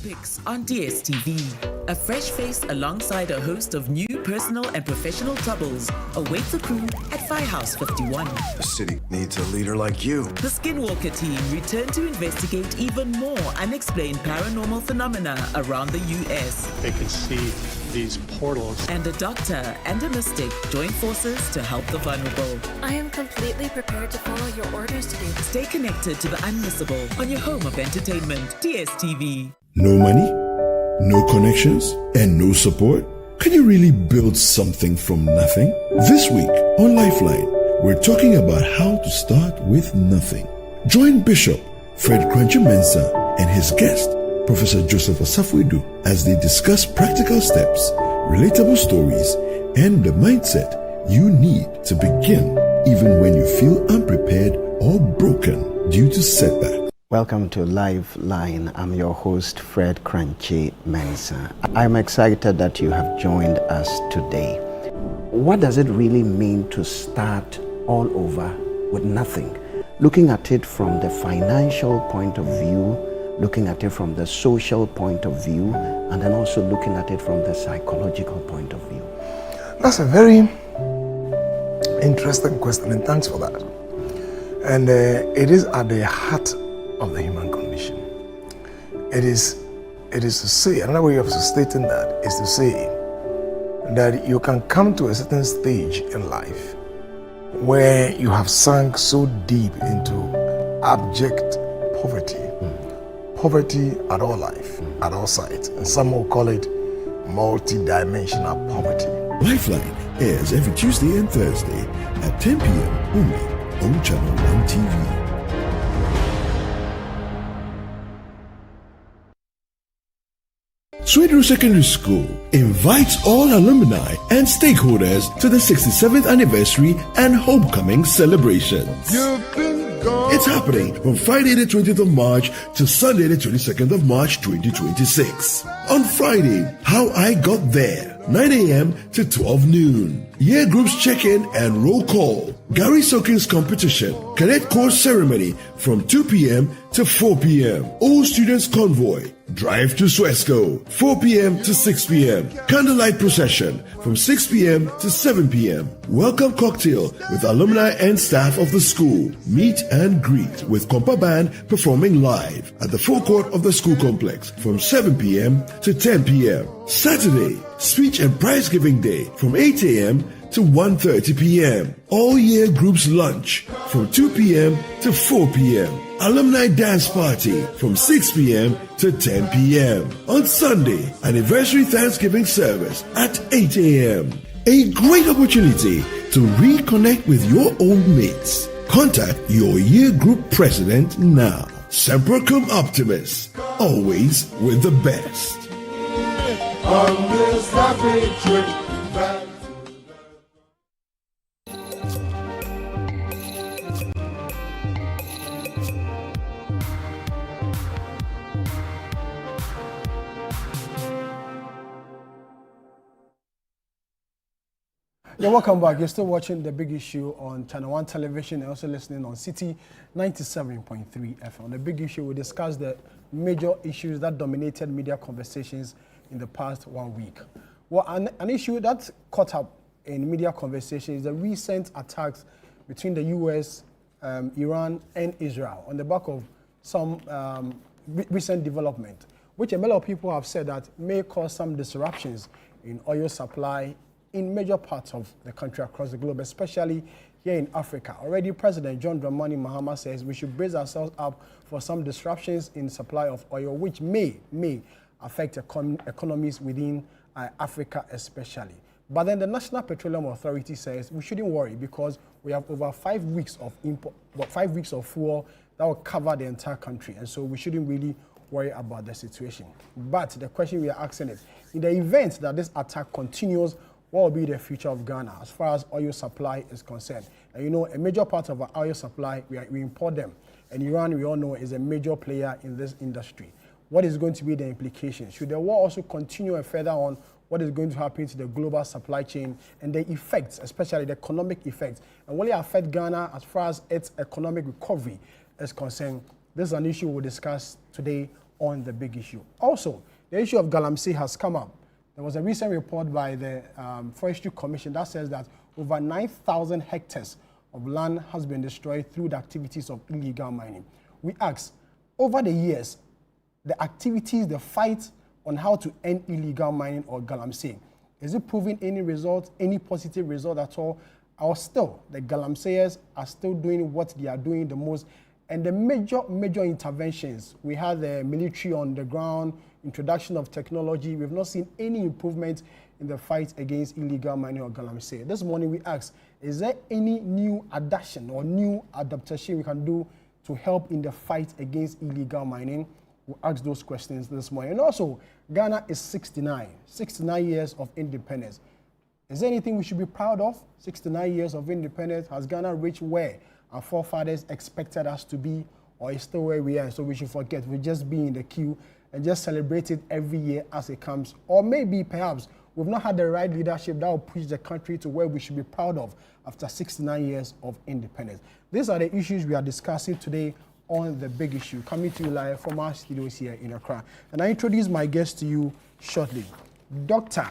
Picks on DSTV. A fresh face alongside a host of new personal and professional troubles await the crew at Firehouse 51. The city needs a leader like you. The Skinwalker team return to investigate even more unexplained paranormal phenomena around the U.S. They can see these portals. And a doctor and a mystic join forces to help the vulnerable. I am completely prepared to follow your orders today. Stay connected to the unmissable on your home of entertainment, DSTV. No money, no connections, and no support? Can you really build something from nothing? This week on Lifeline, we're talking about how to start with nothing. Join Bishop Fred Crunchy Mensah and his guest, Professor Joseph Asafwedu, as they discuss practical steps, relatable stories, and the mindset you need to begin even when you feel unprepared or broken due to setbacks. Welcome to Lifeline. I'm your host, Fred Crunchy Mensah. I'm excited that you have joined us today. What does it really mean to start all over with nothing? Looking at it from the financial point of view, looking at it from the social point of view, and then also looking at it from the psychological point of view. That's a very interesting question, and thanks for that. And it is at the heart of the human condition. It is to say, another way of stating that is to say that you can come to a certain stage in life where you have sunk so deep into abject poverty. Poverty at all life, at all sides. And some will call it multi-dimensional poverty. Lifeline airs every Tuesday and Thursday at 10 p.m. only on Channel 1 TV. Sweden Secondary School invites all alumni and stakeholders to the 67th anniversary and homecoming celebrations. It's happening from Friday the 20th of March to Sunday the 22nd of March 2026. On Friday, How I Got There, 9 a.m. to 12 noon. Year groups check-in and roll call. Gary Sokin's competition. Cadet course ceremony from 2 p.m. to 4 p.m. All students convoy. Drive to Swesco, 4 p.m. to 6 p.m. Candlelight procession from 6 p.m. to 7 p.m. Welcome cocktail with alumni and staff of the school. Meet and greet with Compa Band performing live at the forecourt of the school complex from 7 p.m. to 10 p.m. Saturday, speech and prize giving day from 8 a.m. to 1:30 p.m. All year groups lunch from 2 p.m. to 4 p.m. Alumni dance party from 6 p.m. to 10 p.m. On Sunday, anniversary Thanksgiving service at 8 a.m. A great opportunity to reconnect with your old mates. Contact your year group president now. Semper Cum Optimus, always with the best. On this happy trip back. Yeah, welcome back. You're still watching The Big Issue on Channel 1 Television and also listening on City 97.3 FM. On The Big Issue, we discuss the major issues that dominated media conversations in the past 1 week. Well, an issue that's caught up in media conversation is the recent attacks between the US, Iran, and Israel on the back of some recent development, which a lot of people have said that may cause some disruptions in oil supply in major parts of the country across the globe, especially here in Africa. Already, President John Dramani Mahama says we should brace ourselves up for some disruptions in supply of oil, which may affect economies within Africa especially. But then the National Petroleum Authority says we shouldn't worry because we have over 5 weeks of import, 5 weeks of fuel that will cover the entire country, and so we shouldn't really worry about the situation. But the question we are asking is, in the event that this attack continues, what will be the future of Ghana as far as oil supply is concerned? And you know, a major part of our oil supply, we import them. And Iran, we all know, is a major player in this industry. What is going to be the implications? Should the war also continue and further on, what is going to happen to the global supply chain and the effects, especially the economic effects? And will it affect Ghana as far as its economic recovery is concerned? This is an issue we'll discuss today on the big issue. Also, the issue of Galamsey has come up. There was a recent report by the Forestry Commission that says that over 9,000 hectares of land has been destroyed through the activities of illegal mining. We ask, over the years, the activities, the fight on how to end illegal mining or Galamsey, is it proving any result, any positive result at all? Or still, the Galamseyers are still doing what they are doing the most? And the major interventions, we had the military on the ground, introduction of technology. We've not seen any improvement in the fight against illegal mining or Galamsey. This morning we asked, is there any new adaptation or new adaptation we can do to help in the fight against illegal mining? We'll ask those questions this morning. And also, Ghana is 69 years of independence. Is there anything we should be proud of? 69 years of independence. Has Ghana reached where our forefathers expected us to be, or is still where we are? So we should forget, we just be in the queue and just celebrate it every year as it comes. Or maybe, perhaps, we've not had the right leadership that will push the country to where we should be proud of after 69 years of independence. These are the issues we are discussing today on The Big Issue, coming to you live from our studios here in Accra. And I introduce my guest to you shortly. Dr.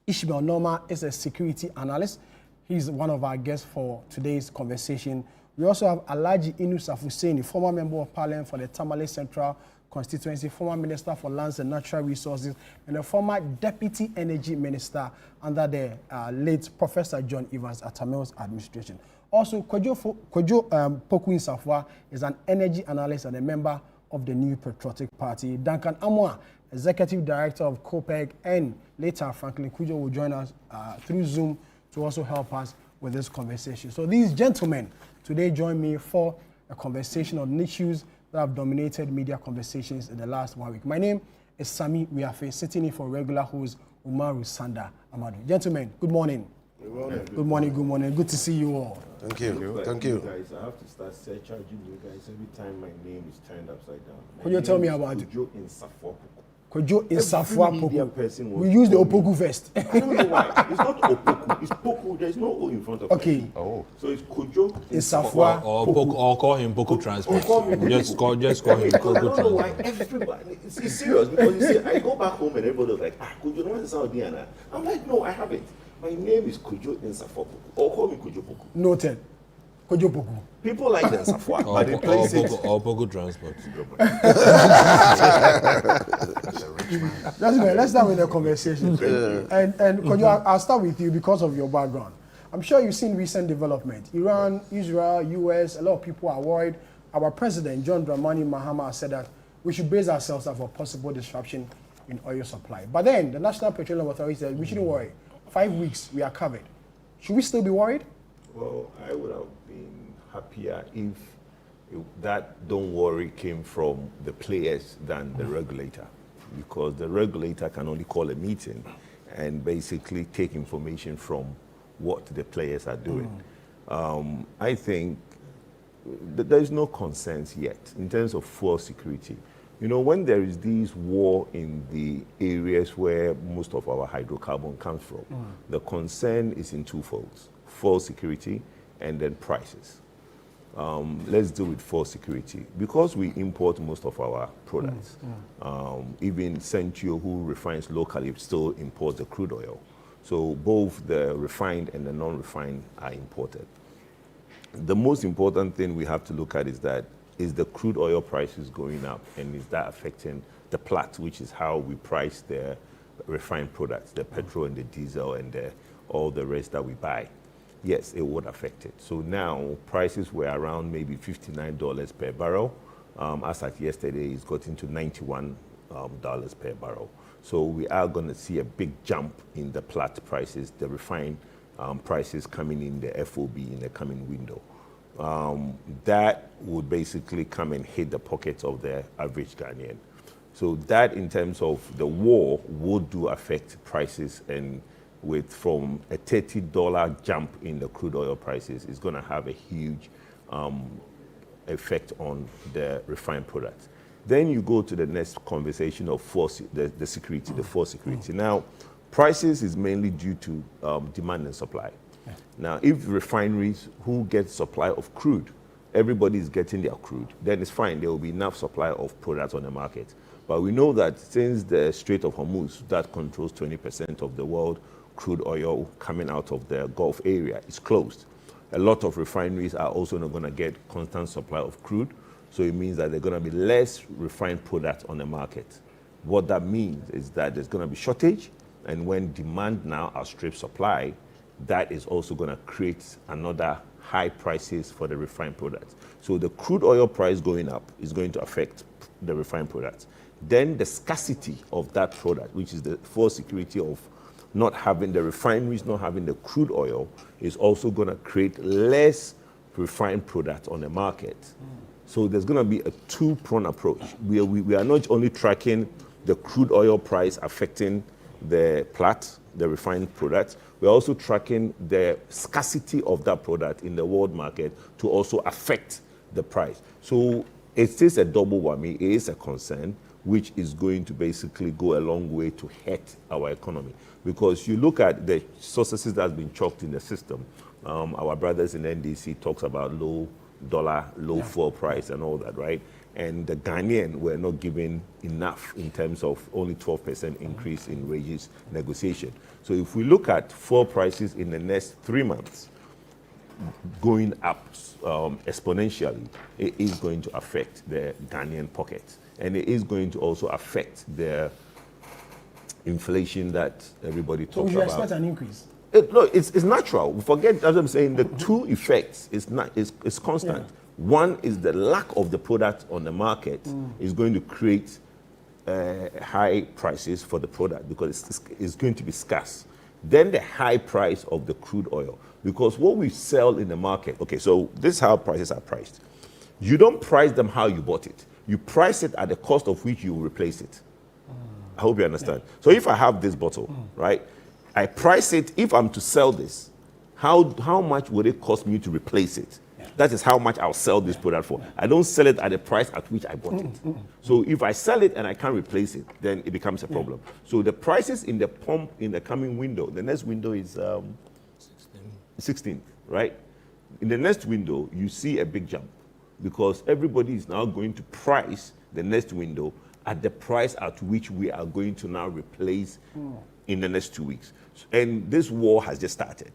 Ishmael Norma is a security analyst. He's one of our guests for today's conversation. We also have Alhaji Inusaf Hussein, former member of parliament for the Tamale Central constituency, former minister for lands and natural resources, and a former deputy energy minister under the late Professor John Evans Atamel's administration. Also, Kojo Poku Nsafwa is an energy analyst and a member of the New Patriotic Party. Duncan Amwa, executive director of COPEG, and later Franklin Kujo will join us through Zoom to also help us with this conversation. So these gentlemen today join me for a conversation on issues that have dominated media conversations in the last 1 week. My name is Sami Wiafe, sitting in for regular host Umaru Sanda Amadu. Gentlemen, good morning. Good morning. Good morning, good morning. Good to see you all. Thank you. Thank you. Guys, I have to start surcharging you guys every time my name is turned upside down. Could you tell me about it? Kojo in Safwa. Kojo in Safwa person Poku. We use the Opoku first. I don't know why. It's not Opoku. It's Poku. There's no O in front of it. Okay. Oh. So it's Kojo in Safwa. Or call him Poku Transport. Just call him Poku I don't know why Transport. everybody. It's serious because you see, I go back home and everybody was like, Kojo, no one sound Diana. I'm like, no, I haven't. My name is Kojo in Safwa Poku. Or call me Kojo Poku. Noted. Kojo Poku. People like the Safwa, but they place it. Or Poku Transport. That's good. Let's start with the conversation. And Kojo, I'll start with you because of your background. I'm sure you've seen recent development. Iran, Israel, US, a lot of people are worried. Our president, John Dramani Mahama, said that we should brace ourselves up for possible disruption in oil supply. But then the National Petroleum Authority said we shouldn't worry. 5 weeks, we are covered. Should we still be worried? Well, I would have been happier if that don't worry came from the players than the regulator, because the regulator can only call a meeting and basically take information from what the players are doing. I think that there is no concerns yet in terms of fuel security. You know, when there is this war in the areas where most of our hydrocarbon comes from, the concern is in two folds: fuel security and then prices. Let's deal with fuel security. Because we import most of our products, even Centrio, who refines locally, still imports the crude oil. So both the refined and the non-refined are imported. The most important thing we have to look at is that, is the crude oil prices going up, and is that affecting the Plat, which is how we price the refined products, the petrol and the diesel and all the rest that we buy? Yes, it would affect it. So now prices were around maybe $59 per barrel. As at yesterday, it's gotten to $91 per barrel. So we are going to see a big jump in the Plat prices, the refined prices coming in the FOB in the coming window. That would basically come and hit the pockets of the average Ghanaian. So that, in terms of the war, would do affect prices, and from a $30 jump in the crude oil prices, is going to have a huge effect on the refined products. Then you go to the next conversation of the security, the fuel security. Now, prices is mainly due to demand and supply. Now, if refineries who get supply of crude everybody is getting their crude, then it's fine. There will be enough supply of products on the market. But we know that since the Strait of Hormuz, that controls 20% of the world crude oil coming out of the Gulf area, is closed. A lot of refineries are also not going to get constant supply of crude. So it means that there are going to be less refined products on the market. What that means is that there's going to be shortage. And when demand now outstrips supply, that is also going to create another high prices for the refined products. So the crude oil price going up is going to affect the refined products. Then the scarcity of that product, which is the false security of not having the refineries, not having the crude oil, is also going to create less refined products on the market. So there's going to be a two-pronged approach. We are not only tracking the crude oil price affecting the plat, the refined products, we're also tracking the scarcity of that product in the world market to also affect the price. So it is a double whammy. It is a concern which is going to basically go a long way to hurt our economy. Because you look at the successes that's been chalked in the system. Our brothers in NDC talks about low dollar, low fuel price and all that, right? And the Ghanaian were not given enough in terms of only 12% increase in wages negotiation. So if we look at fuel prices in the next 3 months going up exponentially, it is going to affect the Ghanaian pocket. And it is going to also affect the inflation that everybody talks about. So you expect an increase? No, it's natural. We forget, as I'm saying, the two effects is constant. Yeah. One is the lack of the product on the market is going to create high prices for the product because it's going to be scarce. Then the high price of the crude oil, because what we sell in the market, okay, so this is how prices are priced. You don't price them how you bought it. You price it at the cost of which you will replace it. I hope you understand. Yeah. So if I have this bottle, right, I price it, if I'm to sell this, how much would it cost me to replace it? Yeah. That is how much I'll sell this product for. I don't sell it at the price at which I bought it. So if I sell it and I can't replace it, then it becomes a problem. So the prices in the pump in the coming window, the next window is 16th, right? In the next window, you see a big jump because everybody is now going to price the next window at the price at which we are going to now replace in the next 2 weeks. And this war has just started,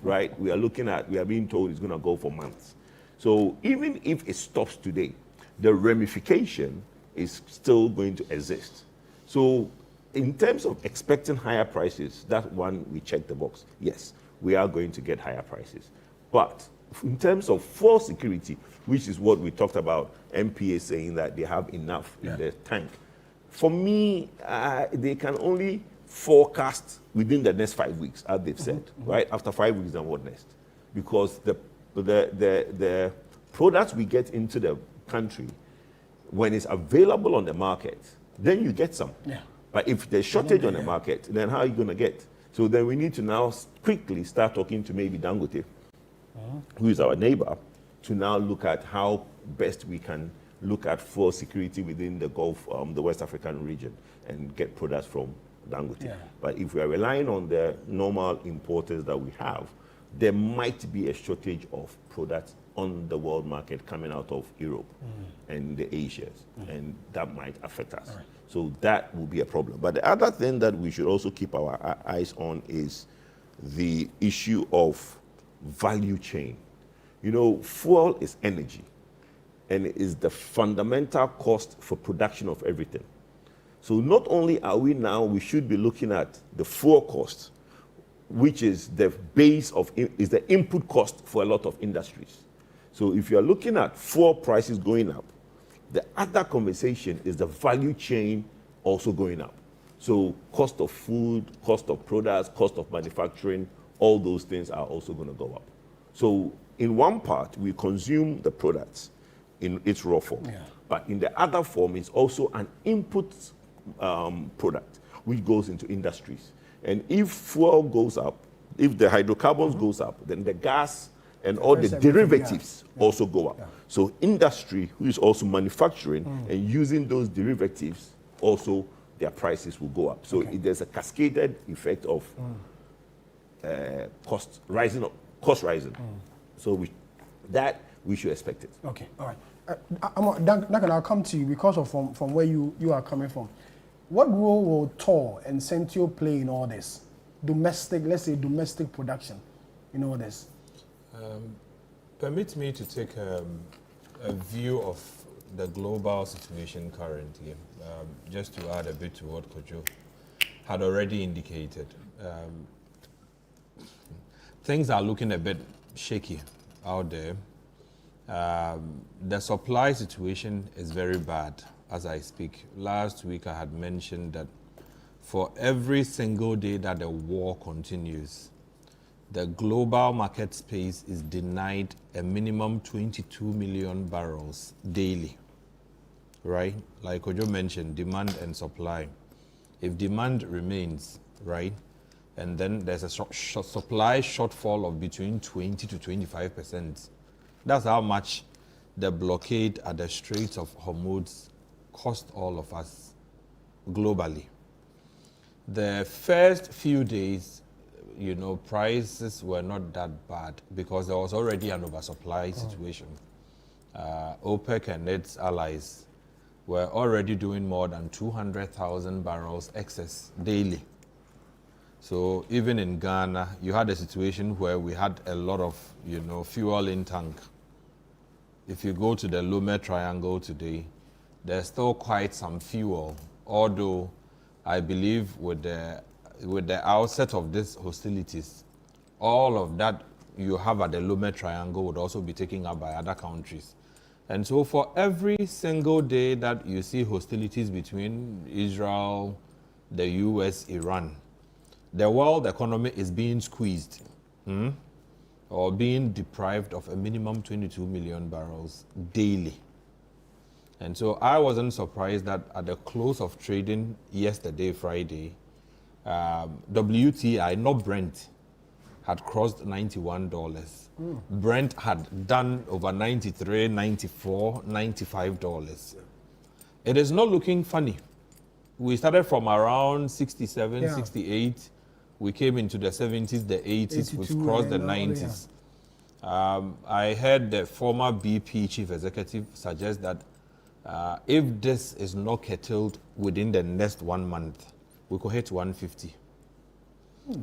right? We are being told it's going to go for months. So even if it stops today, the ramification is still going to exist. So in terms of expecting higher prices, that one, we check the box. Yes, we are going to get higher prices. But in terms of fuel security, which is what we talked about, MPA saying that they have enough in the tank. For me, they can only forecast within the next 5 weeks, as they've said, right? After 5 weeks, then what next? Because the products we get into the country, when it's available on the market, then you get some. Yeah. But if there's shortage on the market, then how are you going to get? So then we need to now quickly start talking to maybe Dangote, who is our neighbor, to now look at how best we can look at fuel security within the Gulf, the West African region, and get products from Dangote. Yeah. But if we are relying on the normal importers that we have, there might be a shortage of products on the world market coming out of Europe and the Asias, and that might affect us. Right. So that will be a problem. But the other thing that we should also keep our eyes on is the issue of value chain. You know, fuel is energy, and it is the fundamental cost for production of everything. So not only are we should be looking at the fuel cost, which is the base of, is the input cost for a lot of industries. So if you're looking at fuel prices going up, the other conversation is the value chain also going up. So cost of food, cost of products, cost of manufacturing, all those things are also going to go up. So in one part, we consume the products in its raw form. Yeah. But in the other form, it's also an input product, which goes into industries. And if fuel goes up, if the hydrocarbons goes up, then the gas and all the derivatives also go up. Yeah. So industry, who is also manufacturing and using those derivatives, also their prices will go up. So there's a cascaded effect of cost rising. So that we should expect it. Okay, all right. Duncan, I'll come to you because of from where you are coming from. What role will Tor and Centio play in all this? Domestic, let's say domestic production in all this. Permit me to take a view of the global situation currently, just to add a bit to what Kojo had already indicated. Things are looking a bit shaky out there. The supply situation is very bad as I speak. Last week I had mentioned that for every single day that the war continues, the global market space is denied a minimum 22 million barrels daily, right? Like Kojo mentioned, demand and supply. If demand remains, right, and then there's a supply shortfall of between 20 to 25%. That's how much the blockade at the Straits of Hormuz cost all of us globally. The first few days, you know, prices were not that bad because there was already an oversupply situation. OPEC and its allies were already doing more than 200,000 barrels excess daily. So even in Ghana, you had a situation where we had a lot of, you know, fuel in tank. If you go to the Lome Triangle today, there's still quite some fuel, although I believe with the outset of these hostilities, all of that you have at the Lome Triangle would also be taken up by other countries. And so for every single day that you see hostilities between Israel, the US, Iran, the world economy is being squeezed or being deprived of a minimum 22 million barrels daily. And so I wasn't surprised that at the close of trading yesterday, Friday, WTI, not Brent, had crossed $91. Brent had done over $93, $94, $95. It is not looking funny. We started from around 67, 68. We came into the 70s, the 80s, we've crossed the 90s. I heard the former BP chief executive suggest that if this is not curtailed within the next 1 month, we could hit 150.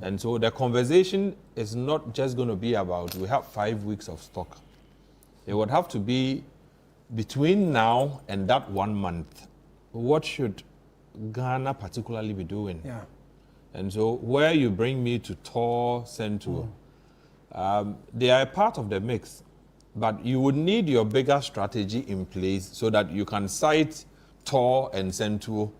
And so the conversation is not just going to be about we have 5 weeks of stock. It would have to be between now and that 1 month. What should Ghana particularly be doing? Yeah. And so where you bring me to Tor, Central, they are a part of the mix, but you would need your bigger strategy in place so that you can cite Tor and Central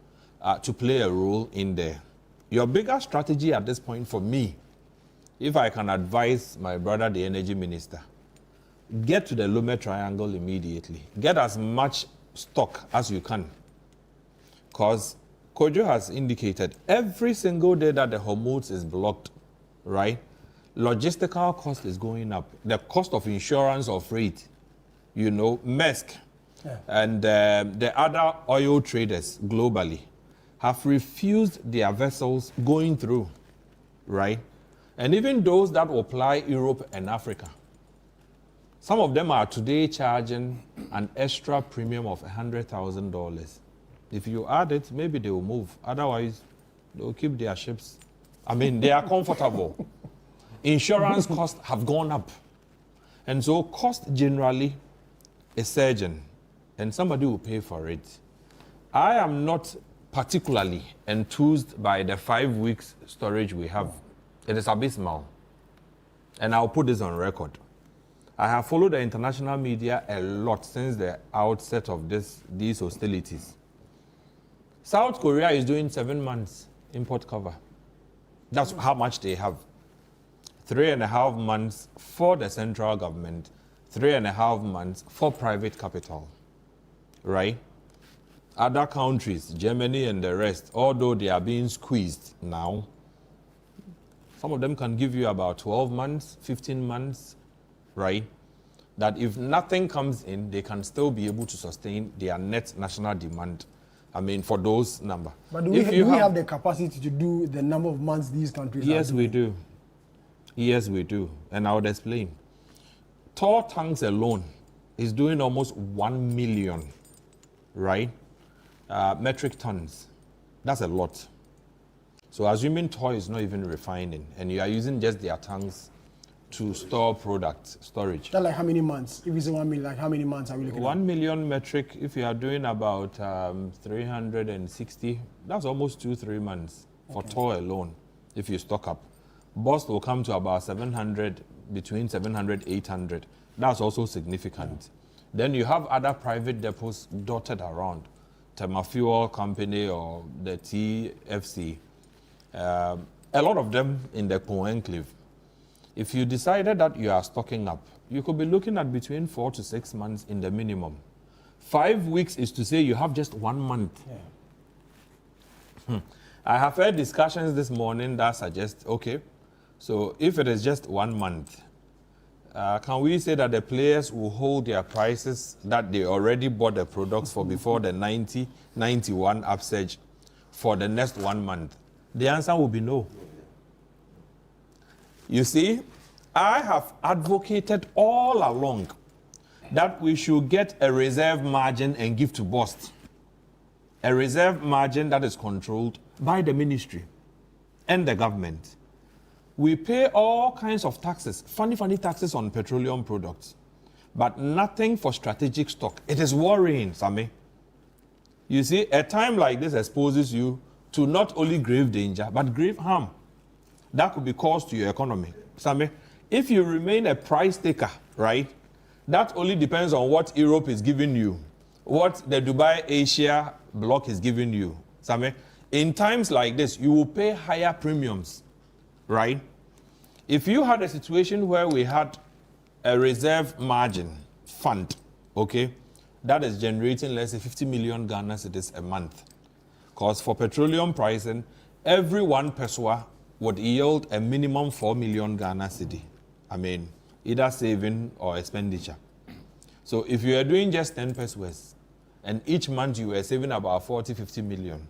to play a role in there. Your bigger strategy at this point for me, if I can advise my brother, the energy minister, get to the Lome Triangle immediately. Get as much stock as you can. Because Kojo has indicated every single day that the Hormuz is blocked, right? Logistical cost is going up. The cost of insurance or freight, you know, Maersk and the other oil traders globally have refused their vessels going through, right? And even those that will ply Europe and Africa, some of them are today charging an extra premium of $100,000. If you add it, maybe they will move. Otherwise, they'll keep their ships. I mean, they are comfortable. Insurance costs have gone up. And so cost generally is surging, and somebody will pay for it. I am not particularly enthused by the 5 weeks storage we have. It is abysmal. And I'll put this on record. I have followed the international media a lot since the outset of these hostilities. South Korea is doing 7 months import cover. That's how much they have. 3.5 months for the central government, 3.5 months for private capital, right? Other countries, Germany and the rest, although they are being squeezed now, some of them can give you about 12 months, 15 months, right? That if nothing comes in, they can still be able to sustain their net national demand. I mean, for those numbers. But do we have the capacity to do the number of months these countries have? Yes, we do. Yes, we do. And I would explain. Tor tanks alone is doing almost 1 million, right? Metric tons. That's a lot. So assuming toy is not even refining and you are using just their tanks to store product storage. That's like how many months? If it's 1 million, like how many months are we looking at? 1 million metric, if you are doing about 360, that's almost 2-3 months for toy alone, if you stock up. Bust will come to about 700, between 700, 800. That's also significant. Then you have other private depots dotted around. Thermafuel Company or the TFC. A lot of them in the Pong Enclave. If you decided that you are stocking up, you could be looking at between 4 to 6 months in the minimum. 5 weeks is to say you have just 1 month. I have heard discussions this morning that suggest, okay, so if it is just 1 month, can we say that the players will hold their prices that they already bought the products for before the 90-91 upsurge for the next 1 month? The answer will be no. You see, I have advocated all along that we should get a reserve margin and give to Bust. A reserve margin that is controlled by the ministry and the government. We pay all kinds of taxes, funny taxes on petroleum products, but nothing for strategic stock. It is worrying, Sammy. You see, a time like this exposes you to not only grave danger, but grave harm that could be caused to your economy. Sammy, if you remain a price taker, right, that only depends on what Europe is giving you, what the Dubai Asia bloc is giving you. Sammy, in times like this, you will pay higher premiums, right? If you had a situation where we had a reserve margin fund, okay, that is generating, let's say, 50 million Ghana cedis a month. Because for petroleum pricing, every 1 peso would yield a minimum 4 million Ghana cedi. I mean, either saving or expenditure. So if you are doing just 10 pesos, and each month you were saving about 40-50 million,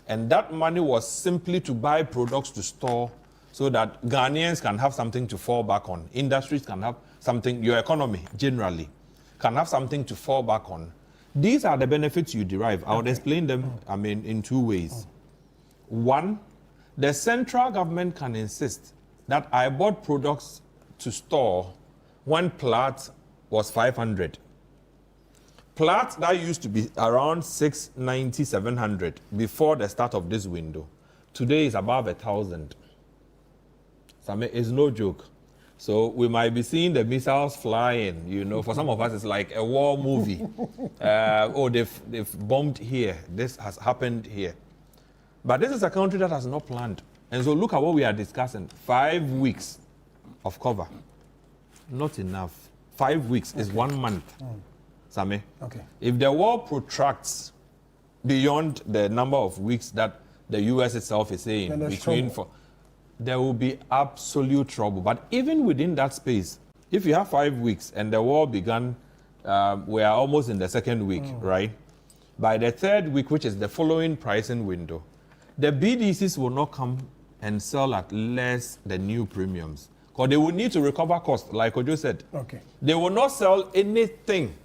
and that money was simply to buy products to store so that Ghanaians can have something to fall back on, industries can have something, your economy generally can have something to fall back on. These are the benefits you derive. I would explain them, I mean, in 2 ways. One, the central government can insist that I bought products to store when Plat was 500. Plat that used to be around 690, 700 before the start of this window. Today is above 1,000. So it's no joke. So we might be seeing the missiles flying, you know. For some of us, it's like a war movie. They've bombed here. This has happened here. But this is a country that has not planned. And so look at what we are discussing. 5 weeks of cover. Not enough. 5 weeks is 1 month. Sami. Okay. If the war protracts beyond the number of weeks that the US itself is saying, there will be absolute trouble. But even within that space, if you have 5 weeks and the war began, we are almost in the second week, right? By the third week, which is the following pricing window, the BDCs will not come and sell at less than new premiums. Because they will need to recover costs, like Ojo said. Okay. They will not sell anything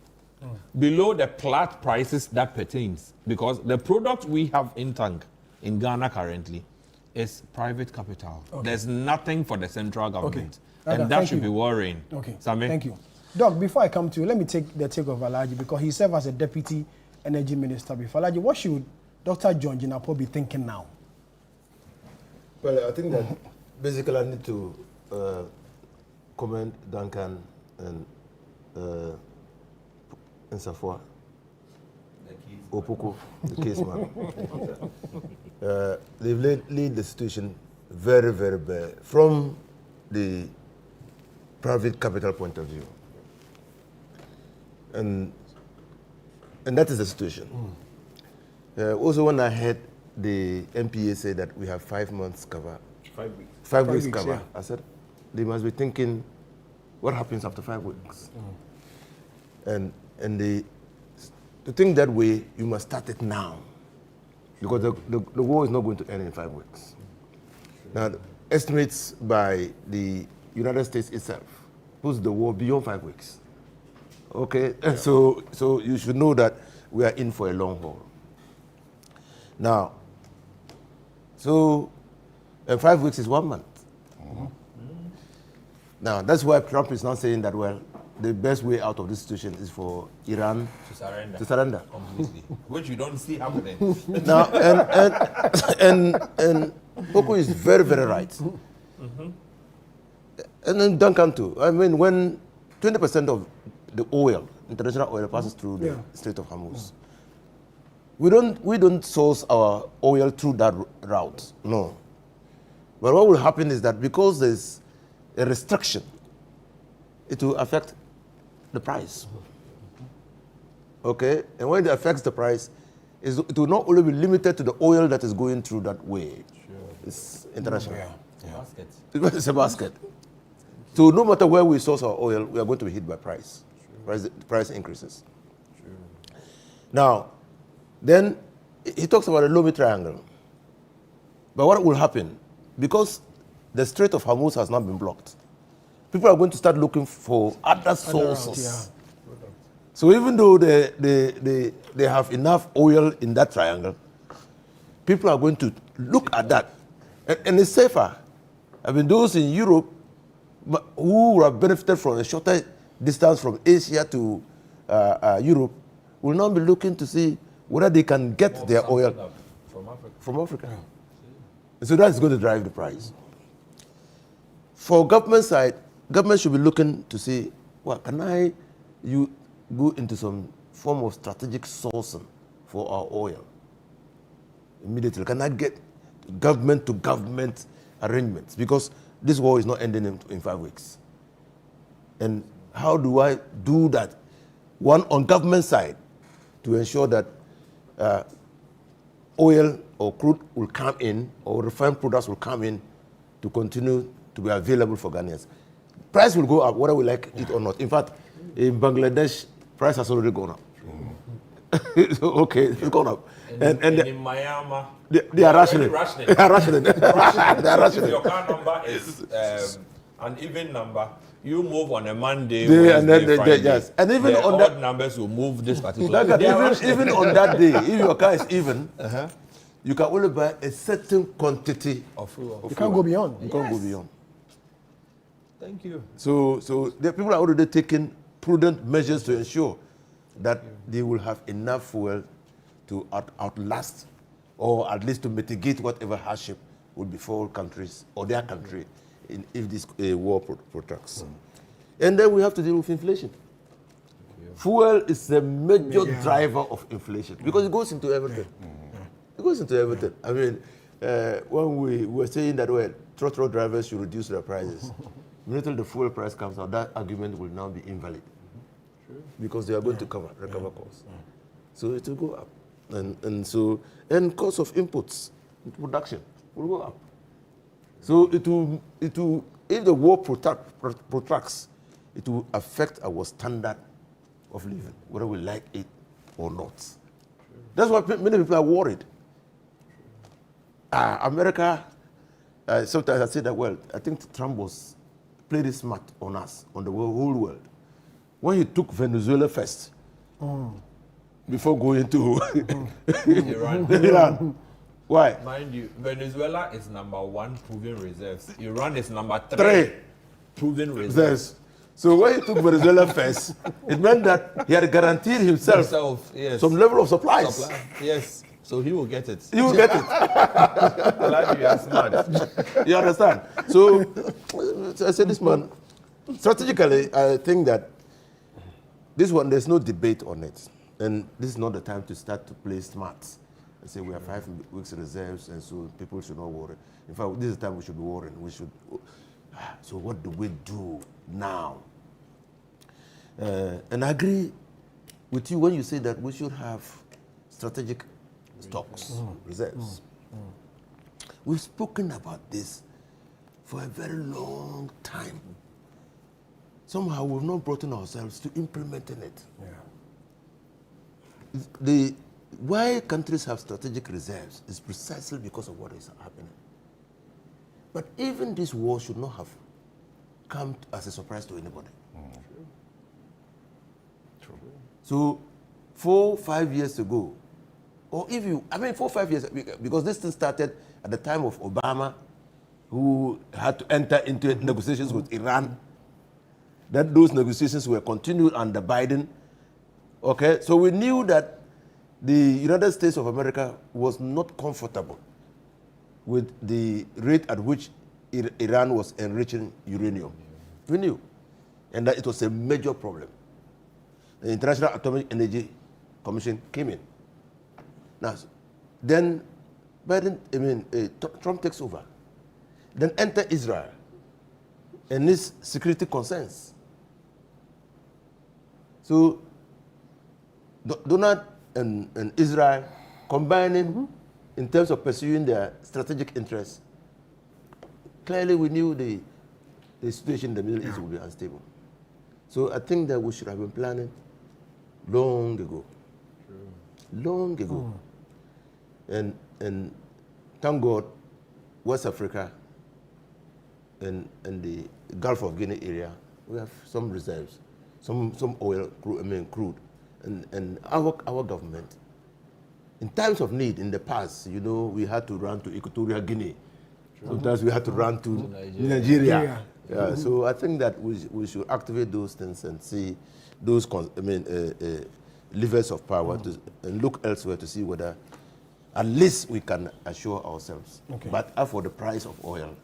below the Plat prices that pertains. Because the product we have in tank in Ghana currently is private capital. Okay. There's nothing for the central government. Okay. And that should be worrying. Okay. Sami? Thank you. Doc, before I come to you, let me take the take of Alhaji because he served as a deputy energy minister before. Alhaji, what should Dr. John Jinapor be thinking now? Well, I think that basically I need to comment Duncan and Safwa, Opoku, the case man. They've laid the situation very, very bad from the private capital point of view. And that is the situation. Also, when I heard the MPA say that we have 5 months cover, 5 weeks, 5 weeks cover, yeah. I said they must be thinking, what happens after 5 weeks? And to think that way, you must start it now, because the war is not going to end in 5 weeks. Now, estimates by the United States itself puts the war beyond 5 weeks. Okay, so you should know that we are in for a long haul. Now, so 5 weeks is 1 month. Now, that's why Trump is now saying that, well, the best way out of this situation is for Iran to surrender. Completely. Which you don't see happening. Now, and Boko is very, very right. And then Duncan too. I mean, when 20% of the oil, international oil, passes through the Strait of Hormuz, we don't source our oil through that route. No. But what will happen is that because there's a restriction, it will affect the price. Okay? And when it affects the price, it will not only be limited to the oil that is going through that way. Sure. It's international. Basket. It's a basket. So no matter where we source our oil, we are going to be hit by price. Price increases. Now, then he talks about a Lomi triangle. But what will happen? Because the Strait of Hormuz has not been blocked, people are going to start looking for other sources. So even though they have enough oil in that triangle, people are going to look at that. And it's safer. I mean, those in Europe who have benefited from a shorter distance from Asia to Europe will now be looking to see whether they can get their oil from Africa. So that's going to drive the price. For government side, government should be looking to see, well, can you go into some form of strategic sourcing for our oil immediately? Can I get government to government arrangements? Because this war is not ending in 5 weeks. And how do I do that? One, on government side, to ensure that oil or crude will come in, or refined products will come in to continue to be available for Ghanaians. Price will go up, whether we like it or not. In fact, in Bangladesh, price has already gone up. Okay, it's gone up. And in Miami, they are rationing. They are rationing. They are rationing. If your car number is an even number, you move on a Monday, and then Friday. Yes. And even the on odd that numbers will move this particular day. Even on that day, if your car is even, you can only buy a certain quantity of fuel. You can't go beyond. You can't go beyond. Thank you. So the people are already taking prudent measures to ensure that they will have enough fuel to outlast, or at least to mitigate whatever hardship will befall countries or their country if this war protracts. And then we have to deal with inflation. Fuel is the major driver of inflation because it goes into everything. It goes into everything. I mean, when we were saying that, well, truck drivers should reduce their prices, immediately the fuel price comes out, that argument will now be invalid because they are going to recover costs. So it will go up. And cost of inputs, production will go up. So it will, if the war protracts, it will affect our standard of living, whether we like it or not. That's why many people are worried. America, sometimes I say that, well, I think Trump played it smart on us, on the whole world. When he took Venezuela first, before going to Iran. Why? Mind you, Venezuela is #1 proven reserves. Iran is #3 proven reserves. So when he took Venezuela first, it meant that he had guaranteed himself some level of supplies. Yes. So he will get it. He will get it. Glad you are smart. You understand? So I said, this man, strategically, I think that this one, there's no debate on it. And this is not the time to start to play smart and say we have 5 weeks reserves and so people should not worry. In fact, this is the time we should be worrying. So what do we do now? And I agree with you when you say that we should have strategic stocks, reserves. We've spoken about this for a very long time. Somehow we've not brought in ourselves to implementing it. Why countries have strategic reserves is precisely because of what is happening. But even this war should not have come as a surprise to anybody. So 4 or 5 years ago, or if you, 4 or 5 years, because this thing started at the time of Obama, who had to enter into negotiations with Iran. That those negotiations were continued under Biden. Okay, so we knew that the United States of America was not comfortable with the rate at which Iran was enriching uranium. We knew, and that it was a major problem. The International Atomic Energy Commission came in. Now, then Trump takes over. Then enter Israel and his security concerns. So Donald and Israel combining in terms of pursuing their strategic interests. Clearly we knew the situation in the Middle East would be unstable. So I think that we should have been planning long ago. Long ago. And thank God, West Africa and the Gulf of Guinea area, we have some reserves, some oil, crude. And our government, in times of need in the past, you know, we had to run to Equatorial Guinea. Sometimes we had to run to Nigeria. Yeah, so I think that we should activate those things and see those levers of power and look elsewhere to see whether at least we can assure ourselves. Okay. But as for the price of oil,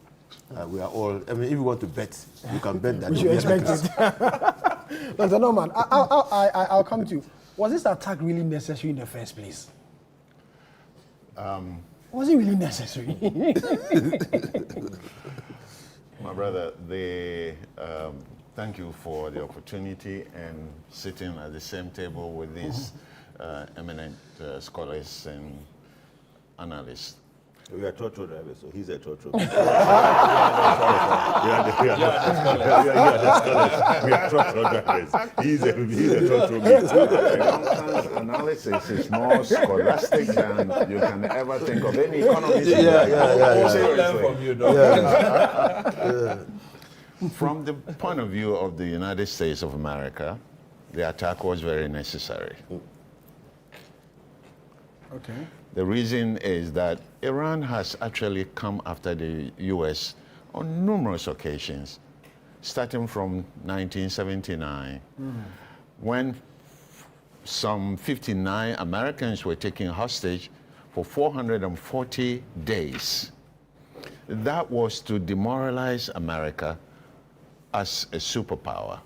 we are all, if you want to bet, you can bet that. We should expect it. Dr. Norman, I'll come to you. Was this attack really necessary in the first place? Was it really necessary? My brother, thank you for the opportunity and sitting at the same table with these eminent scholars and analysts. We are church drivers, so he's a church driver. We are church drivers. He's a church driver. Analysis is more scholastic than you can ever think of any economist. From the point of view of the United States of America, the attack was very necessary. Okay. The reason is that Iran has actually come after the U.S. on numerous occasions, starting from 1979, when some 59 Americans were taken hostage for 440 days. That was to demoralize America as a superpower.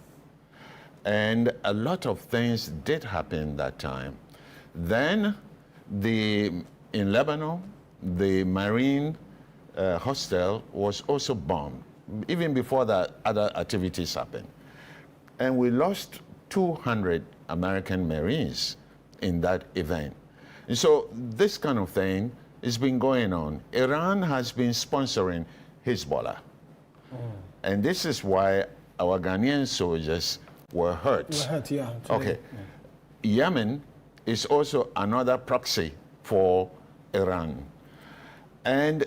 And a lot of things did happen that time. Then, in Lebanon, the Marine hostel was also bombed, even before that other activities happened. And we lost 200 American Marines in that event. And so this kind of thing has been going on. Iran has been sponsoring Hezbollah. And this is why our Ghanaian soldiers were hurt. Today. Okay. Yeah. Yemen is also another proxy for Iran. And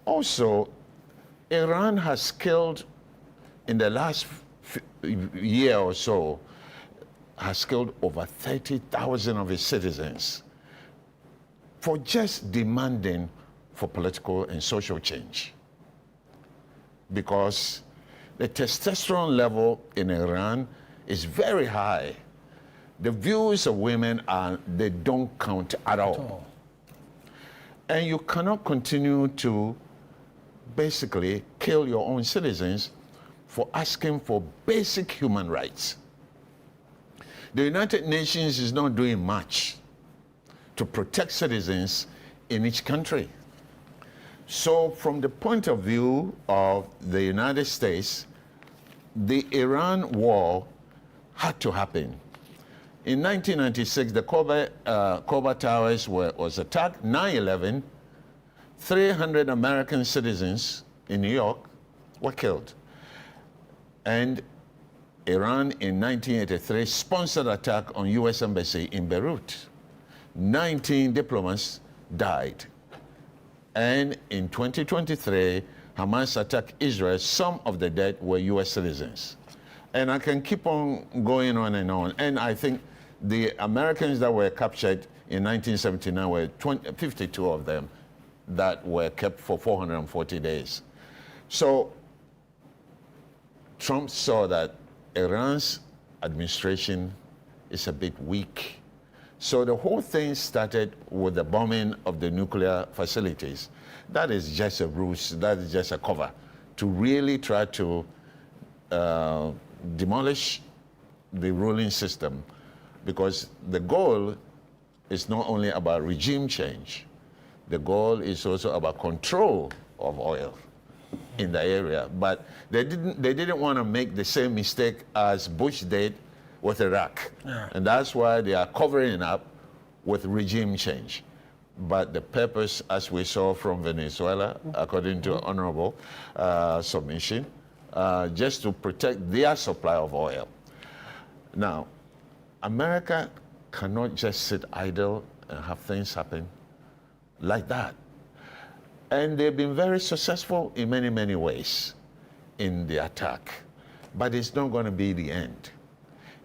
also, Iran has killed, in the last year or so, has killed over 30,000 of its citizens for just demanding for political and social change. Because the testosterone level in Iran is very high. The views of women they don't count at all. And you cannot continue to basically kill your own citizens for asking for basic human rights. The United Nations is not doing much to protect citizens in each country. So from the point of view of the United States, the Iran war had to happen. In 1996, the Koba Towers was attacked. 9/11, 300 American citizens in New York were killed. And Iran in 1983 sponsored attack on U.S. Embassy in Beirut. 19 diplomats died. And in 2023, Hamas attacked Israel. Some of the dead were U.S. citizens. And I can keep on going on. And I think The Americans that were captured in 1979 were 52 of them that were kept for 440 days. So Trump saw that Iran's administration is a bit weak. So the whole thing started with the bombing of the nuclear facilities. That is just a ruse, that is just a cover to really try to demolish the ruling system, because the goal is not only about regime change, the goal is also about control of oil in the area. But they didn't want to make the same mistake as Bush did with Iraq. Yeah. And that's why they are covering it up with regime change. But the purpose, as we saw from Venezuela, according to honorable submission, just to protect their supply of oil. Now, America cannot just sit idle and have things happen like that. And they've been very successful in many, many ways in the attack. But it's not going to be the end.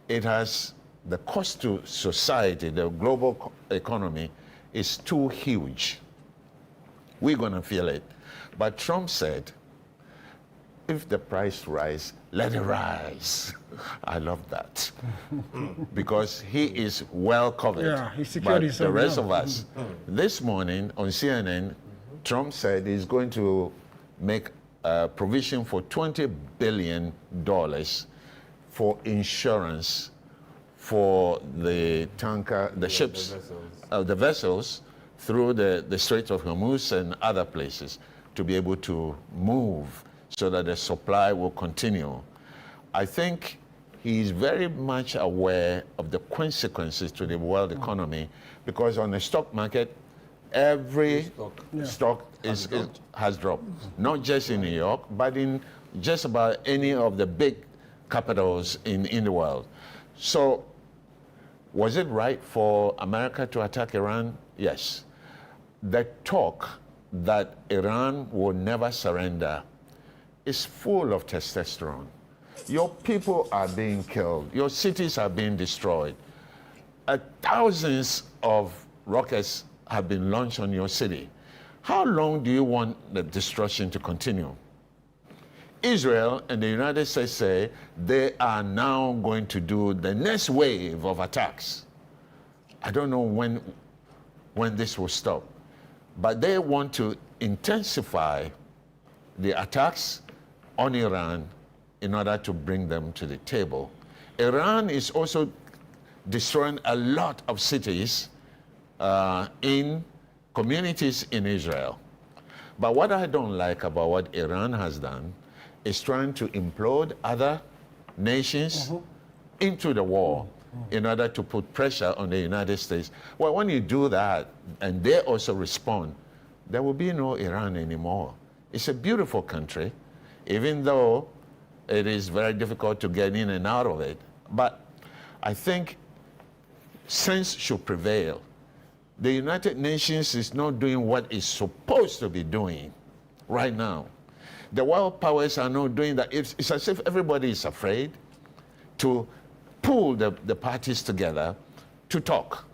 It has the cost to society, the global economy, is too huge. We're going to feel it. But Trump said, if the price rise, let it rise. I love that. Because he is well covered. Yeah, he secured but himself the rest now. of us. This morning on CNN, Trump said he's going to make a provision for $20 billion for insurance for the tanker, the ships, the vessels through the Strait of Hormuz and other places to be able to move so that the supply will continue. I think he is very much aware of the consequences to the world economy, because on the stock market, every stock has dropped, not just in New York, but in just about any of the big capitals in the world. So was it right for America to attack Iran? Yes. The talk that Iran will never surrender is full of testosterone. Your people are being killed. Your cities are being destroyed. Thousands of rockets have been launched on your city. How long do you want the destruction to continue? Israel and the United States say they are now going to do the next wave of attacks. I don't know when this will stop, but they want to intensify the attacks on Iran in order to bring them to the table. Iran is also destroying a lot of cities in communities in Israel. But what I don't like about what Iran has done is trying to implode other nations into the war in order to put pressure on the United States. Well, when you do that and they also respond, there will be no Iran anymore. It's a beautiful country, even though it is very difficult to get in and out of it. But I think sense should prevail. The United Nations is not doing what it's supposed to be doing right now. The world powers are not doing that. It's as if everybody is afraid to pull the parties together to talk,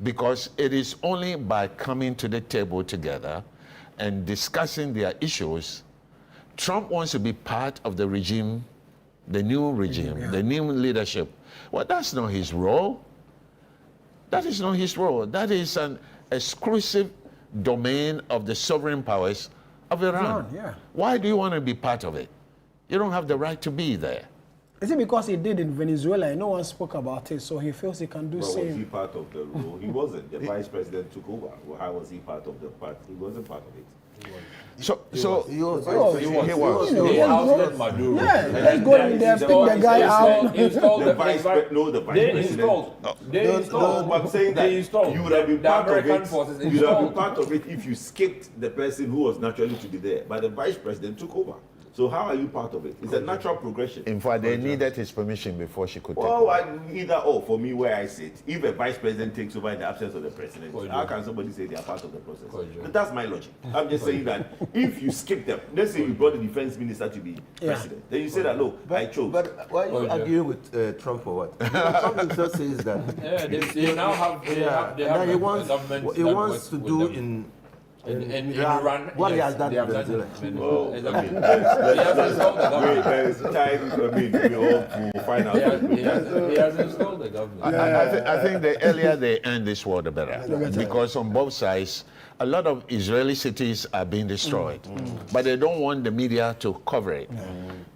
because it is only by coming to the table together and discussing their issues. Trump wants to be part of the regime, the new regime, the new leadership. Well, that's not his role. That is not his role. That is an exclusive domain of the sovereign powers of Iran. Why do you want to be part of it? You don't have the right to be there. Is it because he did in Venezuela and no one spoke about it, so he feels he can do same? Was he part of the role? He wasn't. The vice president took over. Well, how was he part of the party? He wasn't part of it. He was. He ousted Maduro. Yeah, let's go in there, pick the guy out. The vice president. I'm saying that you would have been part of it. You would have been part of it if you skipped the person who was naturally to be there. But the vice president took over. So how are you part of it? It's a natural progression. In fact, they needed his permission before she could take Well, over. either or, for me, where I sit, if a vice president takes over in the absence of the president, how can somebody say they are part of the process? But that's my logic. I'm just saying that if you skip them, let's say you brought the defense minister to be president, then you say that, no, I chose. But why are you arguing with Trump or what? Trump himself says that. They now have he wants, government he wants to do in Iran, what he has done in Venezuela. There's time, we all to find out. He has installed the government. I think the earlier they end this war, the better. Because on both sides, a lot of Israeli cities are being destroyed. But they don't want the media to cover it.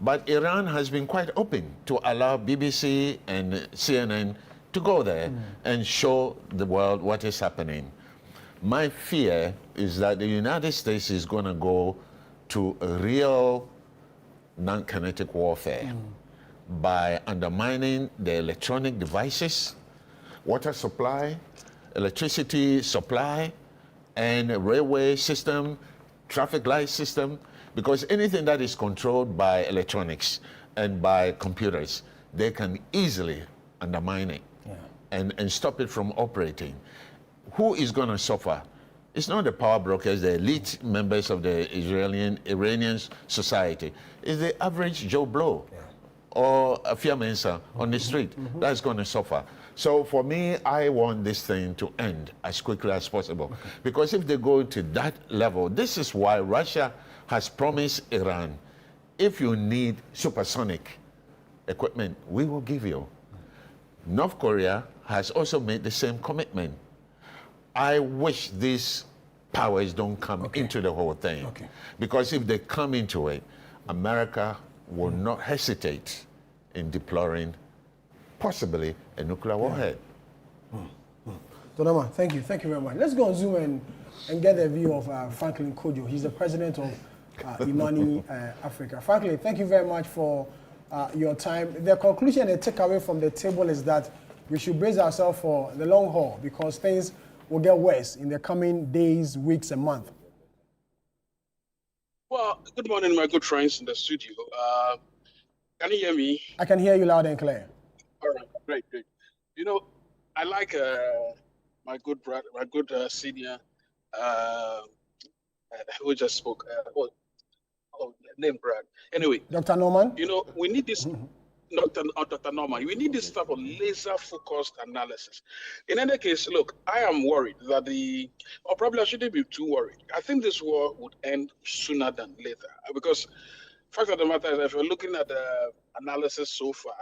But Iran has been quite open to allow BBC and CNN to go there and show the world what is happening. My fear is that the United States is going to go to a real non-kinetic warfare by undermining the electronic devices, water supply, electricity supply, and a railway system, traffic light system, because anything that is controlled by electronics and by computers, they can easily undermine it and stop it from operating. Who is going to suffer? It's not the power brokers, the elite members of the Iranian society. It's the average Joe Blow or a Fiamensa on the street that's going to suffer. So for me, I want this thing to end as quickly as possible. Because if they go to that level, this is why Russia has promised Iran, if you need supersonic equipment, we will give you. North Korea has also made the same commitment. I wish these powers don't come into the whole thing. Because if they come into it, America will not hesitate in deploring possibly a nuclear warhead. Donama, thank you very much. Let's go on Zoom and get a view of Franklin Kojo. He's the president of Imani Africa. Franklin, thank you very much for your time. The conclusion and takeaway from the table is that we should brace ourselves for the long haul because things will get worse in the coming days, weeks, and months. Well, good morning, my good friends in the studio. Can you hear me? I can hear you loud and clear. All right, great. You know, I like my good brother, my good senior, who just spoke. Name Brad. Anyway, Dr. Norman. You know, we need this. Dr. Norman, we need this type of laser-focused analysis. In any case, look, I am worried that or probably I shouldn't be too worried. I think this war would end sooner than later because fact of the matter is, if you're looking at the analysis so far,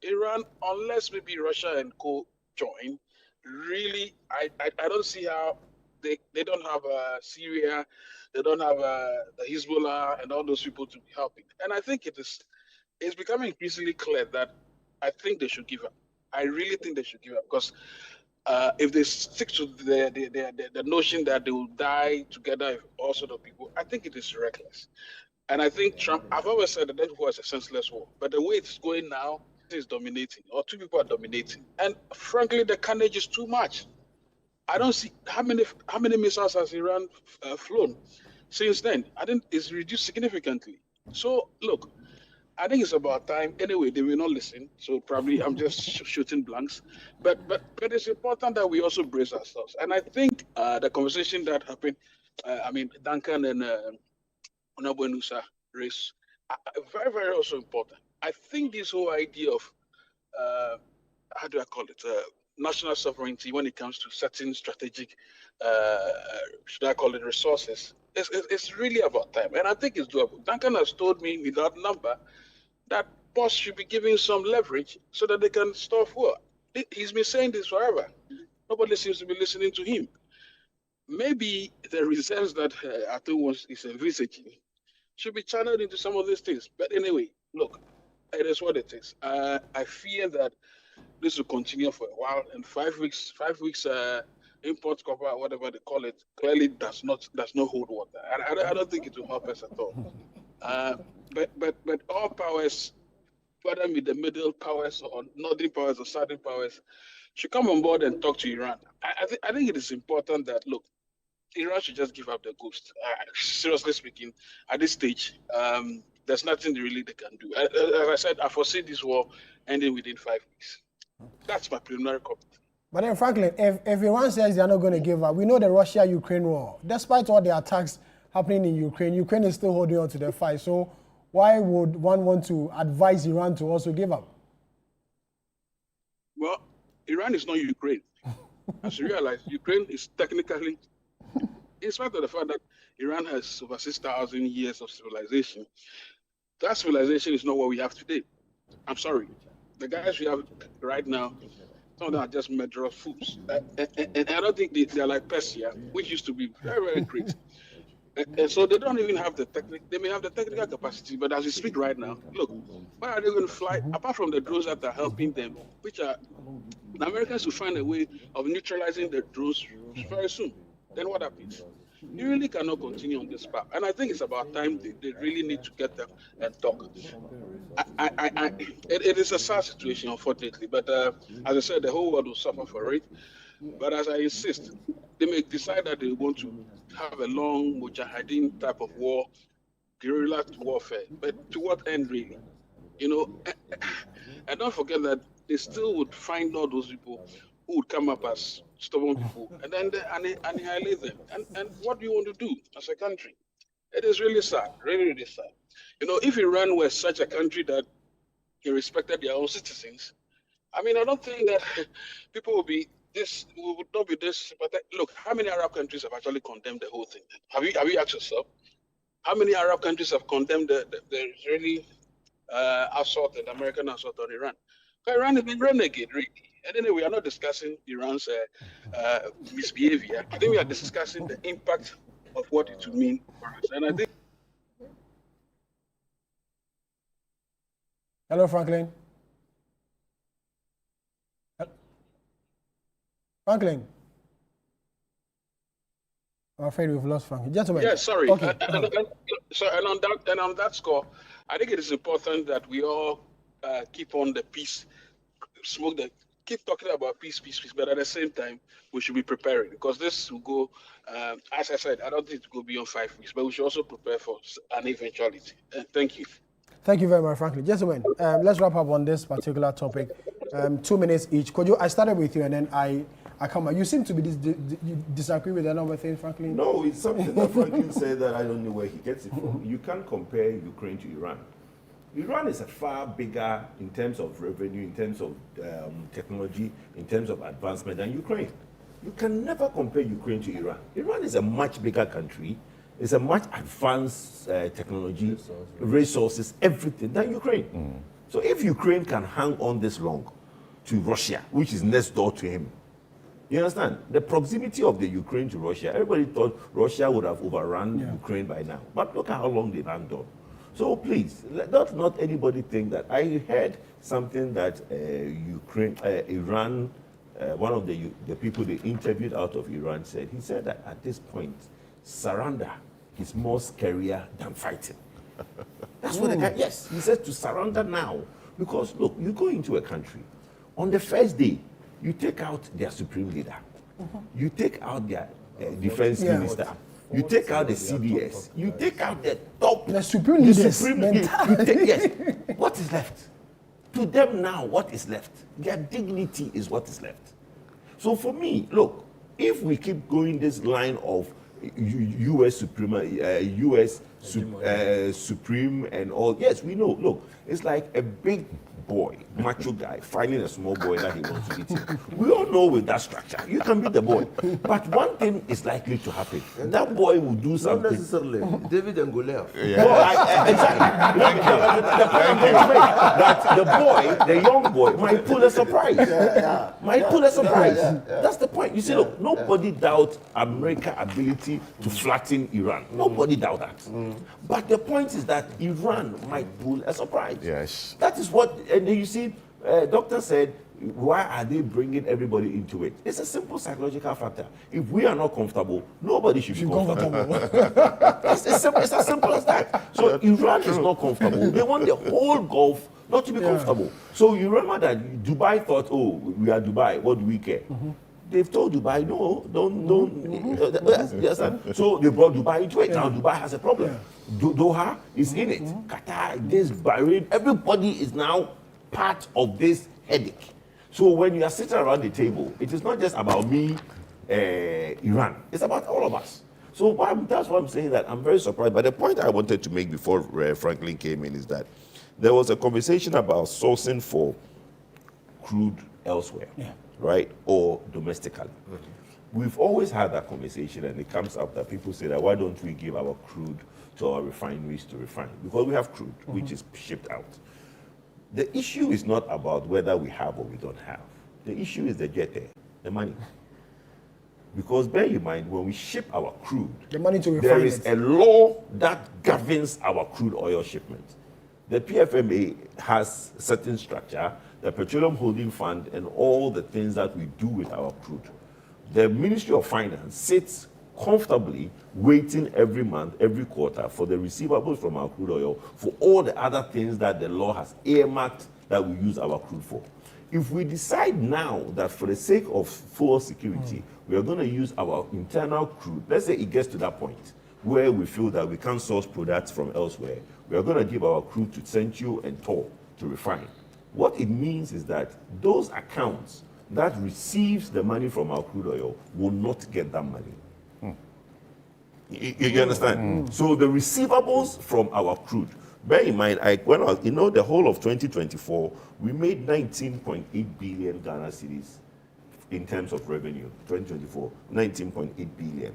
Iran, unless maybe Russia and co join, really, I don't see how they don't have Syria, they don't have the Hezbollah and all those people to be helping. And I think it's becoming increasingly clear that I think they should give up. I really think they should give up because if they stick to the notion that they will die together with all sorts of people, I think it is reckless. And I think Trump, I've always said that war is a senseless war. But the way it's going now, is dominating, or two people are dominating. And frankly, the carnage is too much. I don't see how many missiles has Iran flown since then. I think it's reduced significantly. So look, I think it's about time. Anyway, they will not listen. So probably I'm just shooting blanks. But it's important that we also brace ourselves. And I think the conversation that happened, Duncan and Onabuenusa race, very, very also important. I think this whole idea of, how do I call it, national sovereignty when it comes to certain strategic, should I call it resources, it's really about time. And I think it's doable. Duncan has told me without number that boss should be giving some leverage so that they can stop war. He's been saying this forever. Nobody seems to be listening to him. Maybe the reserves that Arthur is envisaging should be channeled into some of these things. But anyway, look, it is what it is. I fear that this will continue for a while, and 5 weeks import cover, whatever they call it, clearly does not hold water. I don't think it will help us at all. But all powers, whether with the middle powers or northern powers or southern powers, should come on board and talk to Iran. I think it is important that, look, Iran should just give up the ghost. Seriously speaking, at this stage, there's nothing really they can do. As I said, I foresee this war ending within 5 weeks. That's my preliminary comment. But then, Franklin, if Iran says they are not going to give up, we know the Russia-Ukraine war. Despite all the attacks happening in Ukraine, Ukraine is still holding on to the fight. So why would one want to advise Iran to also give up? Well, Iran is not Ukraine. As you realize, Ukraine is technically, in spite of the fact that Iran has over 6,000 years of civilization, that civilization is not what we have today. I'm sorry. The guys we have right now, some of them are just murderous fools. And I don't think they're like Persia, which used to be very, very great. And so they don't even have the they may have the technical capacity, but as we speak right now, look, where are they going to fly? Apart from the drones that are helping them, which are, the Americans will find a way of neutralizing the drones very soon. Then what happens? You really cannot continue on this path. And I think it's about time they really need to get them and talk. It is a sad situation, unfortunately, but as I said, the whole world will suffer for it. But as I insist, they may decide that they want to have a long mujahideen type of war, guerrilla warfare. But to what end, really? You know, and don't forget that they still would find all those people who would come up as stubborn people, and then they annihilate them. And what do you want to do as a country? It is really sad, really, really sad. You know, if Iran were such a country that they respected their own citizens, I mean, I don't think that people would not be this. But look, how many Arab countries have actually condemned the whole thing? Have you asked yourself? How many Arab countries have condemned the Israeli assault and American assault on Iran? Because Iran has been renegade, really. And anyway, we are not discussing Iran's misbehavior. I think we are discussing the impact of what it would mean for us. And I think. Hello, Franklin. Franklin. I'm afraid we've lost Franklin. Gentlemen. Yeah, sorry. Okay. And on that score, I think it is important that we all keep on the peace, keep talking about peace, but at the same time, we should be preparing, because this will go, as I said, I don't think it will go beyond 5 weeks, but we should also prepare for an eventuality. Thank you. Thank you very much, Franklin. Gentlemen, let's wrap up on this particular topic. 2 minutes each. I started with you and then I come back. You seem to be disagree with a number of things, Franklin. No, it's something that Franklin said that I don't know where he gets it from. You can't compare Ukraine to Iran. Iran is a far bigger in terms of revenue, in terms of technology, in terms of advancement than Ukraine. You can never compare Ukraine to Iran. Iran is a much bigger country. It's a much advanced technology, resources, everything than Ukraine. So if Ukraine can hang on this long to Russia, which is next door to him, you understand? The proximity of the Ukraine to Russia, everybody thought Russia would have overrun Ukraine by now. But look at how long they've hung on. So please, let not anybody think that. I heard something that Iran, one of the people they interviewed out of Iran said, he said that at this point, surrender is more scarier than fighting. That's what the guy, yes, he said to surrender now. Because look, you go into a country, on the first day, you take out their supreme leader, you take out their defense minister, you take out the CDS, you take out the top, the supreme leaders. Yes. What is left? To them now, what is left? Their dignity is what is left. So for me, look, if we keep going this line of U.S. Supreme and all, yes, we know. Look, it's like a big boy, macho guy, finding a small boy that he wants to beat him. We all know with that structure, you can beat the boy. But one thing is likely to happen. That boy will do something. Not necessarily. David and Goliath. Yeah. Well, exactly. The point I'm going to make, that the boy, the young boy, might pull a surprise. Might pull a surprise. That's the point. You see, look, nobody doubts America's ability to flatten Iran. Nobody doubts that. But the point is that Iran might pull a surprise. Yes. That is what, and you see, doctor said, why are they bringing everybody into it? It's a simple psychological factor. If we are not comfortable, nobody should be comfortable. It's as simple as that. So Iran is not comfortable. They want the whole Gulf not to be comfortable. So you remember that Dubai thought, oh, we are Dubai, what do we care? they've told Dubai, no, don't. Yes. So they brought Dubai into it. Now Dubai has a problem. Doha is in it. Qatar, this, Bahrain, everybody is now part of this headache. So when you are sitting around the table, it is not just about me, Iran. It's about all of us. So that's why I'm saying that I'm very surprised. But the point I wanted to make before Franklin came in is that there was a conversation about sourcing for crude elsewhere, right, or domestically. We've always had that conversation, and it comes up that people say that why don't we give our crude to our refineries to refine? Because we have crude, which is shipped out. The issue is not about whether we have or we don't have. The issue is the jete, the money. Because bear in mind, when we ship our crude, the money to refine there is a law that governs our crude oil shipment. The PFMA has certain structure, the Petroleum Holding Fund, and all the things that we do with our crude. The Ministry of Finance sits comfortably waiting every month, every quarter for the receivables from our crude oil for all the other things that the law has earmarked that we use our crude for. If we decide now that for the sake of fuel security, we are going to use our internal crude, let's say it gets to that point where we feel that we can't source products from elsewhere, we are going to give our crude to Central and Tor to refine. What it means is that those accounts that receives the money from our crude oil will not get that money. You understand? So the receivables from our crude, bear in mind, the whole of 2024, we made 19.8 billion Ghana cedis in terms of revenue. 2024, 19.8 billion.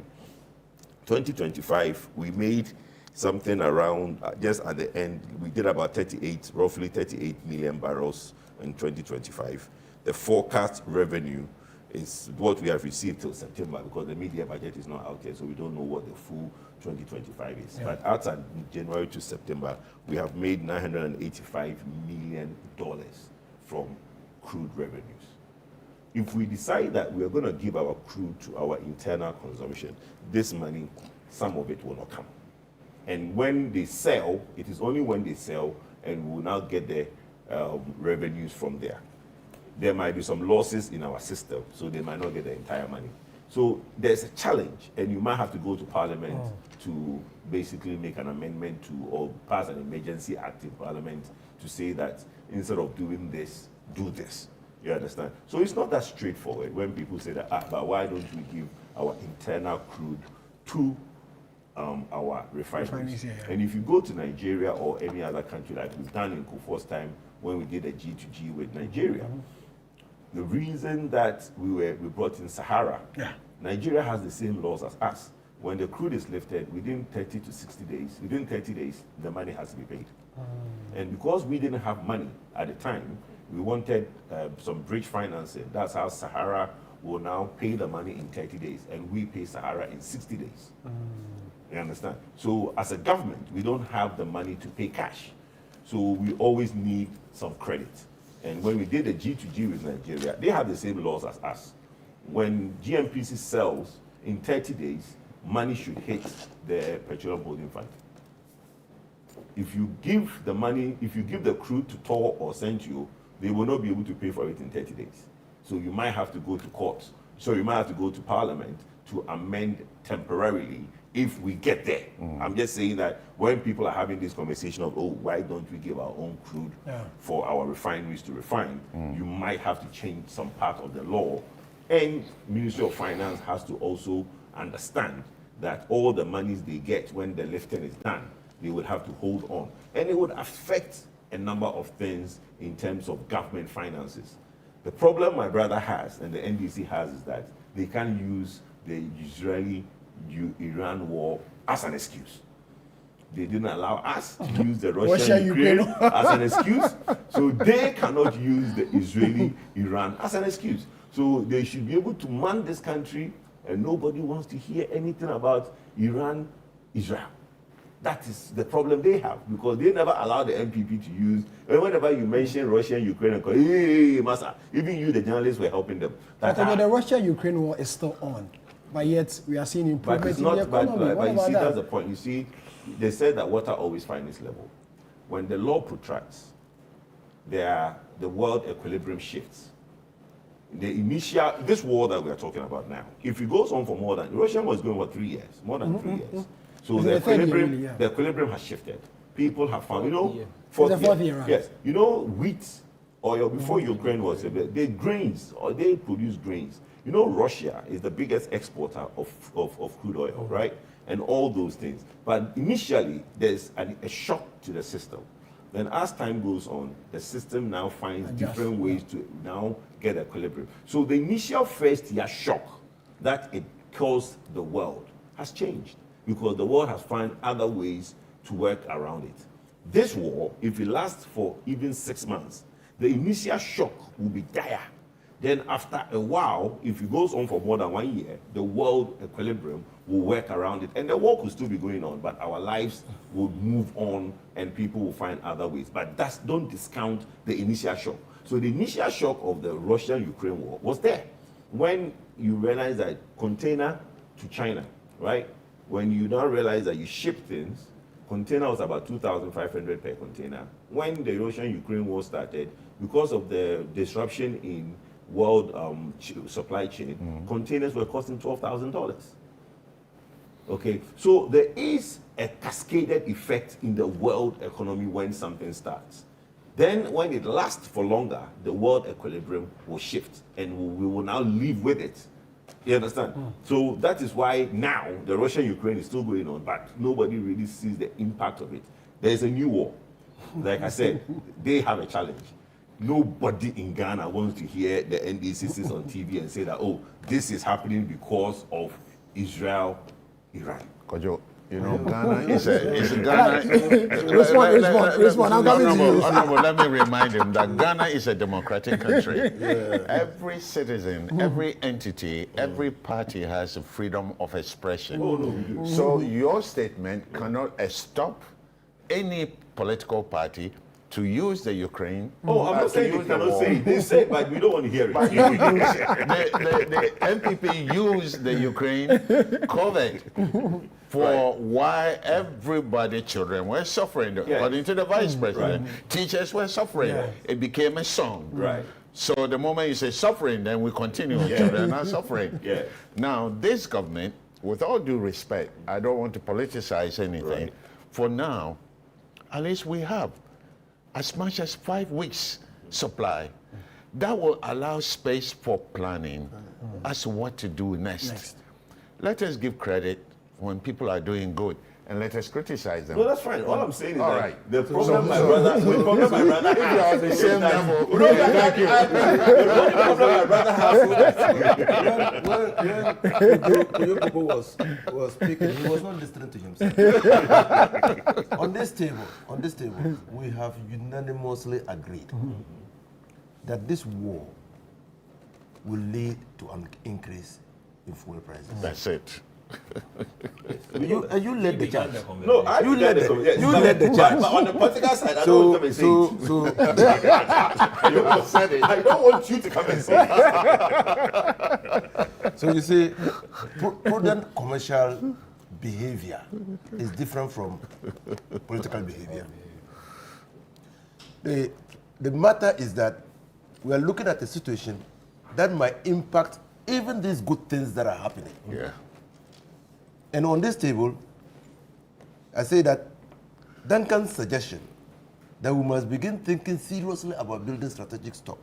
2025, we made something around, just at the end, we did about roughly 38 million barrels in 2025. The forecast revenue is what we have received till September, because the media budget is not out yet, so we don't know what the full 2025 is. But outside January to September, we have made $985 million from crude revenues. If we decide that we are going to give our crude to our internal consumption, this money, some of it will not come. And when they sell, it is only when they sell, and we will now get the revenues from there. There might be some losses in our system, so they might not get the entire money. So there's a challenge, and you might have to go to Parliament to basically make an amendment to, or pass an emergency act in Parliament to say that instead of doing this, do this. You understand? So it's not that straightforward when people say that, but why don't we give our internal crude to our refineries? And if you go to Nigeria or any other country, like we've done in Kufuor's time when we did a G2G with Nigeria, the reason that we brought in Sahara, Nigeria has the same laws as us. When the crude is lifted, within 30 to 60 days, within 30 days, the money has to be paid. And because we didn't have money at the time, we wanted some bridge financing. That's how Sahara will now pay the money in 30 days, and we pay Sahara in 60 days. You understand? So as a government, we don't have the money to pay cash. So we always need some credit. And when we did the G2G with Nigeria, they have the same laws as us. When GMPC sells, in 30 days, money should hit the Petroleum Holding Fund. If you give the money, if you give the crude to Tor or Central, they will not be able to pay for it in 30 days. So you might have to go to court. So you might have to go to Parliament to amend temporarily if we get there. I'm just saying that when people are having this conversation of, oh, why don't we give our own crude for our refineries to refine, you might have to change some part of the law. And Ministry of Finance has to also understand that all the monies they get when the lifting is done, they would have to hold on. And it would affect a number of things in terms of government finances. The problem my brother has and the NDC has is that they can't use the Israeli-Iran war as an excuse. They didn't allow us to use the Russia-Ukraine as an excuse, so they cannot use the Israeli-Iran as an excuse. So they should be able to man this country, and nobody wants to hear anything about Iran-Israel. That is the problem they have, because they never allow the MPP to use, and whenever you mention Russia and Ukraine, hey, Massa, even you, the journalists, were helping them. But the Russia-Ukraine war is still on, but yet we are seeing improvement in the economy. But you see, that's the point. You see, they said that water always finds its level. When the law protracts, the world equilibrium shifts. this war that we are talking about now, if it goes on for more than, Russia was going for 3 years, more than 3 years. So the equilibrium has shifted. People have found, fourth year, right? Yes, wheat, oil, before Ukraine was, they grains, or they produce grains. Russia is the biggest exporter of crude oil, right? And all those things. But initially, there's a shock to the system. Then as time goes on, the system now finds different ways to now get equilibrium. So the initial first-year shock that it caused the world has changed because the world has found other ways to work around it. This war, if it lasts for even 6 months, the initial shock will be dire. Then after a while, if it goes on for more than 1 year, the world equilibrium will work around it. And the war will still be going on, but our lives will move on and people will find other ways. But don't discount the initial shock. So the initial shock of the Russia-Ukraine war was there. When you realize that container to China, right? When you now realize that you ship things, container was about 2,500 per container. When the Russian-Ukraine war started, because of the disruption in world supply chain, containers were costing $12,000. Okay, so there is a cascaded effect in the world economy when something starts. Then when it lasts for longer, the world equilibrium will shift and we will now live with it. You understand? So that is why now the Russia-Ukraine is still going on, but nobody really sees the impact of it. There is a new war. Like I said, they have a challenge. Nobody in Ghana wants to hear the NDCCs on TV and say that, oh, this is happening because of Israel, Iran. Kojo, Ghana is Ghana. Respond. I'm coming to you. Honorable, let me remind him that Ghana is a democratic country. Every citizen, every entity, every party has a freedom of expression. So your statement cannot stop any political party to use the Ukraine. I'm not saying they cannot say it. They say it, but we don't want to hear it. the MPP used the Ukraine COVID for why everybody, children were suffering. According to the vice president, teachers were suffering. It became a song. So the moment you say suffering, then we continue. Children are suffering. Now, this government, with all due respect, I don't want to politicize anything. For now, at least we have as much as 5 weeks supply. That will allow space for planning as to what to do next. Let us give credit when people are doing good and let us criticize them. No, that's fine. All I'm saying is all that right. the problem my brother if you are on the same level, thank you. The problem my brother has when people was speaking, he was not listening to himself. On this table, we have unanimously agreed that this war will lead to an increase in fuel prices. That's it. You led the charge. No, you led the charge. But on the political side, I don't want to come and say it. You said it. I don't want you to come and say it. So you see, prudent commercial behavior is different from political behavior. The matter is that we are looking at a situation that might impact even these good things that are happening. And on this table, I say that Duncan's suggestion that we must begin thinking seriously about building strategic stock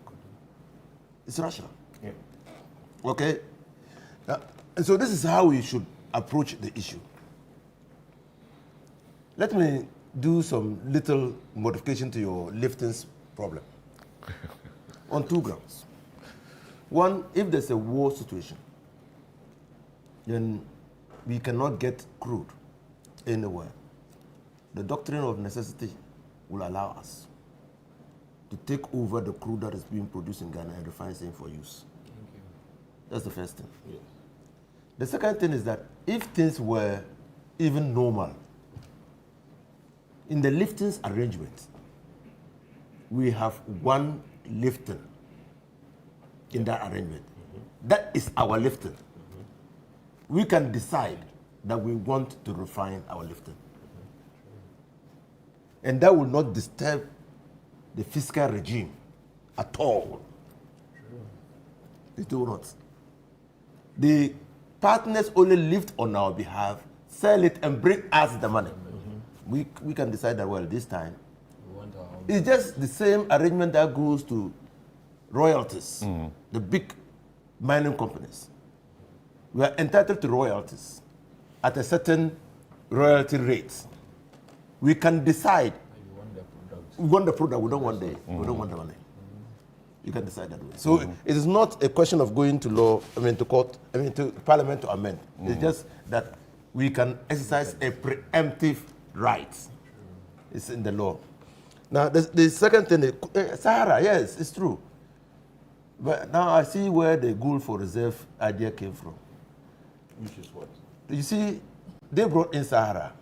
is rational. Okay? And so this is how we should approach the issue. Let me do some little modification to your liftings problem on 2 grounds. One, if there's a war situation, then we cannot get crude anywhere. The doctrine of necessity will allow us to take over the crude that is being produced in Ghana and refine it for use. That's the first thing. The second thing is that if things were even normal, in the liftings arrangement, we have one lifting in that arrangement. That is our lifting. We can decide that we want to refine our lifting. And that will not disturb the fiscal regime at all. They do not. The partners only lift on our behalf, sell it, and bring us the money. We can decide that, well, this time. It's just the same arrangement that goes to royalties, the big mining companies. We are entitled to royalties at a certain royalty rate. We can decide. We want the product, we don't want the money. You can decide that way. So it is not a question of going to law, to court, to parliament to amend. It's just that we can exercise a preemptive right. It's in the law. Now, the second thing is Sahara. Yes, it's true. But now I see where the gold for reserve idea came from. Which is what? You see, they brought in Sahara.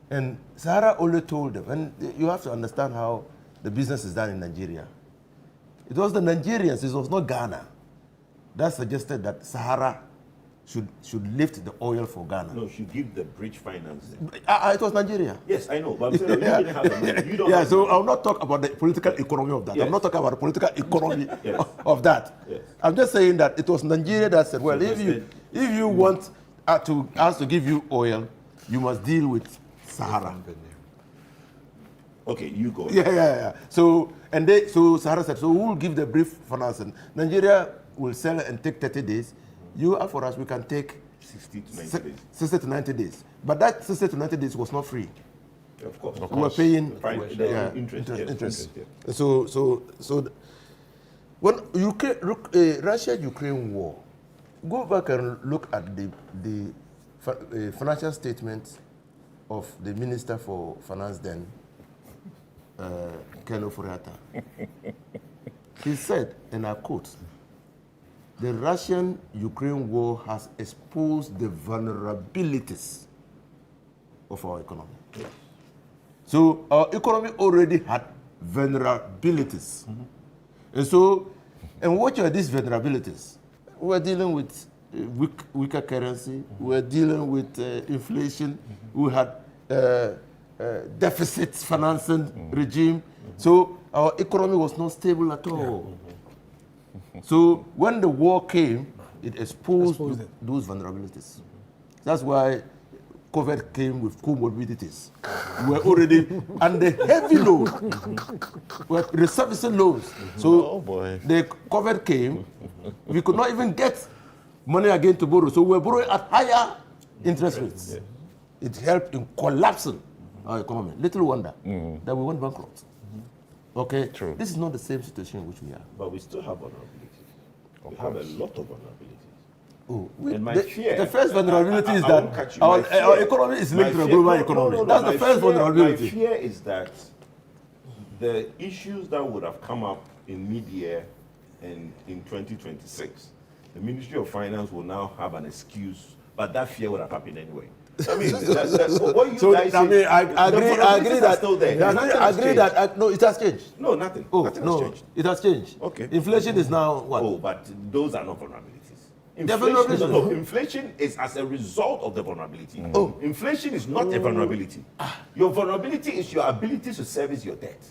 And Sahara only told them, and you have to understand how the business is done in Nigeria. It was the Nigerians, it was not Ghana, that suggested that Sahara should lift the oil for Ghana. No, should give the bridge financing. It was Nigeria. Yes, I know, but I'm saying you didn't have the money. You don't yeah, have so the money. I'll not talk about the political economy of that. Yes. I'm not talking about the political economy Yes. of that. Yes. I'm just saying that it was Nigeria that said, well, if you want us to give you oil, you must deal with Sahara. Okay, you go. Yeah. So Sahara said, so we'll give the brief financing. Nigeria will sell it and take 30 days. You and for us, we can take 60 to 90 days. 60 to 90 days. But that 60 to 90 days was not free. Of course. We were paying interest. Yeah. So when Russia-Ukraine war, go back and look at the financial statement of the Minister for Finance then, Keno Furiata. He said, and I quote, the Russian-Ukraine war has exposed the vulnerabilities of our economy. Yes. So our economy already had vulnerabilities. And what are these vulnerabilities? We're dealing with weaker currency, we're dealing with inflation, we had deficit financing regime. So our economy was not stable at all. So when the war came, it exposed those vulnerabilities. That's why COVID came with comorbidities. We were already under heavy load. We were resurfacing loans. So the COVID came, we could not even get money again to borrow. So we were borrowing at higher interest rates. It helped in collapsing our economy. Little wonder that we went bankrupt. Okay, true. This is not the same situation in which we are. But we still have vulnerabilities. We have a lot of vulnerabilities. Oh, and my fear, the first vulnerability is that our economy is linked to a global economy. That's the first vulnerability. My fear is that the issues that would have come up in mid-year and in 2026, the Ministry of Finance will now have an excuse, but that fear would have happened anyway. I mean, what you guys say, I agree that still there. No, it has changed. No, nothing. Nothing has changed. It has changed. Okay. Inflation is now what? Oh, but those are not vulnerabilities. Inflation is as a result of the vulnerability. Oh, inflation is not a vulnerability. Your vulnerability is your ability to service your debt.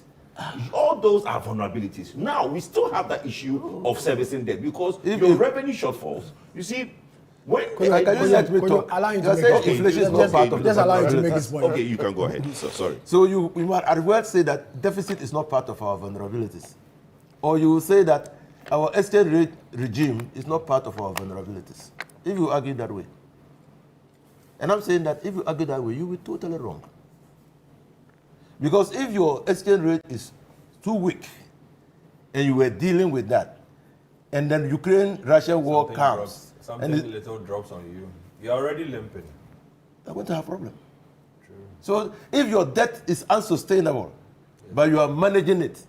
All those are vulnerabilities. Now we still have that issue of servicing debt because your revenue shortfalls. You see. Inflation is not part of just allow him to make his point. Okay, you can go ahead. So sorry. So you might as well say that deficit is not part of our vulnerabilities, or you will say that our exchange rate regime is not part of our vulnerabilities. If you argue that way, and I'm saying that if you argue that way, you will be totally wrong. Because if your exchange rate is too weak, and you were dealing with that, and then Ukraine-Russia war comes. Something little drops on you. You're already limping. They're going to have a problem. True. So if your debt is unsustainable, but you are managing it,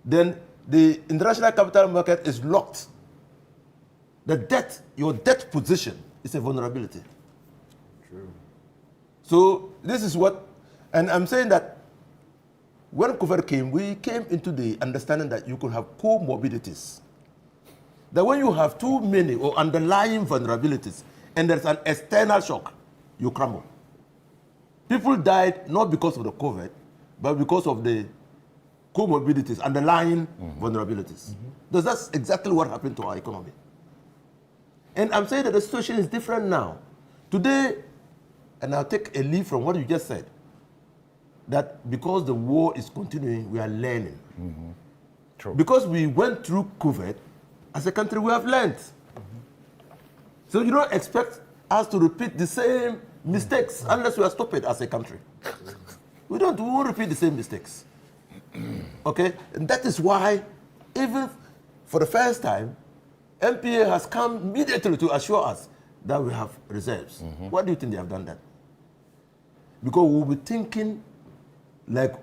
then the international capital market is locked. Your debt position is a vulnerability. True. So this is what, and I'm saying that when COVID came, we came into the understanding that you could have comorbidities. That when you have too many or underlying vulnerabilities and there's an external shock, you crumble. People died not because of the COVID, but because of the comorbidities, underlying vulnerabilities. That's exactly what happened to our economy. And I'm saying that the situation is different now. Today, and I'll take a leaf from what you just said, that because the war is continuing, we are learning. True. Because we went through COVID, as a country, we have learned. So you don't expect us to repeat the same mistakes unless we are stupid as a country. We won't repeat the same mistakes. Okay? And that is why, even for the first time, MPA has come immediately to assure us that we have reserves. Why do you think they have done that? Because we'll be thinking like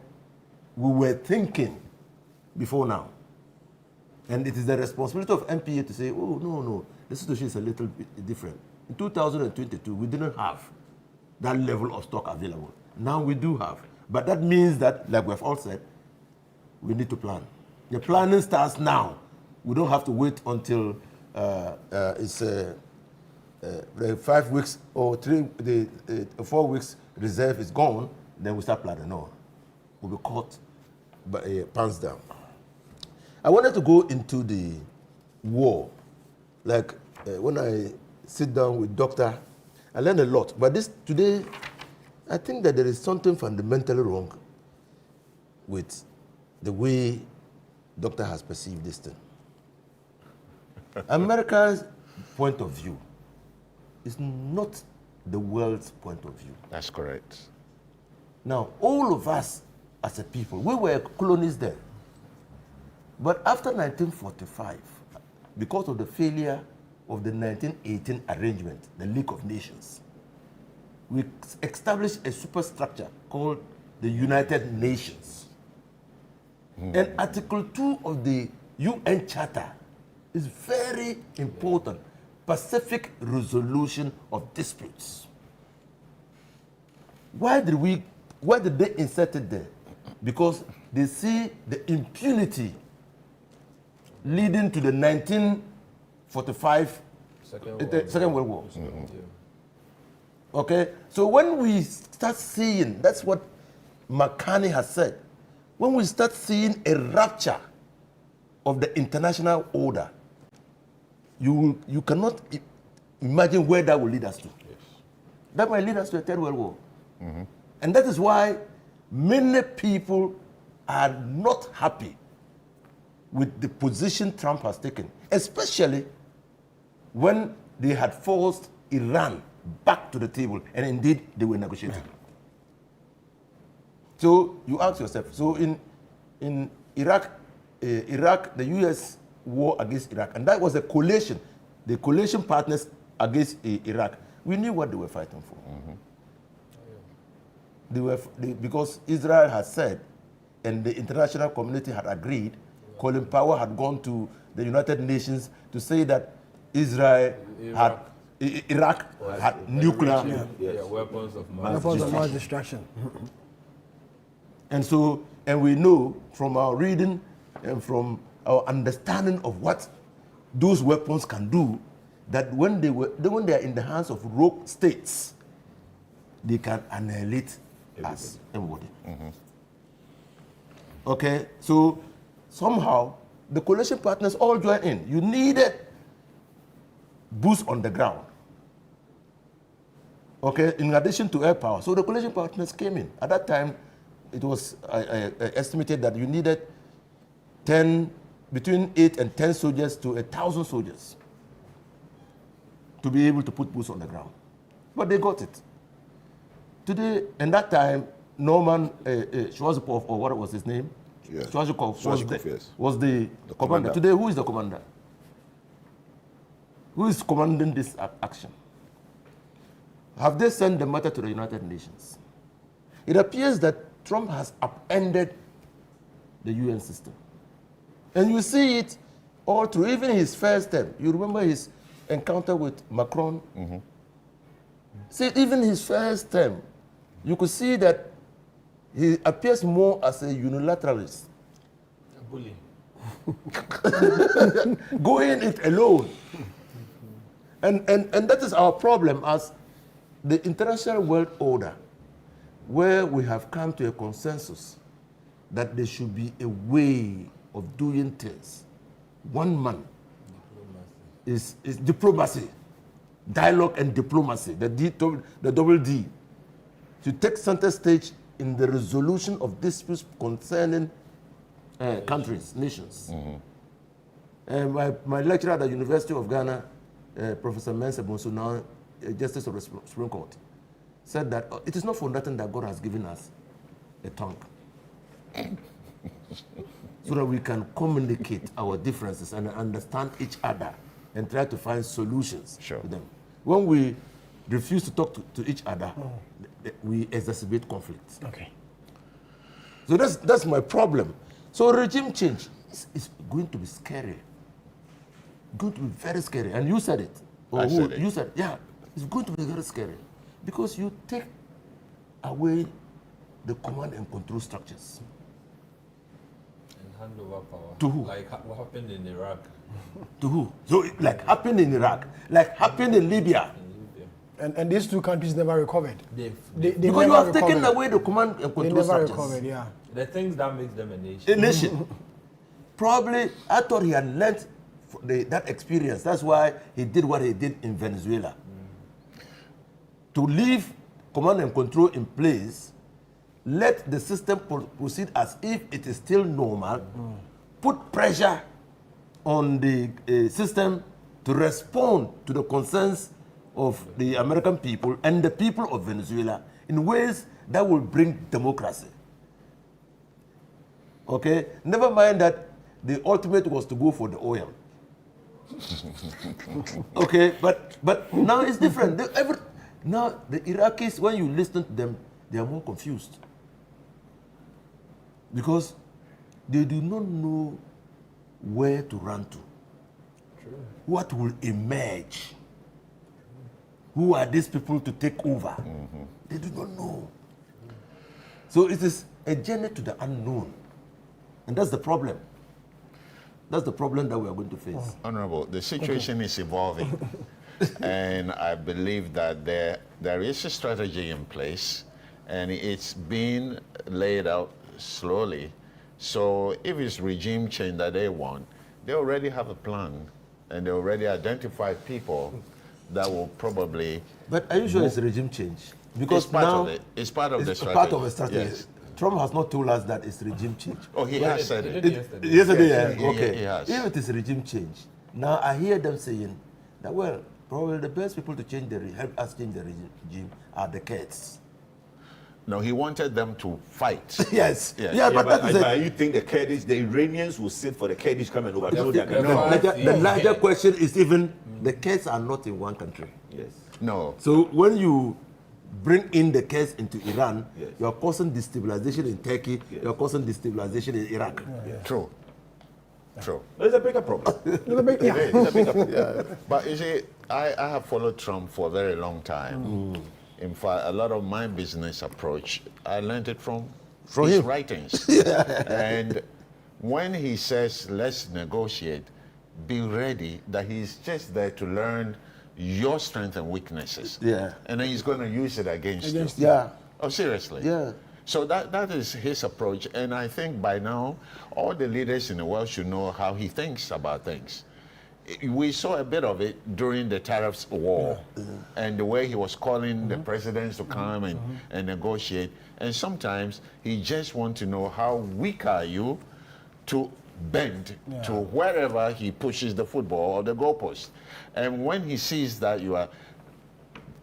we were thinking before now. And it is the responsibility of MPA to say, oh, no, the situation is a little bit different. In 2022, we didn't have that level of stock available. Now we do have. But that means that, like we've all said, we need to plan. The planning starts now. We don't have to wait until the 5 weeks or 4 weeks reserve is gone, then we start planning. No, we'll be caught by pants down. I wanted to go into the war. Like when I sit down with doctor, I learn a lot. But today, I think that there is something fundamentally wrong with the way doctor has perceived this thing. America's point of view is not the world's point of view. That's correct. Now, all of us as a people, we were colonies then. But after 1945, because of the failure of the 1918 arrangement, the League of Nations, we established a superstructure called the United Nations. And Article 2 of the UN Charter is very important. Pacific resolution of disputes. Why did they insert it there? Because they see the impunity leading to the 1945 Second World War. Okay? So when we start seeing, that's what McCartney has said, when we start seeing a rupture of the international order, you cannot imagine where that will lead us to. Yes. That might lead us to a Third World War. And that is why many people are not happy with the position Trump has taken, especially when they had forced Iran back to the table, and indeed they were negotiating. So you ask yourself, so in Iraq, the US war against Iraq, and that was a coalition, the coalition partners against Iraq. We knew what they were fighting for. Because Israel has said, and the international community had agreed, Colin Powell had gone to the United Nations to say that Iraq had nuclear weapons of mass destruction. And we know from our reading and from our understanding of what those weapons can do, that when they are in the hands of rogue states, they can annihilate us, everybody. Okay, so somehow the coalition partners all join in. You needed boots on the ground. Okay, in addition to air power. So the coalition partners came in. At that time, it was estimated that you needed between 8 and 10 soldiers to 1,000 soldiers to be able to put boots on the ground. But they got it. Today, in that time, Norman Schwarzkopf, or what was his name? Yeah. Schwarzkopf was the commander. commander. Today, who is the commander? Who is commanding this action? Have they sent the matter to the United Nations? It appears that Trump has upended the UN system. And you see it all through, even his first term. You remember his encounter with Macron? See, even his first term, you could see that he appears more as a unilateralist. A bully. Going it alone. And that is our problem as the international world order, where we have come to a consensus that there should be a way of doing things. One man is diplomacy, dialogue and diplomacy, the double D, to take center stage in the resolution of disputes concerning countries, nations. My lecturer at the University of Ghana, Professor Mensah Bonsu, now Justice of the Supreme Court, said that it is not for nothing that God has given us a tongue. So that we can communicate our differences and understand each other and try to find solutions to them. When we refuse to talk to each other, we exacerbate conflicts. Okay. So that's my problem. So regime change is going to be scary. Going to be very scary. And you said it. I said it. You said, yeah, it's going to be very scary. Because you take away the command and control structures. And hand over power. To who? Like what happened in Iraq. To who? So like happened in Iraq, like happened in Libya. And these two countries never recovered. They because you have taken away the command and control they never structures. recovered, yeah. The things that makes them a nation. A nation. Probably, I thought he had learned that experience. That's why he did what he did in Venezuela. To leave command and control in place, let the system proceed as if it is still normal, put pressure on the system to respond to the concerns of the American people and the people of Venezuela in ways that will bring democracy. Okay? Never mind that the ultimate was to go for the oil. Okay? But now it's different. Now the Iraqis, when you listen to them, they are more confused. Because they do not know where to run to. True. What will emerge? Who are these people to take over? They do not know. So it is a journey to the unknown. And that's the problem. That's the problem that we are going to face. Honorable, the situation is evolving. And I believe that there is a strategy in place, and it's being laid out slowly. So if it's regime change that they want, they already have a plan, and they already identified people that will probably... But are you sure it's regime change? Because it's part now of it. It's part of the strategy. Part of the strategy. Yes. Trump has not told us that it's regime change. Oh, he has said it. Yesterday, yes, okay. He has. If it is regime change, now I hear them saying that, well, probably the best people to help us change the regime are the Kurds. No, he wanted them to fight. Yes. Yeah, but you think the Kurdish, the Iranians will sit for the Kurdish come and overthrow their country? The larger question is even the Kurds are not in one country. Yes. No. So when you bring in the Kurds into Iran, you are causing destabilization in Turkey, you are causing destabilization in Iraq. True. True. There's a bigger problem. It's a bigger problem. But you see, I have followed Trump for a very long time. In fact, a lot of my business approach, I learned it from his him. writings. And when he says, let's negotiate, be ready that he's just there to learn your strengths and weaknesses. Yeah. And then he's going to use it against you. Yeah. Oh, seriously? Yeah. So that is his approach. And I think by now, all the leaders in the world should know how he thinks about things. We saw a bit of it during the tariffs war and the way he was calling the presidents to come and negotiate. And sometimes he just wants to know how weak are you to bend to wherever he pushes the football or the goalpost. And when he sees that you are,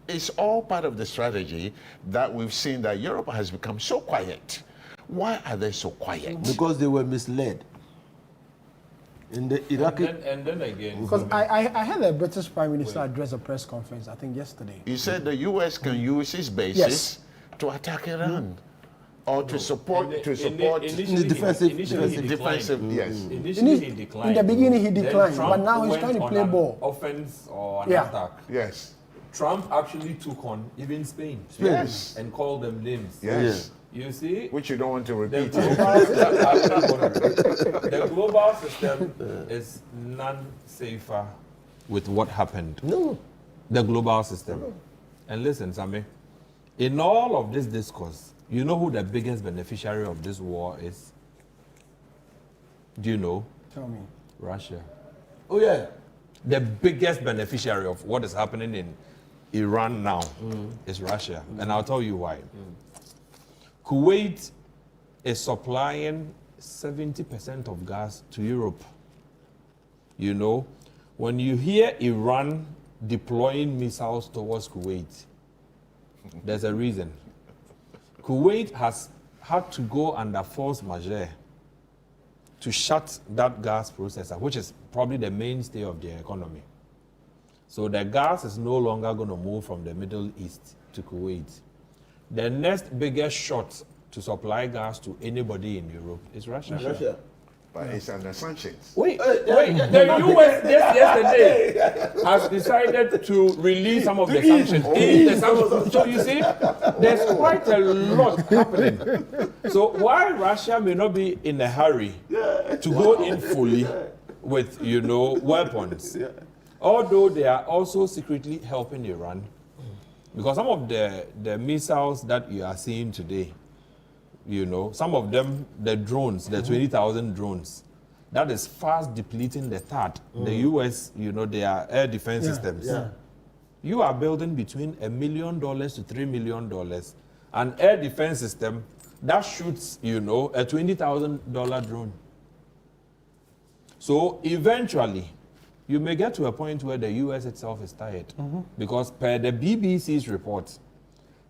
it's all part of the strategy that we've seen that Europe has become so quiet. Why are they so quiet? Because they were misled. In the Iraqi... And then again... Because I had a British Prime Minister address a press conference, I think yesterday. He said the U.S. can use its bases to attack Iran. Or to support Initially defensive. Yes. Initially he declined. In the beginning he declined, Trump but now he's trying to play ball. Offense or an attack. Yes. Trump actually took on even Spain. Yes. And called them names. Yes. You see? Which you don't want to repeat. The global system is none safer with what happened. No. The global system. No. And listen, Sammy, in all of this discourse, you know who the biggest beneficiary of this war is? Do you know? Tell me. Russia. Oh, yeah. The biggest beneficiary of what is happening in Iran now is Russia. And I'll tell you why. Kuwait is supplying 70% of gas to Europe. You know, when you hear Iran deploying missiles towards Kuwait, there's a reason. Kuwait has had to go under force majeure to shut that gas processor, which is probably the mainstay of their economy. So the gas is no longer going to move from the Middle East to Kuwait. The next biggest shot to supply gas to anybody in Europe is Russia. But it's under sanctions. Wait, the US yesterday has decided to release some of the sanctions. So you see, there's quite a lot happening. So while Russia may not be in a hurry to go in fully with, weapons, although they are also secretly helping Iran, because some of the missiles that you are seeing today, some of them, the drones, the 20,000 drones, that is fast depleting the THAAD. The US, their air defense systems. Yeah. You are building between $1 million to $3 million an air defense system that shoots, a $20,000 drone. So eventually, you may get to a point where the US itself is tired. Because per the BBC's report,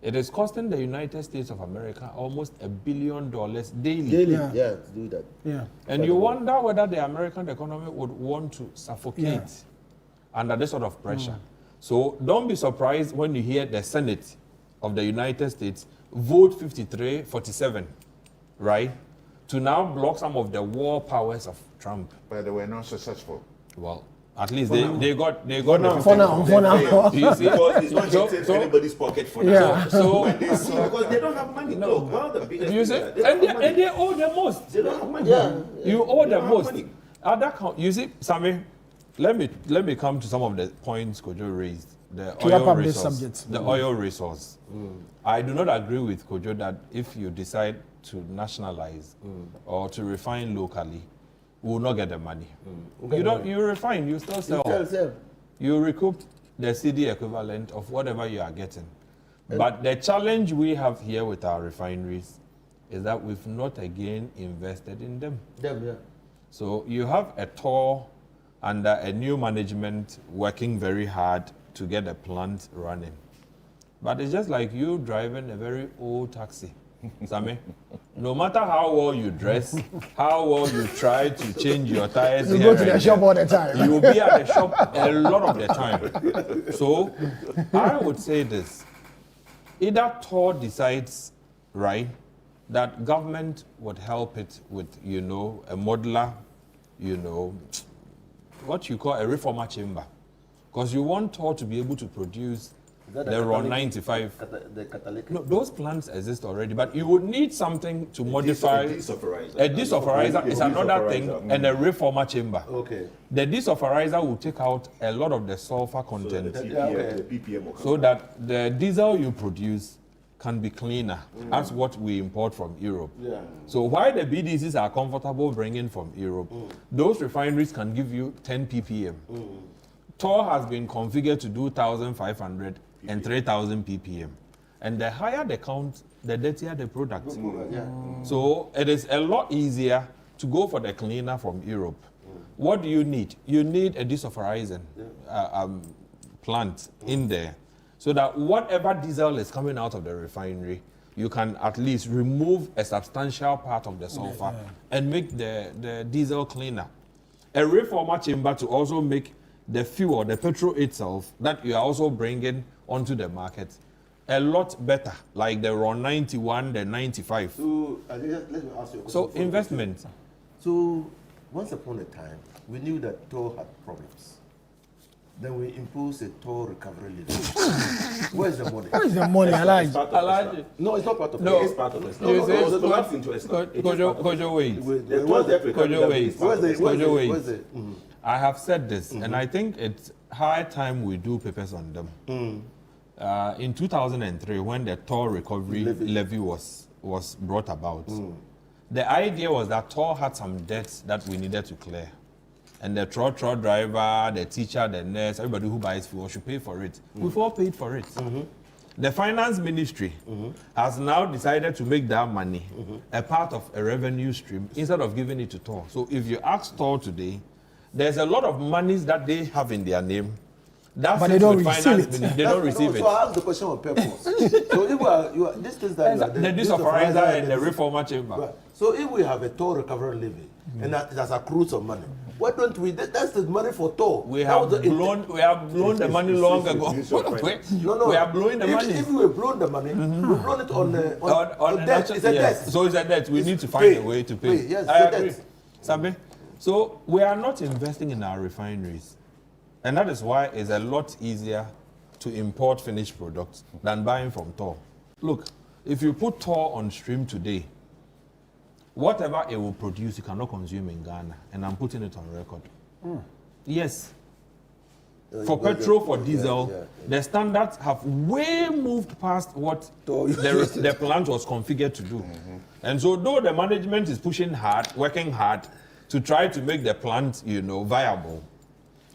it is costing the United States of America almost $1 billion daily. Yeah, to do that. Yeah. And you wonder whether the American economy would want to suffocate under this sort of pressure. So don't be surprised when you hear the Senate of the United States vote 53-47, right, to now block some of the war powers of Trump. But they were not successful. Well, at least they got now. For now. You see? Because it's not hitting anybody's pocket for now. Yeah. So When they see, because they don't have money. No. Look, one of the biggest You see? things is that And they owe the most. they don't have money. You owe They the don't have most. money. At that count, you see, Sammy, let me come to some of the points Kojo raised. The To wrap oil up this resource. subject. The oil resource. I do not agree with Kojo that if you decide to nationalize or to refine locally, we will not get the money. You refine, you still sell. You recoup the CD equivalent of whatever you are getting. But the challenge we have here with our refineries is that we've not again invested in them. So you have a tour under a new management working very hard to get the plant running. But it's just like you driving a very old taxi. Sammy, no matter how well you dress, how well you try to change your tires, You go to the shop all the time. You will be at the shop a lot of the time. So I would say this. Either TOR decides, right, that government would help it with, a modular, what you call a reformer chamber. Because you want TOR to be able to produce the raw 95. The catalytic. No, those plants exist already, but you would need something to modify. A desulfurizer. A desulfurizer is another thing, and a reformer chamber. Okay. The desulfurizer will take out a lot of the sulfur content, The PPM will come so down. that the diesel you produce can be cleaner. That's what we import from Europe. Yeah. So while the BDCs are comfortable bringing from Europe, those refineries can give you 10 ppm. TOR has been configured to do 1,500 and 3,000 ppm. And the higher the count, the dirtier the product. So it is a lot easier to go for the cleaner from Europe. What do you need? You need a desulfurizing plant in there, so that whatever diesel is coming out of the refinery, you can at least remove a substantial part of the sulfur and make the diesel cleaner. A reformer chamber to also make the fuel, the petrol itself, that you are also bringing onto the market a lot better, like the raw 91, the 95. So, let me ask you a question. So investment. So, once upon a time, we knew that TOR had problems. Then we imposed a TOR recovery levy. Where is the money? Where is the money, Elijah? No, it's not part of it. No, It's part of it. You say- It collapsed into a slump. It is part of it. Kojo, wait. The TOR debt recovery Kojo, levy wait. is part of it. Kojo, wait. Where's the I have said this, and I think it's high time we do papers on them. In 2003, when the TOR recovery levy was brought about, The idea was that Tor had some debts that we needed to clear. And the trot driver, the teacher, the nurse, everybody who buys fuel should pay for it. We've all paid for it. The finance ministry has now decided to make that money a part of a revenue stream instead of giving it to Tor. So if you ask Tor today, there's a lot of monies that they have in their name. But they don't receive it. They don't receive it. So I ask the question on purpose. So if you are these things that you are the disauthorizer and the reformer chamber. Right. So if we have a Tor recovery levy and that has accrued some money, why don't we? That's the money for Tor. We have blown the money long ago. No. We are blowing the money. If we blown the money, we blown it on debt. It's a debt. So it's a debt. We need to find a way to pay. Yes, I agree. Sabe? So we are not investing in our refineries. And that is why it's a lot easier to import finished products than buying from Tor. Look, if you put Tor on stream today, whatever it will produce, you cannot consume in Ghana. And I'm putting it on record. Yes. For petrol, for diesel, the standards have way moved past what the plant was configured to do. And so though the management is pushing hard, working hard to try to make the plant, viable,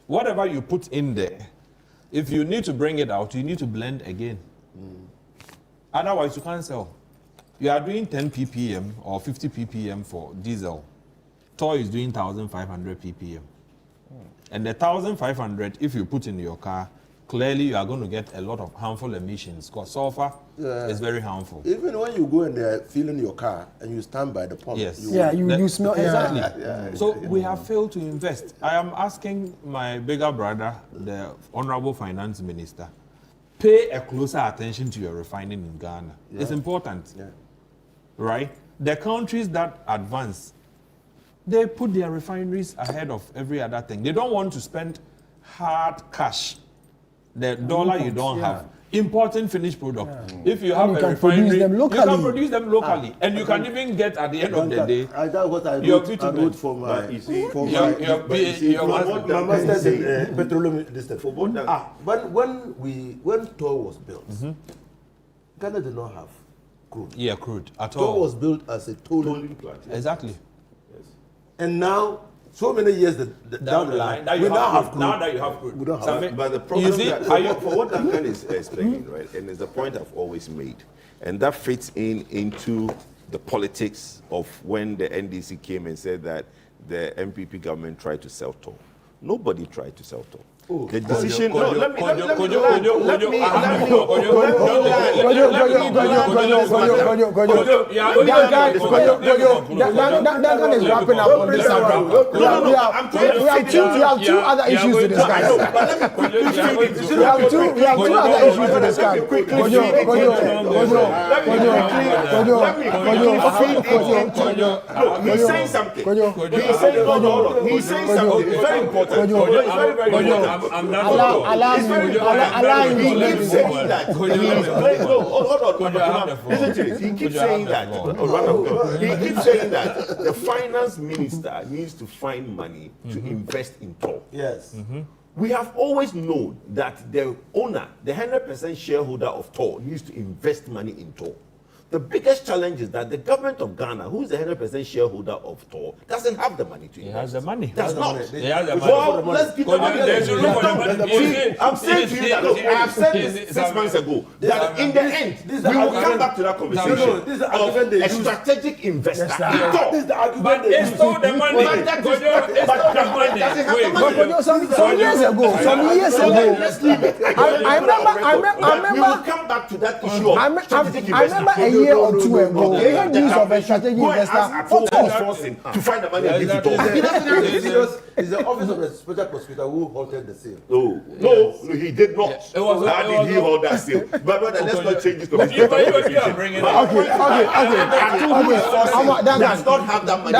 whatever you put in there, if you need to bring it out, you need to blend again. Otherwise, you can't sell. You are doing 10 ppm or 50 ppm for diesel. Tor is doing 1,500 ppm. And the 1,500, if you put in your car, clearly you are going to get a lot of harmful emissions because sulfur is very harmful. Even when you go and they're filling your car and you stand by the pump. Yes. You smell exactly. Yeah. So we have failed to invest. I am asking my bigger brother, the Honorable Finance Minister, pay a closer attention to your refining in Ghana. Yeah. It's important. Yeah. Right? The countries that advance, they put their refineries ahead of every other thing. They don't want to spend hard cash, the dollar you don't have, importing finished product. If you have a refinery, you can produce them locally. And you can even get, at the end of the day, that's what I wrote for my master's in petroleum distance. When Tor was built, Ghana did not have crude. Yeah, crude at all. Tor was built as a tolling plant. Exactly. And now, so many years down the line, we now have crude. Now that you have crude. We don't have but the problem for what Duncan is explaining, right, and it's the point I've always made, and that fits into the politics of when the NDC came and said that the MPP government tried to sell Tor. Nobody tried to sell Tor. The decision. Duncan is wrapping up on this subject. We have two other issues to discuss. We have two other issues to discuss. He's saying something. He's saying something. It's very important. I'm not allow him to keep saying that. Hold on. Listen to this. He keeps saying that. He keeps saying that the finance minister needs to find money to invest in Tor. Yes. We have always known that the owner, the 100% shareholder of Tor, needs to invest money in Tor. The biggest challenge is that the government of Ghana, who is the 100% shareholder of Tor, doesn't have the money to invest. He has the money. Does not. He has the money. Well, let's give the money. I'm saying to you that, look, I have said this 6 months ago, that in the end, we will come back to that conversation of a strategic investor. But they stole the money. Some years ago. Let's leave it. I remember. We will come back to that issue of strategic investor. I remember a year or two ago, we had news of a strategic investor to find the money and give it to It's the office of the special prosecutor who halted the sale. No, he did not. How did he hold that sale? But let's not change this conversation. Does not have that money.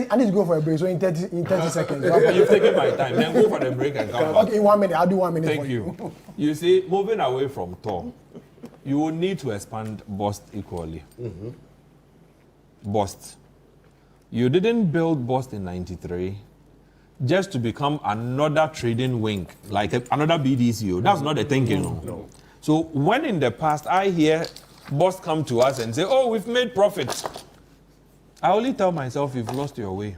I need to go for a break, so in 30 seconds. You've taken my time. Then go for the break and come back. Okay, 1 minute. I'll do 1 minute. Thank you. You see, moving away from Tor, you will need to expand BOST equally. BOST. You didn't build BOST in '93 just to become another trading wing, like another BDCO. That's not the thinking. No. So when in the past I hear BOST come to us and say, oh, we've made profit. I only tell myself you've lost your way.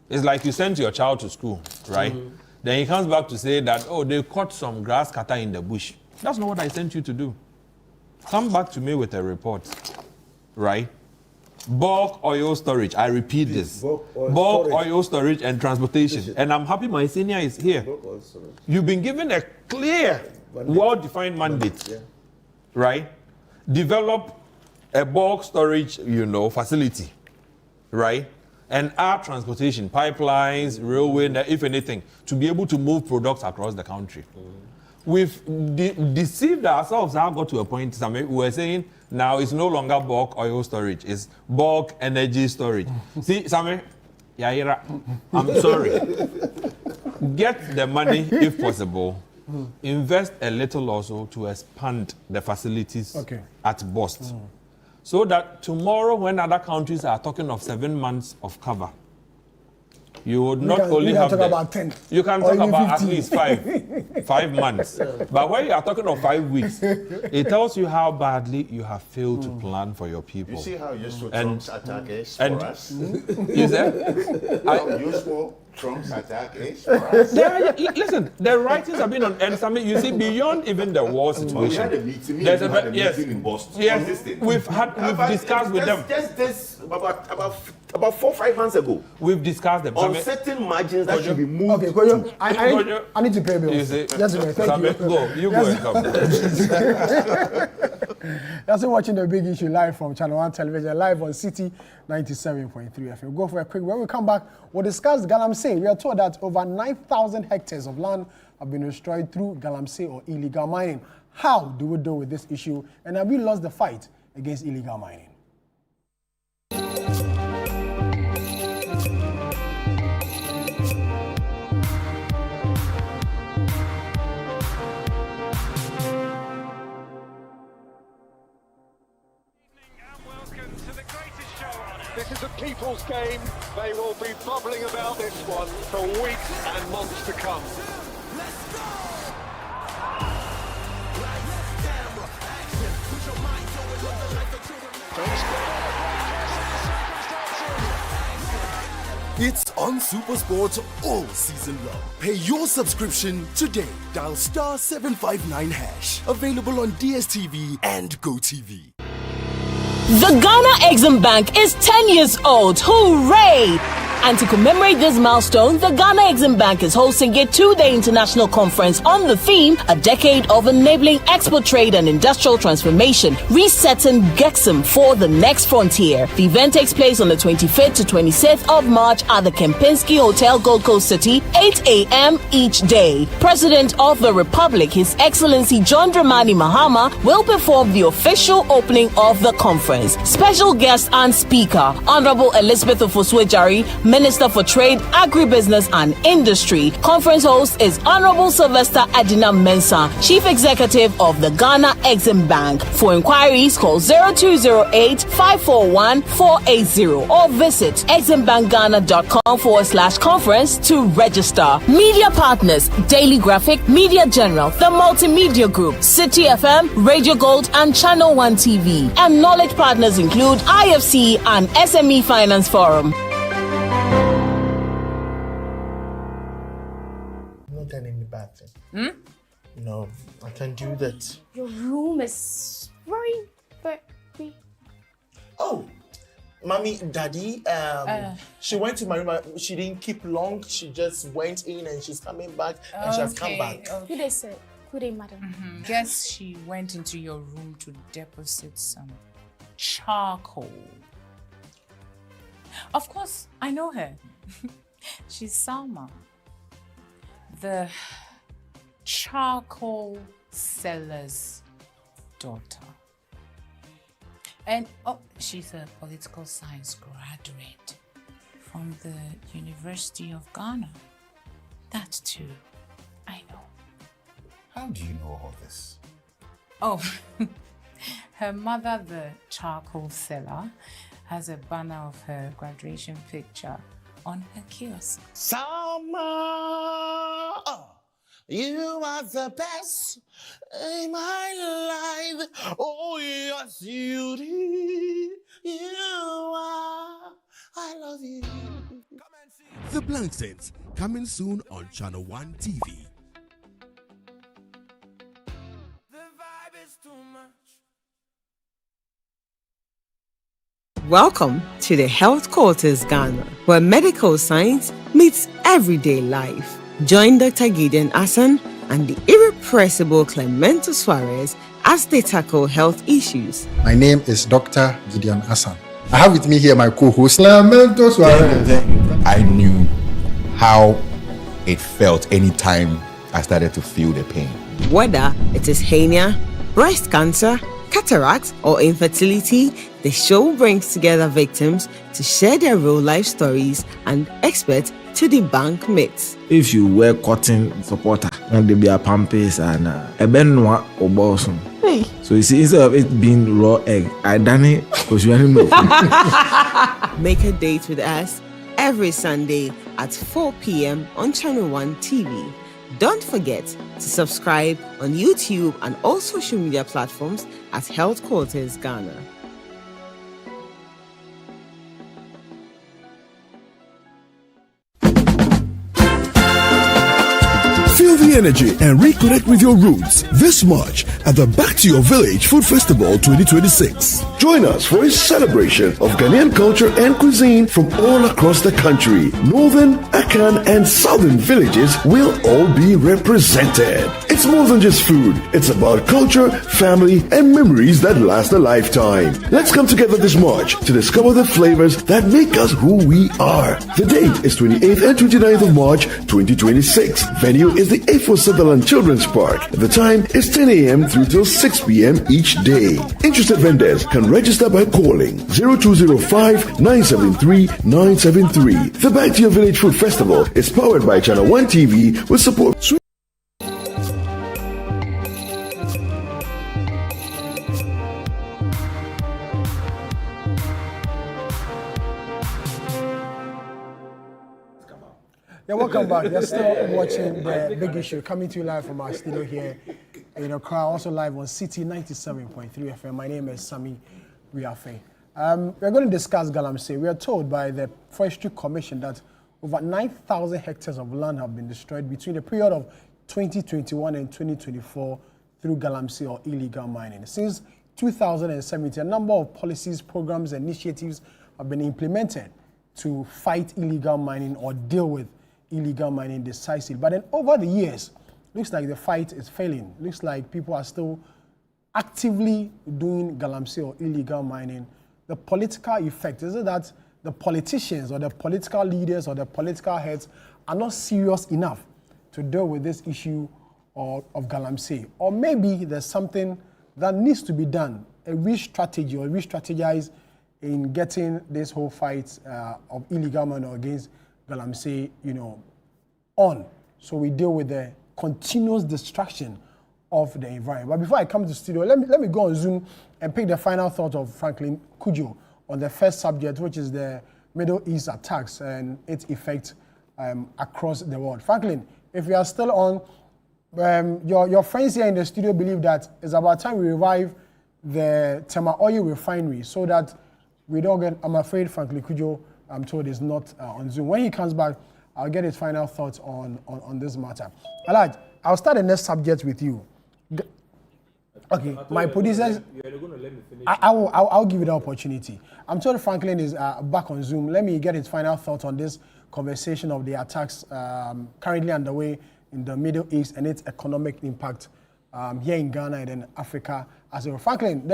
It's like you sent your child to school, right? Mm-hmm. Then he comes back to say that, oh, they caught some grass cutter in the bush. That's not what I sent you to do. Come back to me with a report, right? Bulk oil storage, I repeat this. Bulk oil storage and transportation. And I'm happy my senior is here. You've been given a clear, well-defined mandate, right? Develop a bulk storage, facility, right? And add transportation, pipelines, railway, if anything, to be able to move products across the country. We've deceived ourselves. I got to a point, we were saying, now it's no longer bulk oil storage, it's bulk energy storage. See, Sammy, I'm sorry. Get the money if possible. Invest a little also to expand the facilities at Boston. So that tomorrow, when other countries are talking of 7 months of cover, you would not only have about 10. You can talk about 15. At least 5 months. But when you are talking of 5 weeks, it tells you how badly you have failed to plan for your people. You see how useful Trump's attack is for us? You said? How useful Trump's attack is for us? Listen, the writings have been on Ensame. You see, beyond even the war situation. We had a meeting. We had a meeting in Boston. Yes, we've discussed with them. Just this about 4 or 5 months ago. We've discussed them. On certain margins that should be moved. Okay, I need to pay bills. You see, just a minute, thank you. Go and come. You're still watching The Big Issue live from Channel 1 Television, live on City 97.3 FM. We'll go for a quick. When we come back, we'll discuss Galamsey. We are told that over 9,000 hectares of land have been destroyed through Galamsey or illegal mining. How do we deal with this issue? And have we lost the fight against illegal mining? This is a people's game. They will be bubbling about this one for weeks and months to come. Let's go! It's on SuperSport all season long. Pay your subscription today. Dial *759#. Available on DSTV and GoTV. The Ghana Exim Bank is 10 years old. Hooray! And to commemorate this milestone, the Ghana Exim Bank is hosting a 2-day international conference on the theme, A Decade of Enabling Export Trade and Industrial Transformation, Resetting GEXIM for the Next Frontier. The event takes place on the 25th to 26th of March at the Kempinski Hotel, Gold Coast City, 8 a.m. each day. President of the Republic, His Excellency John Dramani Mahama, will perform the official opening of the conference. Special guest and speaker, Honorable Elizabeth Ofoswejari, Minister for Trade, Agribusiness and Industry. Conference host is Honorable Sylvester Adina Mensah, Chief Executive of the Ghana Exim Bank. For inquiries, call 0208-541-480 or visit eximbankghana.com/conference to register. Media partners, Daily Graphic, Media General, The Multimedia Group, City FM, Radio Gold and Channel 1 TV. And knowledge partners include IFC and SME Finance Forum. No, I can't do that. Your room is very. Oh, Mommy, Daddy, she went to my room. She didn't keep long. She just went in and she's coming back and she has come back. Who they say? Who they, madam? Guess she went into your room to deposit some charcoal. Of course, I know her. She's Salma, the charcoal seller's daughter. And she's a political science graduate from the University of Ghana. That too, I know. How do you know all this? Oh, her mother, the charcoal seller, has a banner of her graduation picture on her kiosk. Salma, you are the best in my life. Oh, yes, you did. You are, I love you. The Blank Saints, coming soon on Channel 1 TV. Welcome to the Health Quarters Ghana, where medical science meets everyday life. Join Dr. Gideon Assan and the irrepressible Clemento Suarez as they tackle health issues. My name is Dr. Gideon Assan. I have with me here my co-host, Clemento Suarez. I knew how it felt anytime I started to feel the pain. Whether it is hernia, breast cancer, cataracts, or infertility, the show brings together victims to share their real life stories and experts to debunk myths. If you wear cotton supporter, and they be a pampers and a benwa or bosom. So you see, instead of it being raw egg, I done it because you already know. Make a date with us every Sunday at 4 p.m. on Channel 1 TV. Don't forget to subscribe on YouTube and all social media platforms at Health Quarters Ghana. Feel the energy and reconnect with your roots this March at the Back to Your Village Food Festival 2026. Join us for a celebration of Ghanaian culture and cuisine from all across the country. Northern, Akan, and Southern villages will all be represented. It's more than just food. It's about culture, family, and memories that last a lifetime. Let's come together this March to discover the flavors that make us who we are. The date is 28th and 29th of March 2026. Venue is the A4 Sutherland Children's Park. The time is 10 a.m. through till 6 p.m. each day. Interested vendors can register by calling 0205-973-973. The Back to Your Village Food Festival is powered by Channel 1 TV with support. Yeah, welcome back. You're still watching the Big Issue, coming to you live from our studio here in Accra, also live on City 97.3 FM. My name is Sami Riafe. We're going to discuss Galamsey. We are told by the Forestry Commission that over 9,000 hectares of land have been destroyed between the period of 2021 and 2024 through Galamsey or illegal mining. Since 2017, a number of policies, programs, and initiatives have been implemented to fight illegal mining or deal with illegal mining decisively. But then over the years, looks like the fight is failing. Looks like people are still actively doing Galamsey or illegal mining. The political effect, is it that the politicians or the political leaders or the political heads are not serious enough to deal with this issue of Galamsey? Or maybe there's something that needs to be done, a re-strategy or re-strategize in getting this whole fight of illegal mining against Galamsey, on. So we deal with the continuous destruction of the environment. But before I come to the studio, let me go on Zoom and pick the final thought of Franklin Kujo on the first subject, which is the Middle East attacks and its effect across the world. Franklin, if you are still on, your friends here in the studio believe that it's about time we revive the Tema Oil refinery so that we don't get, I'm afraid Franklin Kujo, I'm told, is not on Zoom. When he comes back, I'll get his final thoughts on this matter. Alright, I'll start the next subject with you. Okay, my producers, I'll give you the opportunity. I'm told Franklin is back on Zoom. Let me get his final thoughts on this conversation of the attacks currently underway in the Middle East and its economic impact here in Ghana and in Africa as well. Franklin,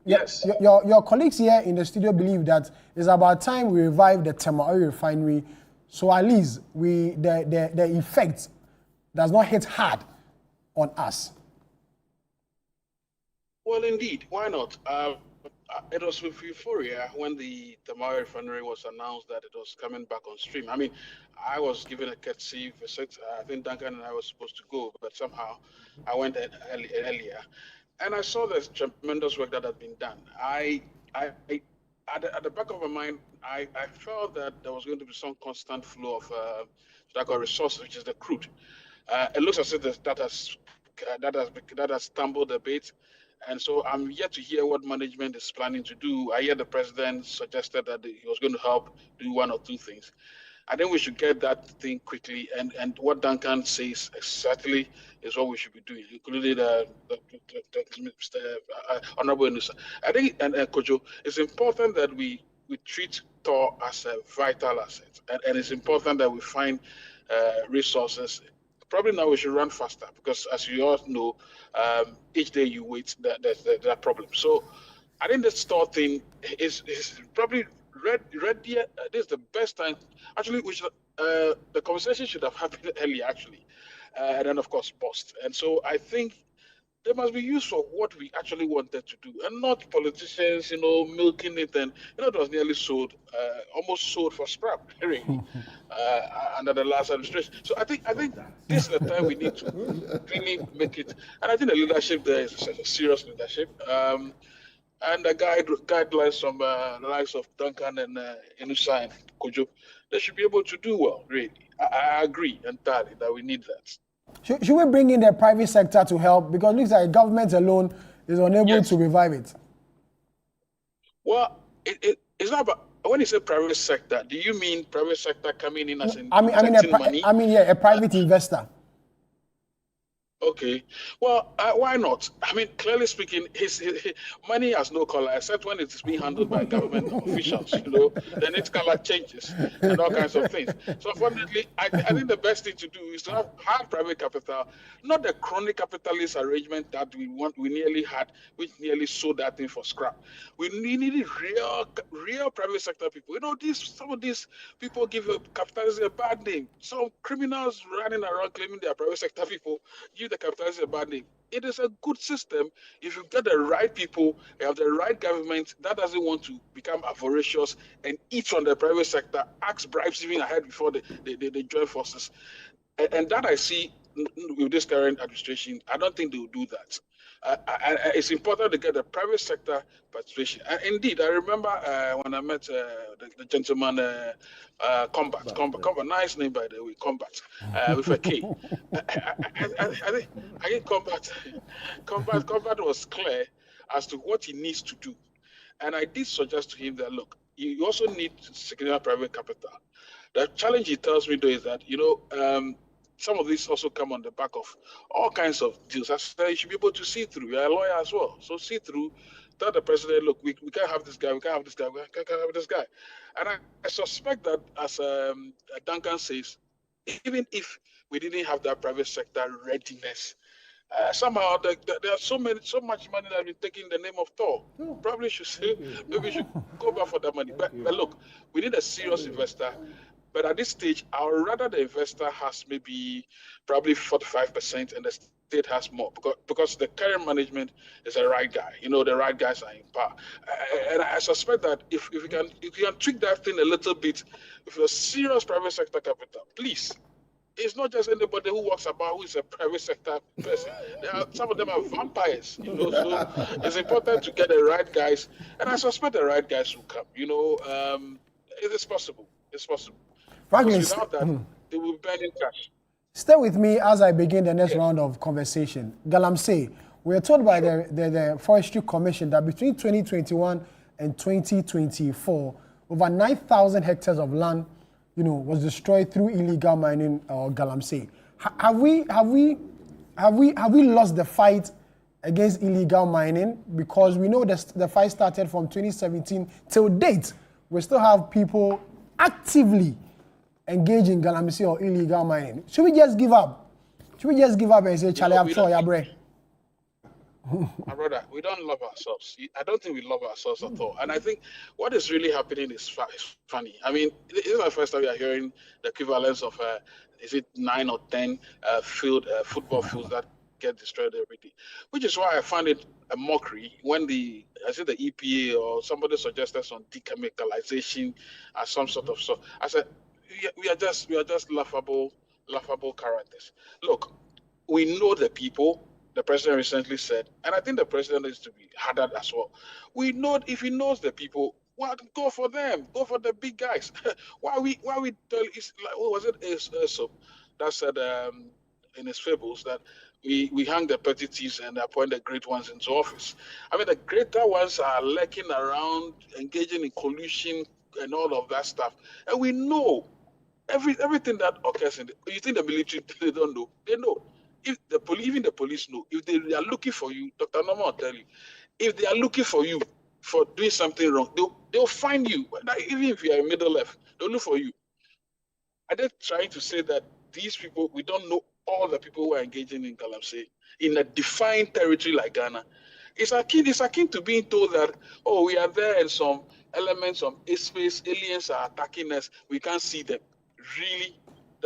yes. Your colleagues here in the studio believe that it's about time we revive the Tema Oil refinery, so at least the effect does not hit hard on us. Well, indeed, why not? It was with euphoria when the Tema Oil refinery was announced that it was coming back on stream. I mean, I was given a courtesy visit. I think Duncan and I were supposed to go, but somehow I went earlier. And I saw the tremendous work that had been done. At the back of my mind, I felt that there was going to be some constant flow of resources, which is the crude. It looks as if that has stumbled a bit. And so I'm yet to hear what management is planning to do. I hear the president suggested that he was going to help do one or two things. I think we should get that thing quickly. And what Duncan says exactly is what we should be doing, including Mr. Honorable Inusa. I think, and Kojo, it's important that we treat Thor as a vital asset. And it's important that we find resources. Probably now we should run faster because, as you all know, each day you wait, there's that problem. So I think the store thing is probably this is the best time. Actually, we should, the conversation should have happened earlier, actually. And then, of course, bust. And so I think they must be used for what we actually wanted to do, and not politicians, milking it. And it was nearly sold, almost sold for scrap, really, under the last administration. So I think this is the time we need to really make it. And I think the leadership there is a serious leadership. And the guidelines from the likes of Duncan and Inusa and Kojo, they should be able to do well, really. I agree entirely that we need that. Should we bring in the private sector to help? Because it looks like government alone is unable to revive it. Well, it's not about, when you say private sector, do you mean private sector coming in as in money? A private investor. Okay. Well, why not? I mean, clearly speaking, his money has no color except when it is being handled by government officials. Then its color changes and all kinds of things. So, unfortunately, I think the best thing to do is to have private capital, not the chronic capitalist arrangement that we nearly had, which nearly sold that thing for scrap. We needed real private sector people. Some of these people give capitalism a bad name. Some criminals running around claiming they are private sector people give the capitalism a bad name. It is a good system if you get the right people, you have the right government that doesn't want to become avaricious and eat from the private sector, ask bribes even ahead before they join forces. And that I see with this current administration. I don't think they will do that. It's important to get the private sector participation. And indeed, I remember when I met the gentleman, Combat, nice name by the way, Combat, with a K. I think Combat was clear as to what he needs to do. And I did suggest to him that, look, you also need significant private capital. The challenge he tells me though is that, some of these also come on the back of all kinds of deals. I said you should be able to see through. You're a lawyer as well. So see through, tell the president, look, we can't have this guy, we can't have this guy, we can't have this guy. And I suspect that, as Duncan says, even if we didn't have that private sector readiness, somehow there are so much money that we taking in the name of Thor. Probably should say, maybe we should go back for that money. But look, we need a serious investor. But at this stage, I would rather the investor has probably 45% and the state has more because the current management is the right guy. The right guys are in power. And I suspect that if you can tweak that thing a little bit, with a serious private sector capital, please. It's not just anybody who walks about who is a private sector person. Some of them are vampires, so it's important to get the right guys. And I suspect the right guys will come. It is possible. It's possible. Frankly, without that, they will burn in cash. Stay with me as I begin the next round of conversation. Galamsey, we are told by the Forestry Commission that between 2021 and 2024, over 9,000 hectares of land, was destroyed through illegal mining or Galamsey. Have we lost the fight against illegal mining? Because we know the fight started from 2017 till date. We still have people actively engage in Galamsey or illegal mining. Should we just give up? Should we just give up and say, Charlie, I'm sorry, Abre? My brother, we don't love ourselves. I don't think we love ourselves at all. And I think what is really happening is funny. I mean, this is my first time we are hearing the equivalence of, 9 or 10 football fields that get destroyed every day. Which is why I find it a mockery when the EPA or somebody suggested some dechemicalization as some sort of so. I said, we are just laughable characters. Look, we know the people. The president recently said, and I think the president needs to be harder as well. We know if he knows the people, well, go for them, go for the big guys. why we tell? It's like, what was it? Aesop that said in his fables that we hang the petty thieves and appoint the great ones into office. I mean, the greater ones are lurking around, engaging in collusion and all of that stuff. And we know everything that occurs in you think the military, they don't know. They know. If even the police know. If they are looking for you, Dr. Norman will tell you, if they are looking for you for doing something wrong, they'll find you. Even if you are middle left, they'll look for you. Are they trying to say that these people, we don't know all the people who are engaging in Galamsey in a defined territory like Ghana? It's akin to being told that, oh, we are there and some elements of space, aliens are attacking us, we can't see them. Really?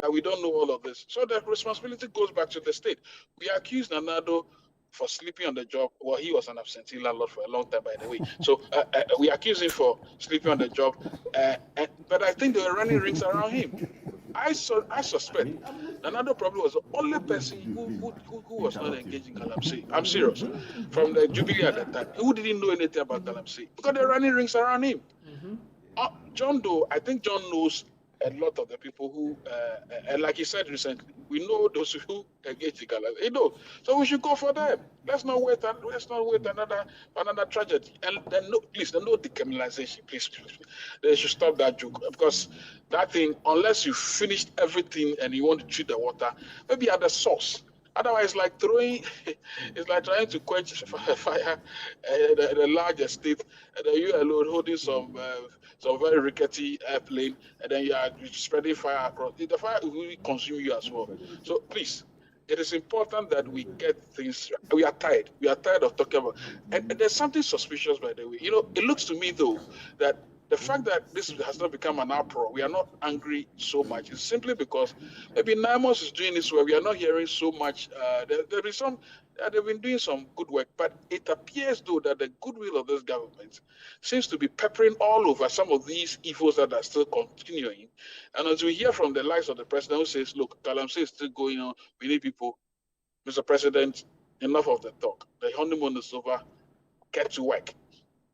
That we don't know all of this. So the responsibility goes back to the state. We accused Nanado for sleeping on the job. Well, he was an absentee landlord for a long time, by the way. So we accuse him for sleeping on the job. But I think they were running rings around him. I suspect Nanado probably was the only person who was not engaged in Galamsey. I'm serious. From the Jubilee at that time, who didn't know anything about Galamsey because they're running rings around him. John Doe, I think John knows a lot of the people who, and like he said recently, we know those who engage in Galamsey. You know, so we should go for them. Let's not wait another tragedy. And then please, no decriminalization, please. They should stop that joke because that thing, unless you finished everything and you want to treat the water, maybe at the source. Otherwise, it's like trying to quench fire in a large estate, and then you alone holding some very rickety airplane, and then you are spreading fire across. The fire will consume you as well. So please, it is important that we get things. We are tired. We are tired of talking about. And there's something suspicious, by the way. You know, it looks to me though that the fact that this has not become an uproar, we are not angry so much. It's simply because maybe Naimos is doing this where we are not hearing so much. They've been doing some good work, but it appears though that the goodwill of this government seems to be peppering all over some of these evils that are still continuing. And as we hear from the likes of the president who says, look, Galamsey is still going on, we need people. Mr. President, enough of the talk. The honeymoon is over. Get to work.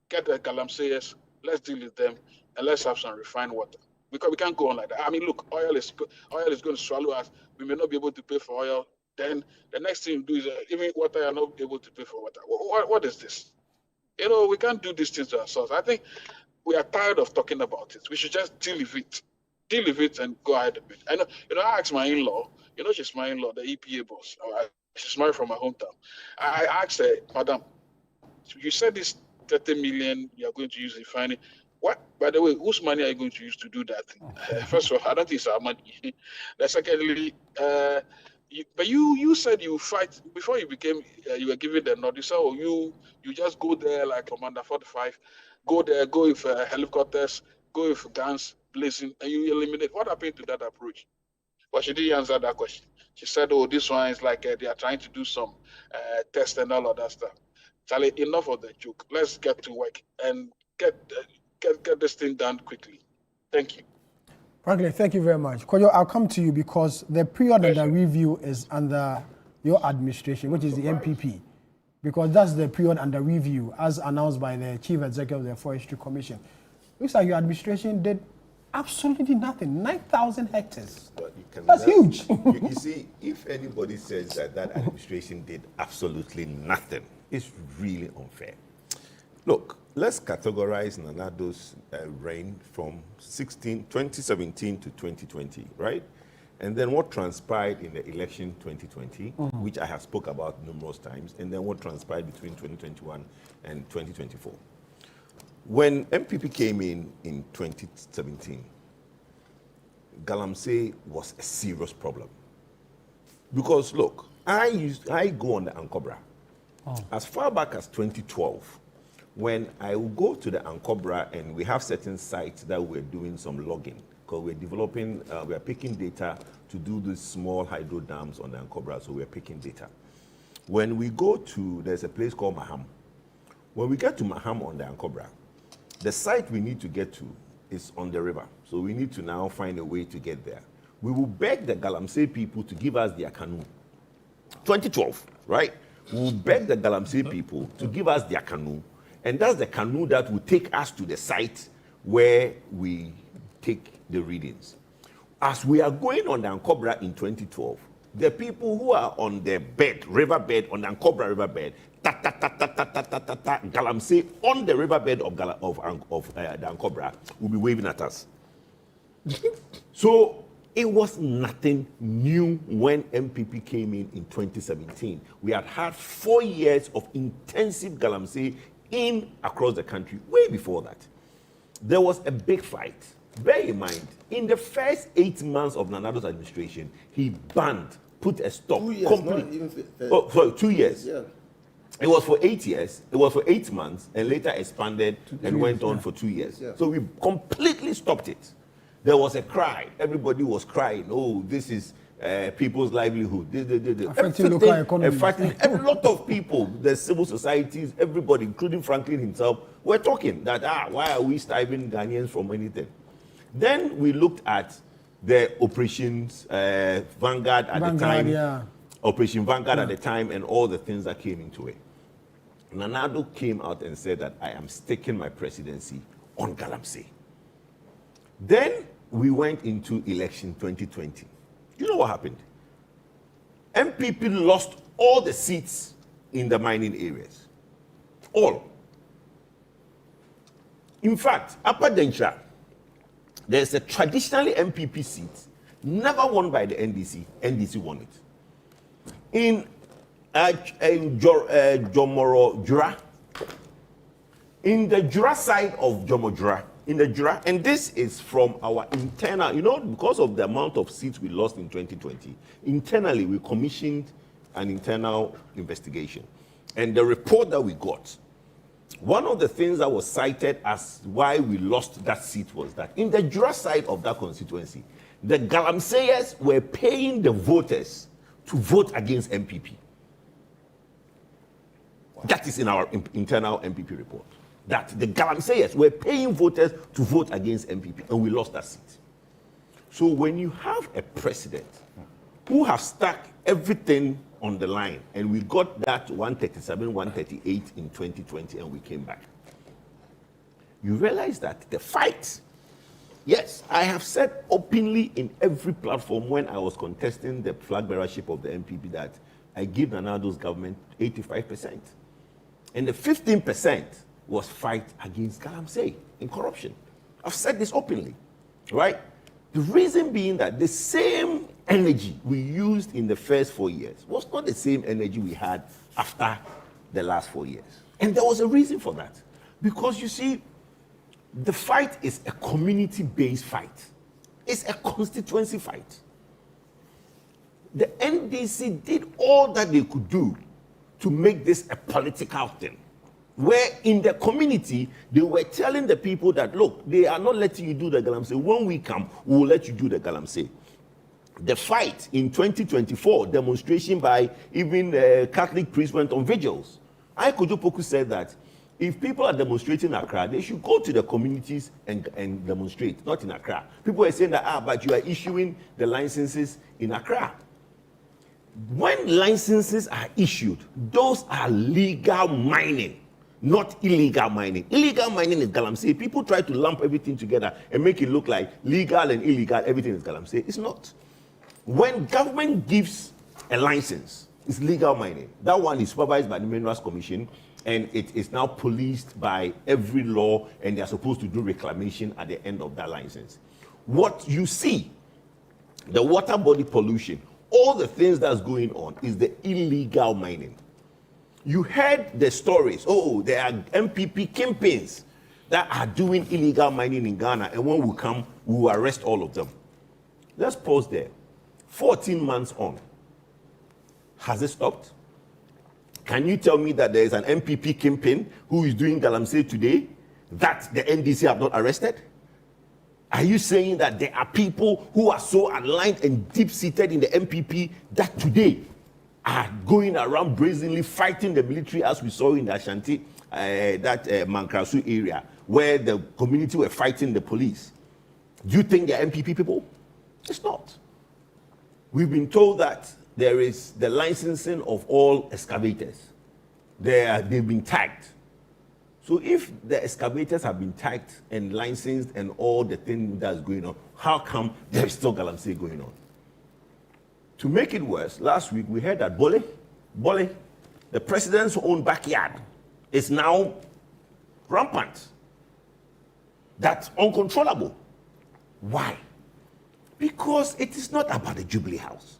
Get the Galamseyers. Let's deal with them and let's have some refined water. Because we can't go on like that. I mean, look, oil is going to swallow us. We may not be able to pay for oil. Then the next thing you do is even water, you're not able to pay for water. What is this? You know, we can't do these things to ourselves. I think we are tired of talking about it. We should just deal with it. Deal with it and go ahead with it. I asked my in-law, she's my in-law, the EPA boss. She's married from my hometown. I asked her, Madam, you said this 30 million you are going to use in refining. What? By the way, whose money are you going to use to do that? First of all, I don't think it's our money. Secondly, but you said you fight before you became. You were given the nod. You said, oh, you just go there like Commander 45, go there, go with helicopters, go with guns blazing, and you eliminate. What happened to that approach? Well, she didn't answer that question. She said, oh, this one is like they are trying to do some test and all of that stuff. Charlie, enough of the joke. Let's get to work and get this thing done quickly. Thank you. Franklin, thank you very much. Kojo, I'll come to you because the period under review is under your administration, which is the MPP, because that's the period under review as announced by the Chief Executive of the Forestry Commission. Looks like your administration did absolutely nothing. 9,000 hectares. That's huge. You see, if anybody says that administration did absolutely nothing, it's really unfair. Look, let's categorize Nanado's reign from 2017 to 2020, right? And then what transpired in the election 2020, which I have spoke about numerous times, and then what transpired between 2021 and 2024. When MPP came in 2017, Galamsey was a serious problem. Because look, I go on the Ankobra. As far back as 2012, when I will go to the Ankobra and we have certain sites that we're doing some logging, because we're developing, we're picking data to do these small hydro dams on the Ankobra, so we're picking data. When we go to, there's a place called Maham. When we get to Maham on the Ankobra, the site we need to get to is on the river, so we need to now find a way to get there. We will beg the Galamsey people to give us their canoe. 2012, right? We will beg the Galamsey people to give us their canoe, and that's the canoe that will take us to the site where we take the readings. As we are going on the Ankobra in 2012, The people who are on the bed, riverbed, on the Ankobra riverbed, Galamsey on the riverbed of the Ankobra will be waving at us. So it was nothing new when MPP came in 2017. We had 4 years of intensive Galamsey across the country. Way before that, there was a big fight. Bear in mind, in the first 8 months of Nanado's administration, he put a stop. 2 years, not even 2 years. Yeah. It was for 8 years. It was for 8 months, and later expanded and went on for 2 years. Yeah. So we completely stopped it. There was a cry. Everybody was crying. Oh, this is people's livelihood. Affecting local economy. Affecting a lot of people, the civil societies, everybody, including Franklin himself, were talking that, why are we starving Ghanaians from anything? Then we looked at the operations Vanguard at the time. Yeah. Operation Vanguard at the time, and all the things that came into it. Nanado came out and said that I am staking my presidency on Galamsey. Then we went into election 2020. You know what happened? MPP lost all the seats in the mining areas. All. In fact, Upper Denchra, there's a traditionally MPP seat, never won by the NDC. NDC won it. In Jomoro Jura, in the Jura side of Jomo Jura, in the Jura, and this is from our internal, because of the amount of seats we lost in 2020, internally we commissioned an internal investigation. And the report that we got, one of the things that was cited as why we lost that seat was that in the Jura side of that constituency, the Galamseyers were paying the voters to vote against MPP. That is in our internal MPP report. That the Galamseyers were paying voters to vote against MPP, and we lost that seat. So when you have a president who has stuck everything on the line, and we got that 137, 138 in 2020, and we came back, you realize that the fight. Yes, I have said openly in every platform when I was contesting the flag bearership of the MPP that I give Nanado's government 85%. And the 15% was fight against Galamsey in corruption. I've said this openly, right? The reason being that the same energy we used in the first 4 years was not the same energy we had after the last 4 years. And there was a reason for that. Because you see, the fight is a community-based fight. It's a constituency fight. The NDC did all that they could do to make this a political thing, where in the community, they were telling the people that, look, they are not letting you do the Galamsey. When we come, we will let you do the Galamsey. The fight in 2024, demonstration by even Catholic priests went on vigils. Kojo Poku said that if people are demonstrating in Accra, they should go to the communities and demonstrate, not in Accra. People are saying that, but you are issuing the licenses in Accra. When licenses are issued, those are legal mining, not illegal mining. Illegal mining is Galamsey. People try to lump everything together and make it look like legal and illegal, everything is Galamsey. It's not. When government gives a license, it's legal mining. That one is supervised by the Minerals Commission, and it is now policed by every law, and they are supposed to do reclamation at the end of that license. What you see, the water body pollution, all the things that's going on is the illegal mining. You heard the stories. Oh, there are MPP kingpins that are doing illegal mining in Ghana, and when we come, we will arrest all of them. Let's pause there. 14 months on. Has it stopped? Can you tell me that there is an MPP kingpin who is doing Galamsey today that the NDC have not arrested? Are you saying that there are people who are so aligned and deep-seated in the MPP that today are going around brazenly fighting the military, as we saw in the Ashanti, Mankrasu area, where the community were fighting the police? Do you think they're MPP people? It's not. We've been told that there is the licensing of all excavators. They've been tagged. So if the excavators have been tagged and licensed and all the thing that's going on, how come there is still Galamsey going on? To make it worse, last week we heard that Bole, the president's own backyard, is now rampant. That's uncontrollable. Why? Because it is not about the Jubilee House.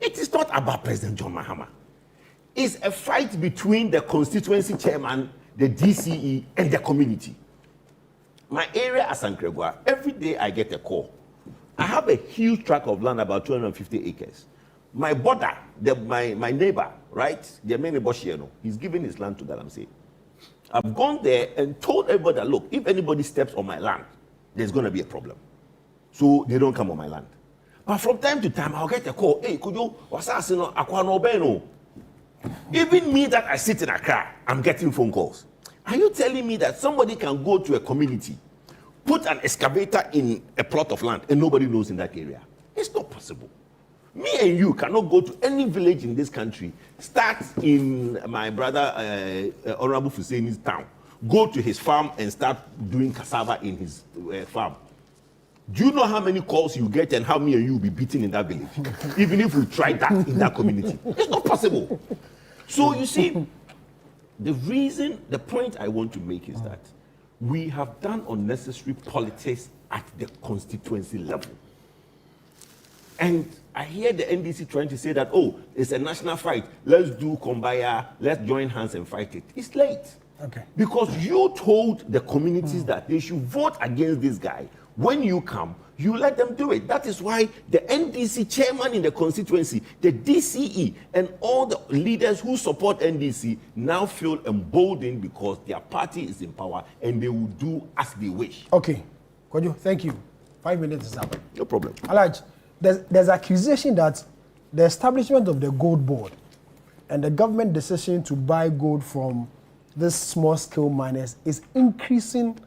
It is not about President John Mahama. It's a fight between the constituency chairman, the DCE, and the community. My area, Asankregwa, every day I get a call. I have a huge tract of land, about 250 acres. My border, my neighbor, right, the main neighbor, he's giving his land to Galamsey. I've gone there and told everybody that, look, if anybody steps on my land, there's going to be a problem. So they don't come on my land. But from time to time, I'll get a call. Hey, could you, even me that I sit in Accra, I'm getting phone calls. Are you telling me that somebody can go to a community, put an excavator in a plot of land, and nobody knows in that area? It's not possible. Me and you cannot go to any village in this country, start in my brother Honorable Fuseini's town, go to his farm and start doing cassava in his farm. Do you know how many calls you get and how me and you will be beaten in that village? Even if we try that in that community. It's not possible. So you see, the point I want to make is that we have done unnecessary politics at the constituency level. And I hear the NDC trying to say that, oh, it's a national fight. Let's do Kumbaya, let's join hands and fight it. It's late. Okay. Because you told the communities that they should vote against this guy. When you come, you let them do it. That is why the NDC chairman in the constituency, the DCE, and all the leaders who support NDC now feel emboldened because their party is in power and they will do as they wish. Okay. Kojo, thank you. 5 minutes is up. No problem. Alaj, there's accusation that the establishment of the gold board and the government decision to buy gold from these small-scale miners is increasing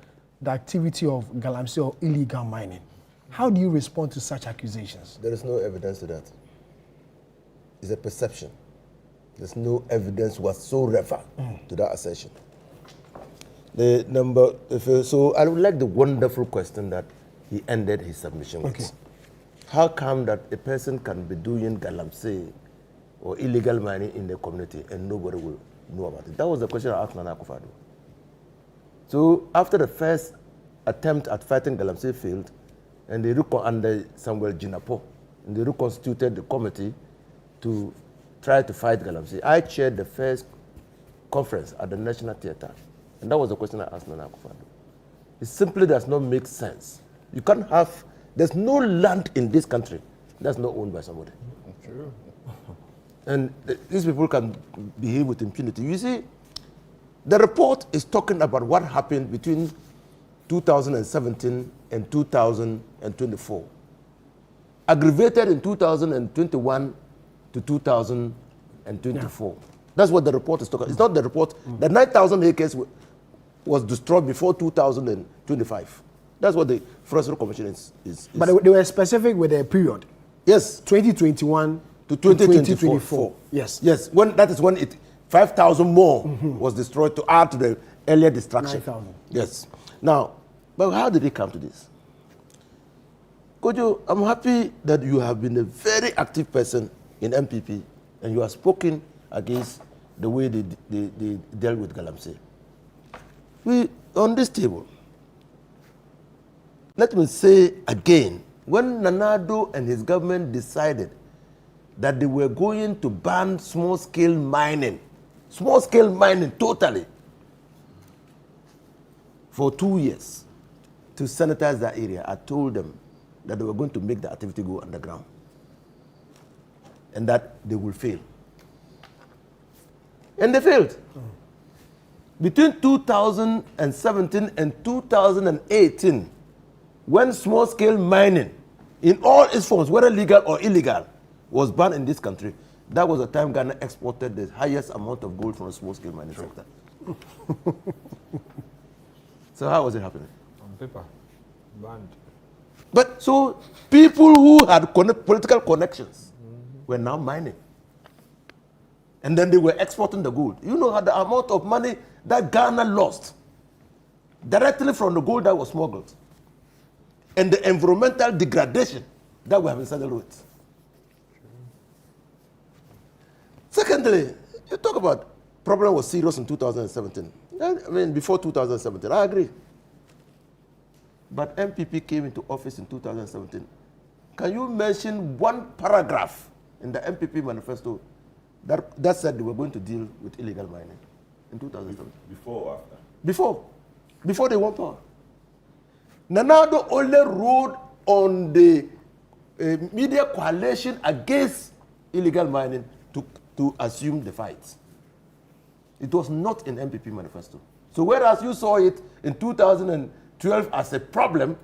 the activity of Galamsey or illegal mining. How do you respond to such accusations? There is no evidence to that. It's a perception. There's no evidence whatsoever to that assertion. So I would like the wonderful question that he ended his submission with. How come that a person can be doing Galamsey or illegal mining in the community and nobody will know about it? That was the question I asked Nana Akufo-Addo. So after the first attempt at fighting Galamsey failed, and they under Samuel Jinapo, and they reconstituted the committee to try to fight Galamsey, I chaired the first conference at the National Theatre, and that was the question I asked Nana Akufo-Addo. It simply does not make sense. You can't have, there's no land in this country that's not owned by somebody. True. And these people can behave with impunity. You see, the report is talking about what happened between 2017 and 2024. Aggravated in 2021 to 2024. Yeah. That's what the report is talking about. It's not the report. The 9,000 acres was destroyed before 2025. That's what the Forestry Commission is. But they were specific with a period. Yes. 2021 to 2024. Yes. Yes. That is when 5,000 more was destroyed to add to the earlier destruction. 9,000. Yes. Now, but how did it come to this? Kojo, I'm happy that you have been a very active person in MPP and you have spoken against the way they dealt with Galamsey. On this table, let me say again, when Nanado and his government decided that they were going to ban small-scale mining totally, for 2 years to sanitize that area, I told them that they were going to make the activity go underground and that they will fail. And they failed. Between 2017 and 2018, when small-scale mining in all its forms, whether legal or illegal, was banned in this country, that was the time Ghana exported the highest amount of gold from the small-scale mining sector. So how was it happening? On paper, banned. But so people who had political connections were now mining. And then they were exporting the gold. You know how the amount of money that Ghana lost directly from the gold that was smuggled. And the environmental degradation that we have been saddled with. Secondly, you talk about problem was serious in 2017. I mean, before 2017, I agree. But MPP came into office in 2017. Can you mention one paragraph in the MPP manifesto that said they were going to deal with illegal mining in 2017? Before or after? Before they won power. Nanado only rode on the media coalition against illegal mining to assume the fight. It was not in MPP manifesto. So whereas you saw it in 2012 as a problem,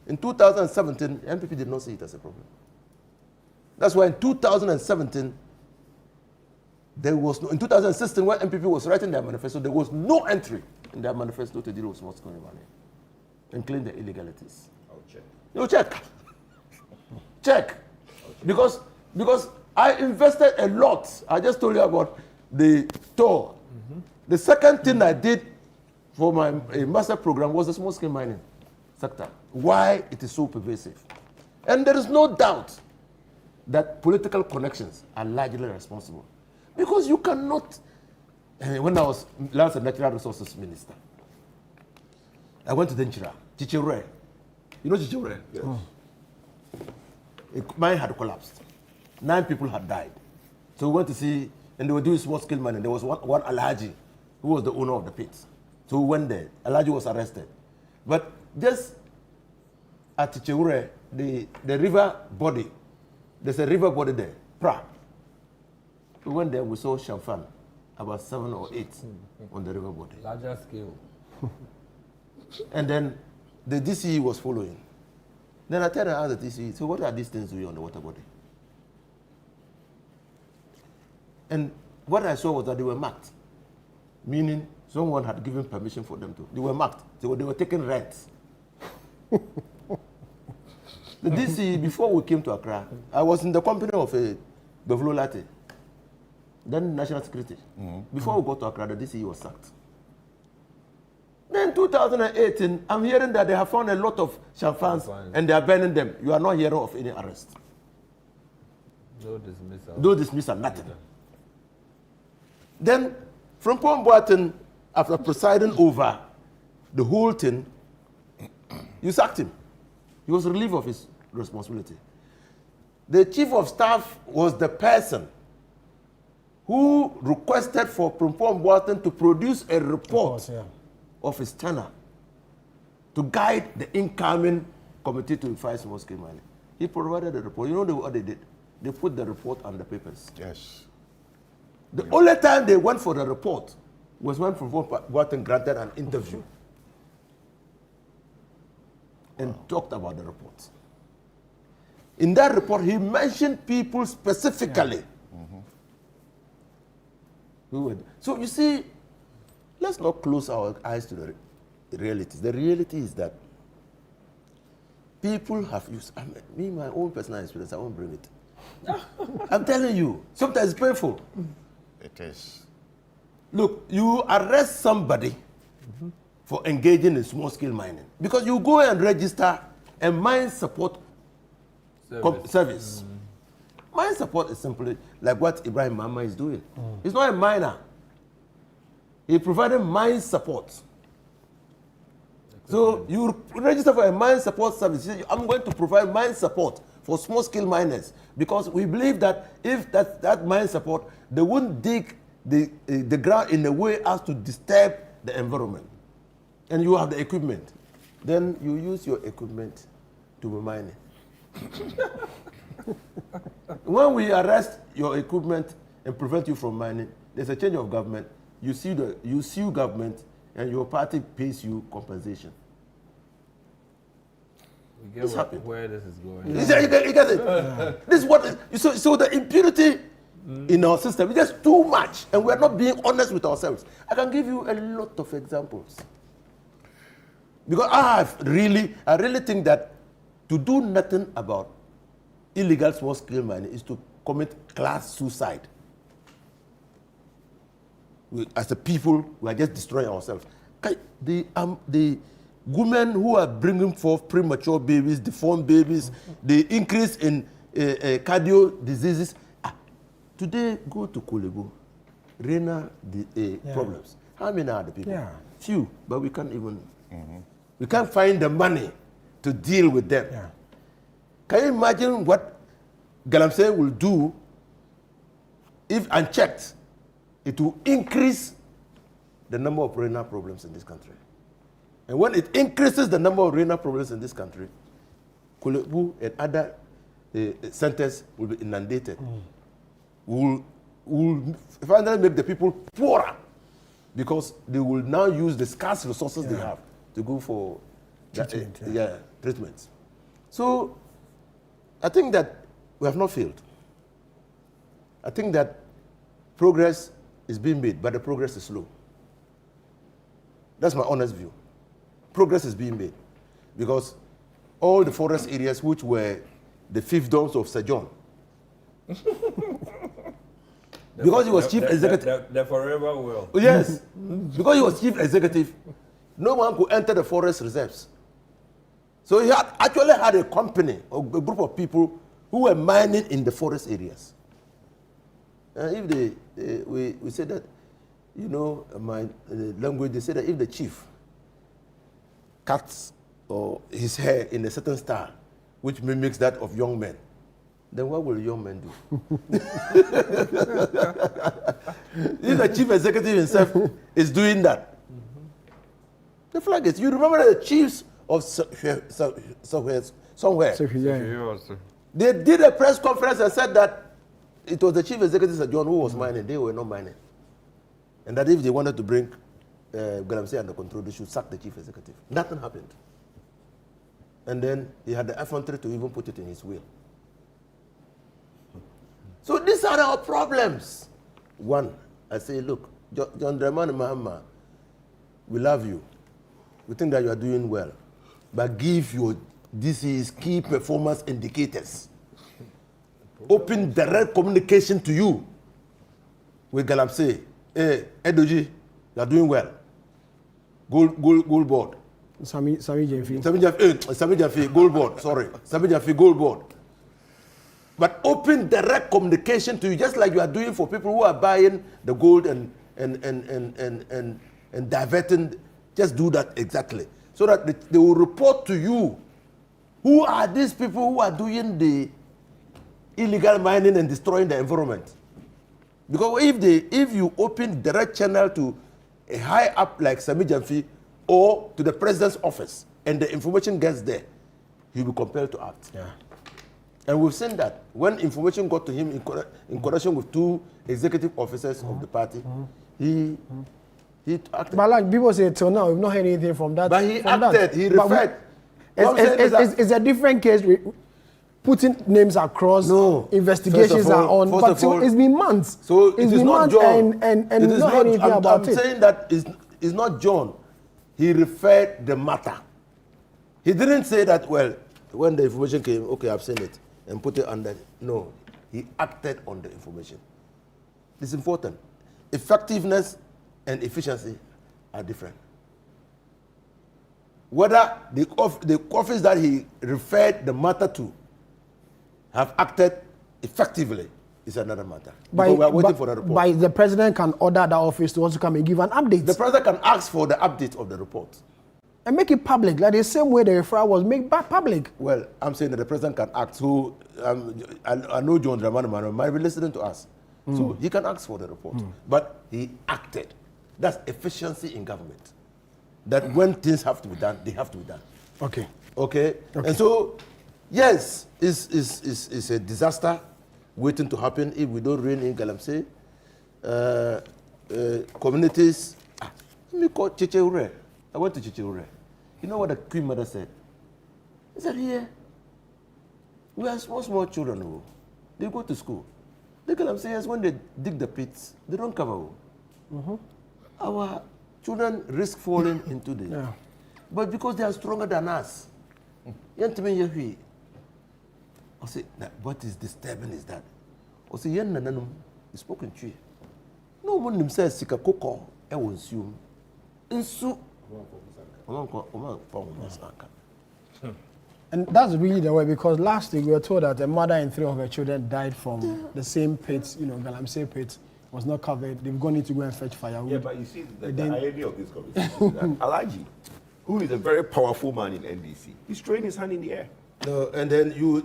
in 2017, MPP did not see it as a problem. That's why in 2017, there was no, in 2016, when MPP was writing their manifesto, there was no entry in their manifesto to deal with small scale mining, including the illegalities. I'll check. You check. Check. Because I invested a lot. I just told you about the tour. The second thing I did for my master program was the small scale mining sector. Why it is so pervasive. And there is no doubt that political connections are largely responsible. Because you cannot, when I was Lands and Natural Resources Minister, I went to Denchira, Chichirwe. You know Chichirwe? Yes. Mine had collapsed. 9 people had died. So we went to see, and they were doing small scale mining. There was one Alhaji who was the owner of the pit. So we went there. Alhaji was arrested. But just at Chichirwe, the river body, there's a river body there, Pra. We went there, we saw champagne, about 7 or 8 on the river body. Larger scale. And then the DCE was following. Then I turned and asked the DCE, so what are these things doing on the water body? And what I saw was that they were marked, meaning someone had given permission for them to. They were marked, so they were taking rent. The DCE, before we came to Accra, I was in the company of a Bevlo Latte, then National Security. Before we got to Accra, the DCE was sacked. Then 2018, I'm hearing that they have found a lot of champagnes and they are burning them. You are not hearing of any arrest. No dismissal. No dismissal, nothing. Then, from Paul Boateng, after presiding over the whole thing, you sacked him. He was relieved of his responsibility. The chief of staff was the person who requested for Prumpong Boateng to produce a report of his tenure to guide the incoming committee to fight small scale mining. He provided the report. You know what they did? They put the report on the papers. Yes. The only time they went for the report was when Prumpong Boateng granted an interview and talked about the report. In that report, he mentioned people specifically. So you see, let's not close our eyes to the realities. The reality is that people have used, my own personal experience, I won't bring it. I'm telling you, sometimes it's painful. It is. Look, you arrest somebody for engaging in small-scale mining because you go and register a mine support service. Mine support is simply like what Ibrahim Mama is doing. He's not a miner. He provided mine support. So you register for a mine support service. I'm going to provide mine support for small-scale miners because we believe that if that mine support, they won't dig the ground in a way as to disturb the environment. And you have the equipment. Then you use your equipment to be mining. When we arrest your equipment and prevent you from mining, there's a change of government. You sue government, and your party pays you compensation. We get where this is going. You get it? This is what. So the impunity in our system is just too much, and we're not being honest with ourselves. I can give you a lot of examples. Because I really think that to do nothing about illegal small-scale mining is to commit class suicide. As a people, we are just destroying ourselves. The women who are bringing forth premature babies, deformed babies, the increase in cardio diseases, Today, go to Kulebo, Rena, the problems. How many are the people? Yeah. Few, but we can't even, we can't find the money to deal with them. Yeah. Can you imagine what Galamsey will do if unchecked? It will increase the number of renal problems in this country. And when it increases the number of renal problems in this country, Kulebu and other centers will be inundated. Will finally make the people poorer because they will now use the scarce resources they have to go for treatment. So I think that we have not failed. I think that progress is being made, but the progress is slow. That's my honest view. Progress is being made because all the forest areas which were the fiefdoms of Sir John, because he was chief executive. The forever will. Yes, because he was chief executive, no one could enter the forest reserves. So he actually had a company, a group of people who were mining in the forest areas. And if we say that, you know, my language, they say that if the chief cuts or his hair in a certain style, which mimics that of young men, then what will young men do? If the chief executive himself is doing that, the flag is. You remember the chiefs of somewhere? They did a press conference and said that it was the chief executive, Sir John, who was mining. They were not mining. And that if they wanted to bring Galamsey under control, they should sack the chief executive. Nothing happened. And then he had the effrontery to even put it in his will. So these are our problems. One, I say, look, John Dramani Mahama, we love you. We think that you are doing well. But give your DC's key performance indicators. Open direct communication to you with Galamsey. Hey, Edoji, you are doing well. Gold board. Sami Jaffe. Sami Jaffe, gold board. Sorry. Sami Jaffe, gold board. But open direct communication to you, just like you are doing for people who are buying the gold and diverting. Just do that exactly. So that they will report to you who are these people who are doing the illegal mining and destroying the environment. Because if you open direct channel to a high up like Sami Jaffe or to the president's office and the information gets there, he'll be compelled to act. Yeah. And we've seen that when information got to him in connection with two executive officers of the party, he acted. But like people say, till now we've not heard anything from that. But he acted. He referred. It's a different case. Putting names across, investigations are on, but it's been months. So it's been months John. and we've not heard anything about it. I'm saying that it's not John. He referred the matter. He didn't say that, well, when the information came, okay, I've seen it, and put it under. No, he acted on the information. It's important. Effectiveness and efficiency are different. Whether the office that he referred the matter to have acted effectively is another matter. We are waiting for the report. But the president can order the office to also come and give an update. The president can ask for the update of the report. And make it public, like the same way the referral was made public. Well, I'm saying that the president can ask. So I know John Dramani might be listening to us. So he can ask for the report. But he acted. That's efficiency in government. That when things have to be done, they have to be done. Okay. And so, yes, it's a disaster waiting to happen if we don't rein in Galamsey. Communities. Let me call Chiche Ure. I went to Chiche Ure. You know what the Queen Mother said? He said, here, we are small children. Who, they go to school. The Galamseyers, when they dig the pits, they don't cover. Our children risk falling into the... Yeah. But because they are stronger than us, I say, what is disturbing is that? I say, you spoken tree. No one says, Sika Coco, I will assume. And that's really the way, because last week we were told that a mother and 3 of her children died from the same pit, Galamsey pit was not covered. They've gone in to go and fetch firewood. Yeah, but you see, the irony of this conversation is that Alaji, who is a very powerful man in NDC, he's throwing his hand in the air. No, and then you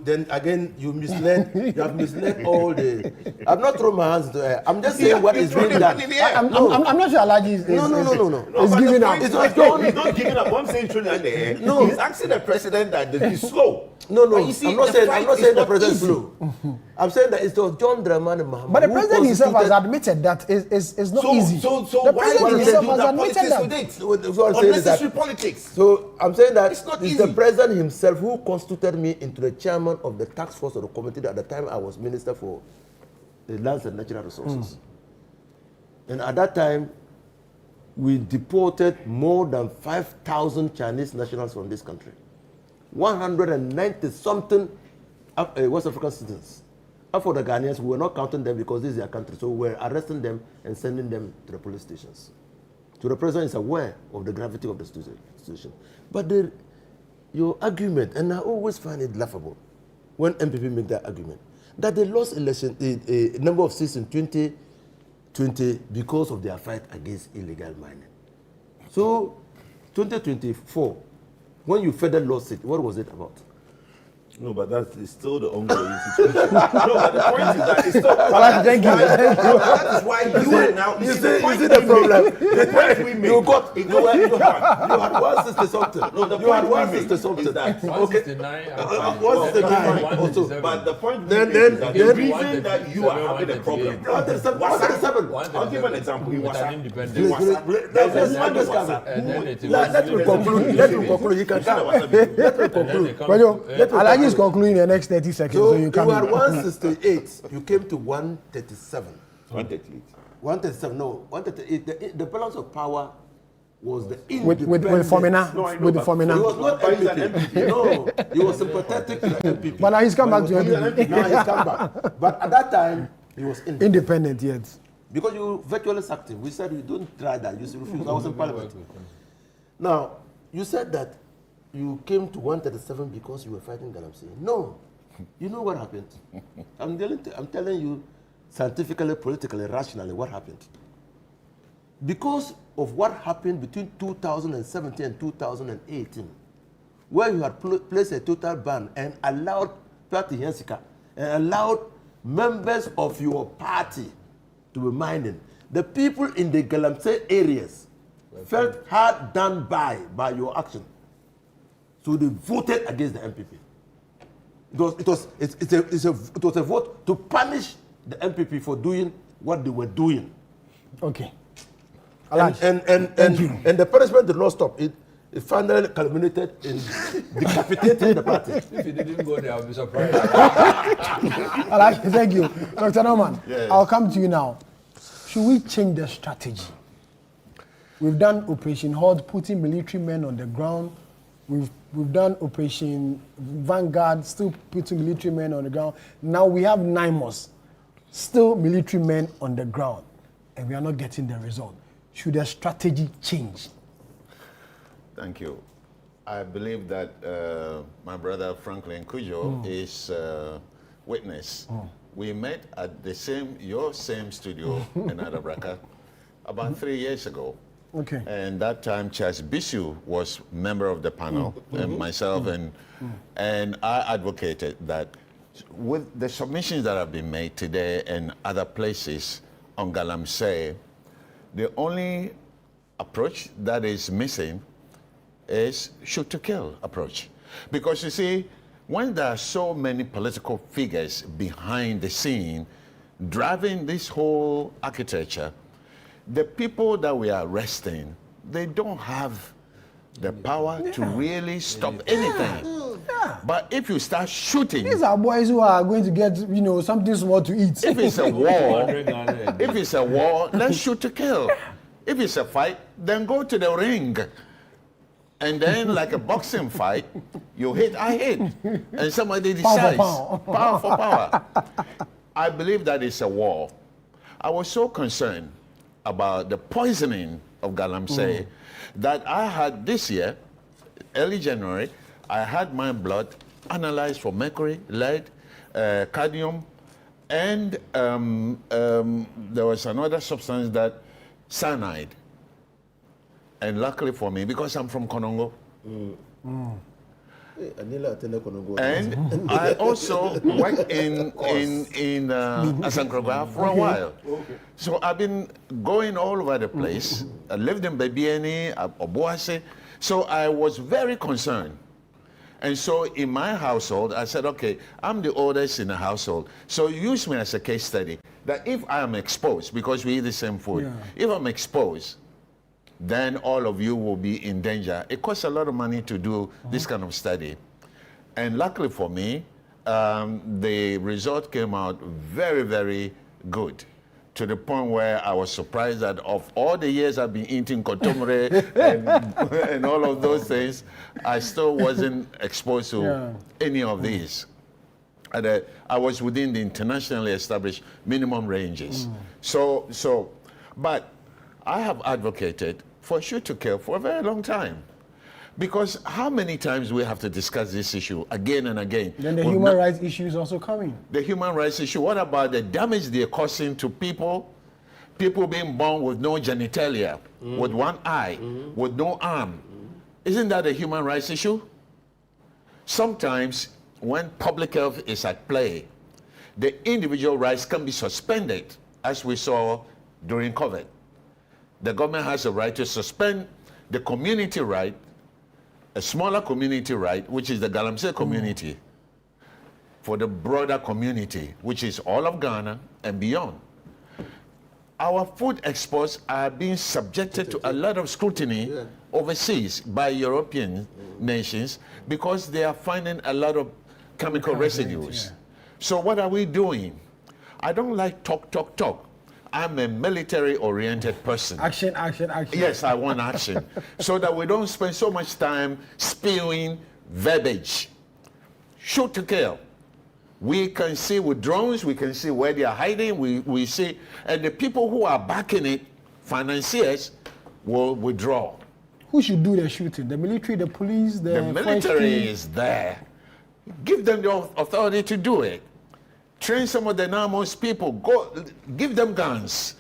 misled. You have misled all the. I'm not throwing my hands into the air. I'm just saying what is being done. I'm not sure Alaji is. No. He's giving up. He's not giving up. I'm saying throwing his hand in the air. No, he's asking the president that he's slow. No. But you see, I'm not saying the president is easy. slow. I'm saying that it was John Dramani Mahama. But the president himself has admitted that it's not easy. So the why president do they himself do has that admitted politics that. with it? What I'm saying is that- Unnecessary politics. So I'm saying that It's not it's easy. the president himself who constituted me into the chairman of the task force of the committee that at the time I was minister for the lands and natural resources. And at that time, we deported more than 5,000 Chinese nationals from this country. 190 something West African citizens. And for the Ghanaians, we were not counting them because this is their country. So we were arresting them and sending them to the police stations. So the president is aware of the gravity of the situation. But your argument, and I always find it laughable when MPP make that argument, that they lost election a number of seats in 2020 because of their fight against illegal mining. So 2024, when you further lost it, what was it about? No, but that's still the ongoing situation. No, but the point is that it's still. Thank you. That is why you are now. You see the problem. The point we make. You had 160 something. No, the you had point we 160 make something. is that Okay. 169 also. But the point we Then- make is that the then- reason that you are having a problem. 137. I'll give an example. In Wasa. Let me conclude. Let me conclude. You can come. Let me conclude. Alaji is concluding in the next 30 seconds, So so you come you had in. 168. You came to 137. 138. 137. No, 138. The balance of power was the With Fomina. No, I know, With the but He Fomina. was not But he's an MPP. No, he was sympathetic to the MPP. But now he's come back to Now MPP. he's come back. But at that time, he was Independent yet. Because you virtually sacked him. We said you don't try that. You refused. I was in parliament. Now, you said that you came to 137 because you were fighting Galamsey. No. You know what happened? I'm telling you scientifically, politically, rationally what happened. Because of what happened between 2017 and 2018, where you had placed a total ban and allowed Party Hensika and allowed members of your party to be mining, the people in the Galamsey areas felt hard done by your action. So they voted against the MPP. It was a vote to punish the MPP for doing what they were doing. Okay. And the punishment did not stop. It finally culminated in decapitating the party. If you didn't go there, I'll be surprised. Alaji, thank you. Dr. Norman, Yes. I'll come to you now. Should we change the strategy? We've done Operation Horde, putting military men on the ground. We've done Operation Vanguard, still putting military men on the ground. Now we have 9 months, still military men on the ground, and we are not getting the result. Should the strategy change? Thank you. I believe that my brother Franklin Kujo is witness. We met at your same studio in Adabraka about 3 years ago. Okay. And that time, Charles Bisu was member of the panel, and myself, and I advocated that with the submissions that have been made today and other places on Galamsey, the only approach that is missing is shoot to kill approach. Because you see, when there are so many political figures behind the scene driving this whole architecture, the people that we are arresting, they don't have the power to really stop anything. But if you start shooting, These are boys who are going to get, something small to eat. if it's a war, let's shoot to kill. If it's a fight, then go to the ring. And then, like a boxing fight, you hit, I hit. And somebody decides. Power for power. I believe that it's a war. I was so concerned about the poisoning of Galamsey that I had this year, early January, I had my blood analyzed for mercury, lead, cadmium, and there was another substance that cyanide. And luckily for me, because I'm from Konongo, and I also worked in Asankragwa for a while. Okay. So I've been going all over the place. I lived in Bebiani, Obuasi. So I was very concerned. And so in my household, I said, okay, I'm the oldest in the household. So use me as a case study that if I am exposed, because we eat the same food, if I'm exposed, then all of you will be in danger. It costs a lot of money to do this kind of study. And luckily for me, the result came out very, very good, to the point where I was surprised that of all the years I've been eating kotomre and all of those things, I still wasn't exposed to any of these. And I was within the internationally established minimum ranges. But I have advocated for shoot to kill for a very long time. Because how many times we have to discuss this issue again and again? Then the human rights issue is also coming. The human rights issue. What about the damage they're causing to people? People being born with no genitalia, with one eye, with no arm. Isn't that a human rights issue? Sometimes when public health is at play, the individual rights can be suspended, as we saw during COVID. The government has a right to suspend the community right, a smaller community right, which is the Galamsey community, for the broader community, which is all of Ghana and beyond. Our food exports are being subjected to a lot of scrutiny overseas by European nations because they are finding a lot of chemical residues. So what are we doing? I don't like talk. I'm a military-oriented person. Action. Yes, I want action. So that we don't spend so much time spewing verbiage. Shoot to kill. We can see with drones, we can see where they are hiding, we see, and the people who are backing it, financiers, will withdraw. Who should do the shooting? The military, the police, the military is there. Give them the authority to do it. Train some of the Namos people. Go, give them guns.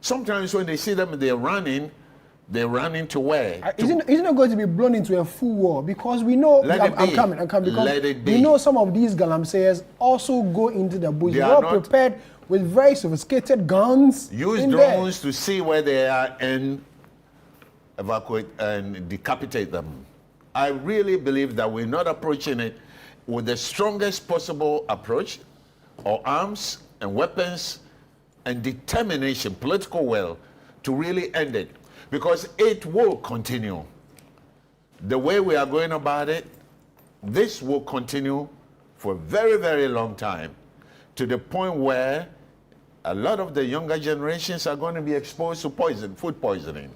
Sometimes when they see them, they're running to where? Isn't it going to be blown into a full war? Because we know, I'm coming. Because Let it be. We know some of these Galamseyers also go into the bush. They are not prepared with very sophisticated guns. Use drones to see where they are and evacuate and decapitate them. I really believe that we're not approaching it with the strongest possible approach, or arms and weapons and determination, political will, to really end it. Because it will continue. The way we are going about it, this will continue for a very, very long time, to the point where a lot of the younger generations are going to be exposed to food poisoning.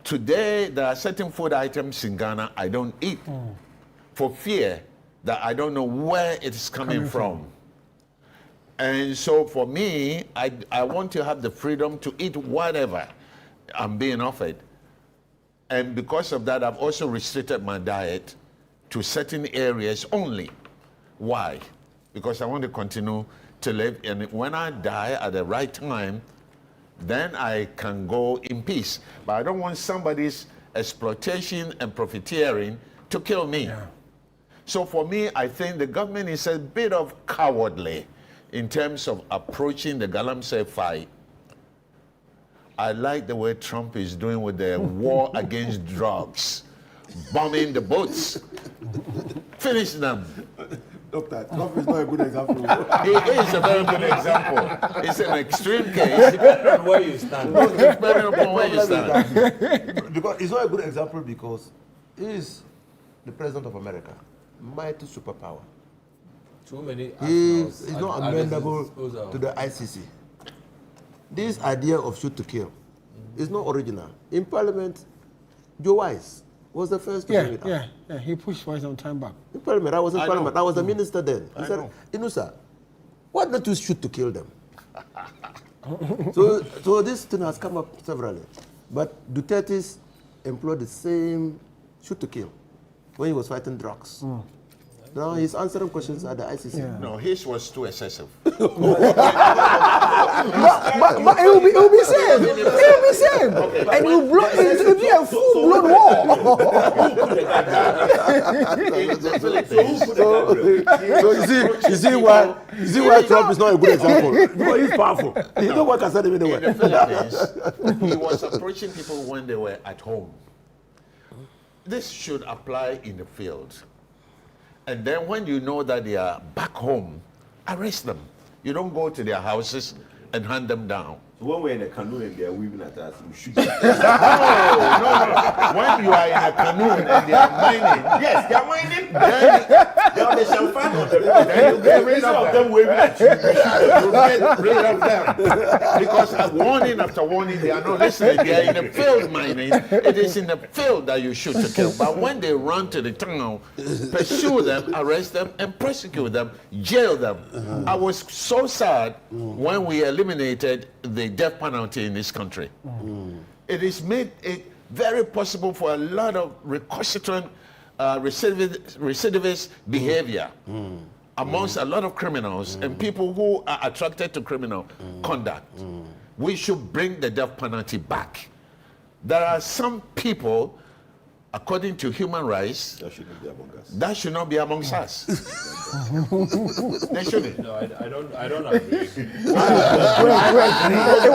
Today, there are certain food items in Ghana I don't eat for fear that I don't know where it is coming from. And so for me, I want to have the freedom to eat whatever I'm being offered. And because of that, I've also restricted my diet to certain areas only. Why? Because I want to continue to live, and when I die at the right time, then I can go in peace. But I don't want somebody's exploitation and profiteering to kill me. So for me, I think the government is a bit of cowardly in terms of approaching the Galamsey fight. I like the way Trump is doing with the war against drugs, bombing the boats, finish them. Doctor, Trump is not a good example. He is a very good example. It's an extreme case. Depending on where you stand. Depending upon where you stand. Because it's not a good example because he is the president of America, mighty superpower. Too many. He is not amenable to the ICC. This idea of shoot to kill is not original. In Parliament, Joe Wise was the first to bring it up. Yeah, he pushed for it some time back. In Parliament, I was in Parliament. I was a minister then. He said, Inusa, why not you shoot to kill them? so this thing has come up severally. But Duterte's employed the same shoot to kill. when he was fighting drugs. Now he's answering questions at the ICC. Yeah. No, his was too excessive. But it will be same. It will be same. Okay. And it will be a full-blown war. You see why Trump is not a good example? Because he's powerful. He don't work as anywhere. In the Philippines, he was approaching people when they were at home. This should apply in the field. And then when you know that they are back home, arrest them. You don't go to their houses and hand them down. When we're in a canoe and they're waving at us, we shoot them. No. When you are in a canoe and they are mining, yes, they are mining. Then they shall find on the river. Then you get rid of them waving at you. You get rid of them. Because warning after warning, they are not listening. They are in the field mining. It is in the field that you shoot to kill. But when they run to the town, pursue them, arrest them, and prosecute them, jail them. I was so sad when we eliminated the death penalty in this country. It is made it very possible for a lot of recalcitrant recidivist behavior amongst a lot of criminals and people who are attracted to criminal conduct. We should bring the death penalty back. There are some people, according to human rights, that should not be amongst us. They shouldn't. No, I don't agree. It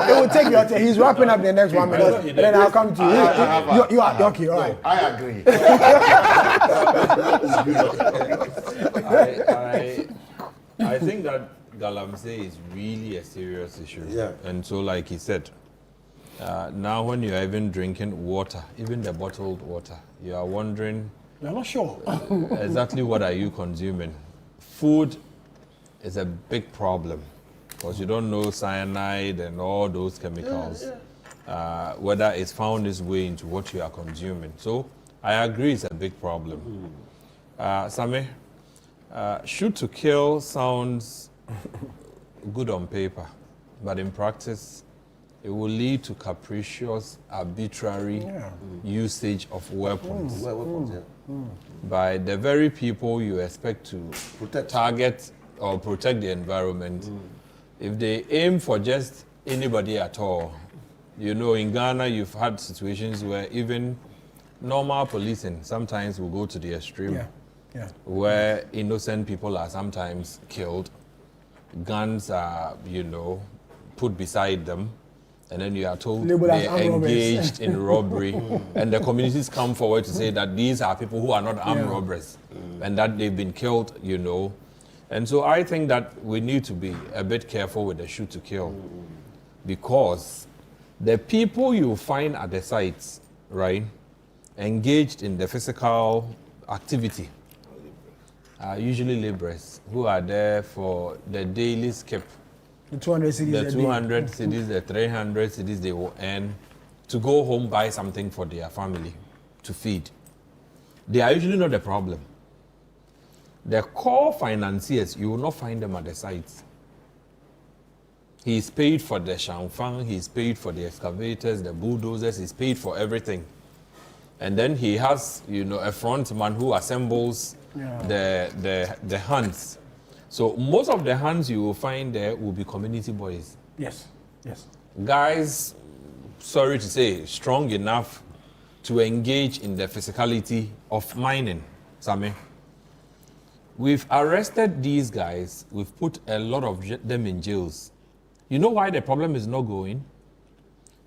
will take your time. He's wrapping up the next 1 minute. Then I'll come to you. You are okay, all right. I agree. I think that Galamsey is really a serious issue. Yeah. And so, like he said, now when you're even drinking water, even the bottled water, you are wondering, you're not sure. Exactly what are you consuming? Food is a big problem because you don't know cyanide and all those chemicals, whether it's found its way into what you are consuming. So I agree it's a big problem. Same, shoot to kill sounds good on paper, but in practice, it will lead to capricious, arbitrary usage of weapons by the very people you expect to target or protect the environment. If they aim for just anybody at all, you know, in Ghana, you've had situations where even normal policing sometimes will go to the extreme, where innocent people are sometimes killed, guns are, you know, put beside them, and then you are told they're engaged in robbery, and the communities come forward to say that these are people who are not armed robbers, and that they've been killed, you know. And so I think that we need to be a bit careful with the shoot to kill, because the people you find at the sites, right, engaged in the physical activity are usually laborers who are there for the daily skip. The 200 cities, the 200 cities, the 300 cities they will earn to go home, buy something for their family to feed. They are usually not the problem. The core financiers, you will not find them at the sites. He's paid for the Shanfang, he's paid for the excavators, the bulldozers, he's paid for everything. And then he has, you know, a front man who assembles the hands. So most of the hands you will find there will be community boys. Yes, yes. Guys, sorry to say, strong enough to engage in the physicality of mining, Sami. We've arrested these guys. We've put a lot of them in jails. You know why the problem is not going?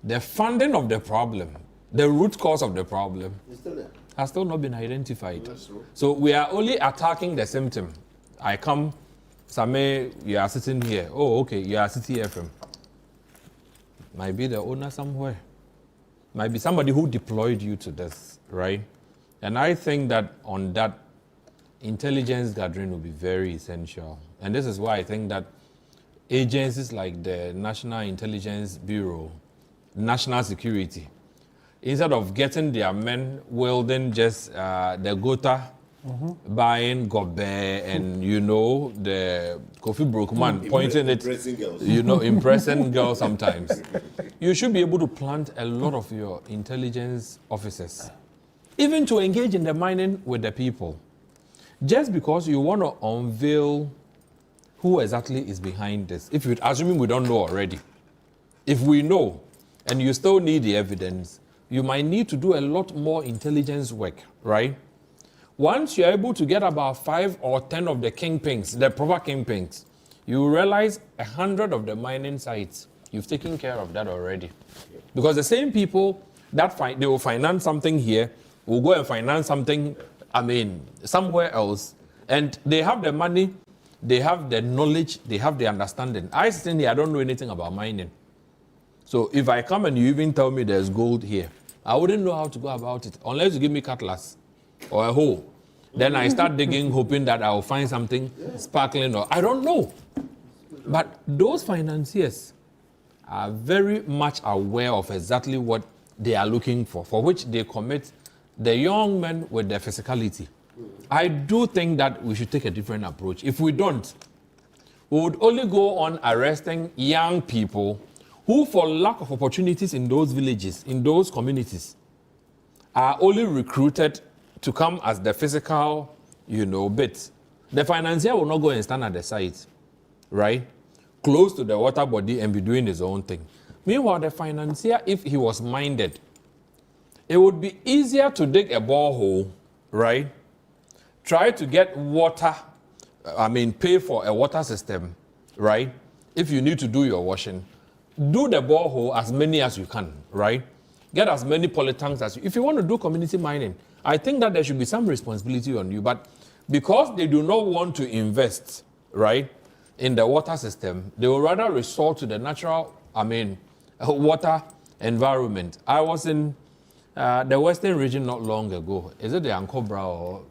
The funding of the problem, the root cause of the problem, has still not been identified. So we are only attacking the symptom. I come, Same, you are sitting here. Oh, okay, you are City FM. Might be the owner somewhere. Might be somebody who deployed you to this, right? And I think that on that, intelligence gathering will be very essential. And this is why I think that agencies like the National Intelligence Bureau, National Security, instead of getting their men wielding just the Gota, buying Gobe and, you know, the Kofi Brookman pointing it, you know, impressing girls sometimes. You should be able to plant a lot of your intelligence officers even to engage in the mining with the people. Just because you want to unveil who exactly is behind this, if you assuming we don't know already. If we know, and you still need the evidence, you might need to do a lot more intelligence work, right? Once you're able to get about 5 or 10 of the kingpins, the proper kingpins, you realize 100 of the mining sites, you've taken care of that already. Because the same people that they will finance something here, will go and finance something, somewhere else, and they have the money, they have the knowledge, they have the understanding. I sitting here, I don't know anything about mining. So if I come and you even tell me there's gold here, I wouldn't know how to go about it, unless you give me cutlass or a hoe. Then I start digging, hoping that I'll find something sparkling, or I don't know. But those financiers are very much aware of exactly what they are looking for which they commit the young men with their physicality. I do think that we should take a different approach. If we don't, we would only go on arresting young people who, for lack of opportunities in those villages, in those communities, are only recruited to come as the physical, bit. The financier will not go and stand at the site, right? Close to the water body and be doing his own thing. Meanwhile, the financier, if he was minded, it would be easier to dig a borehole, right? Try to get water, pay for a water system, right? If you need to do your washing, do the borehole as many as you can, right? Get as many polytanks as you. If you want to do community mining, I think that there should be some responsibility on you. But because they do not want to invest, right, in the water system, they will rather resort to the natural, water environment. I was in the Western region not long ago. Is it the Ankobra or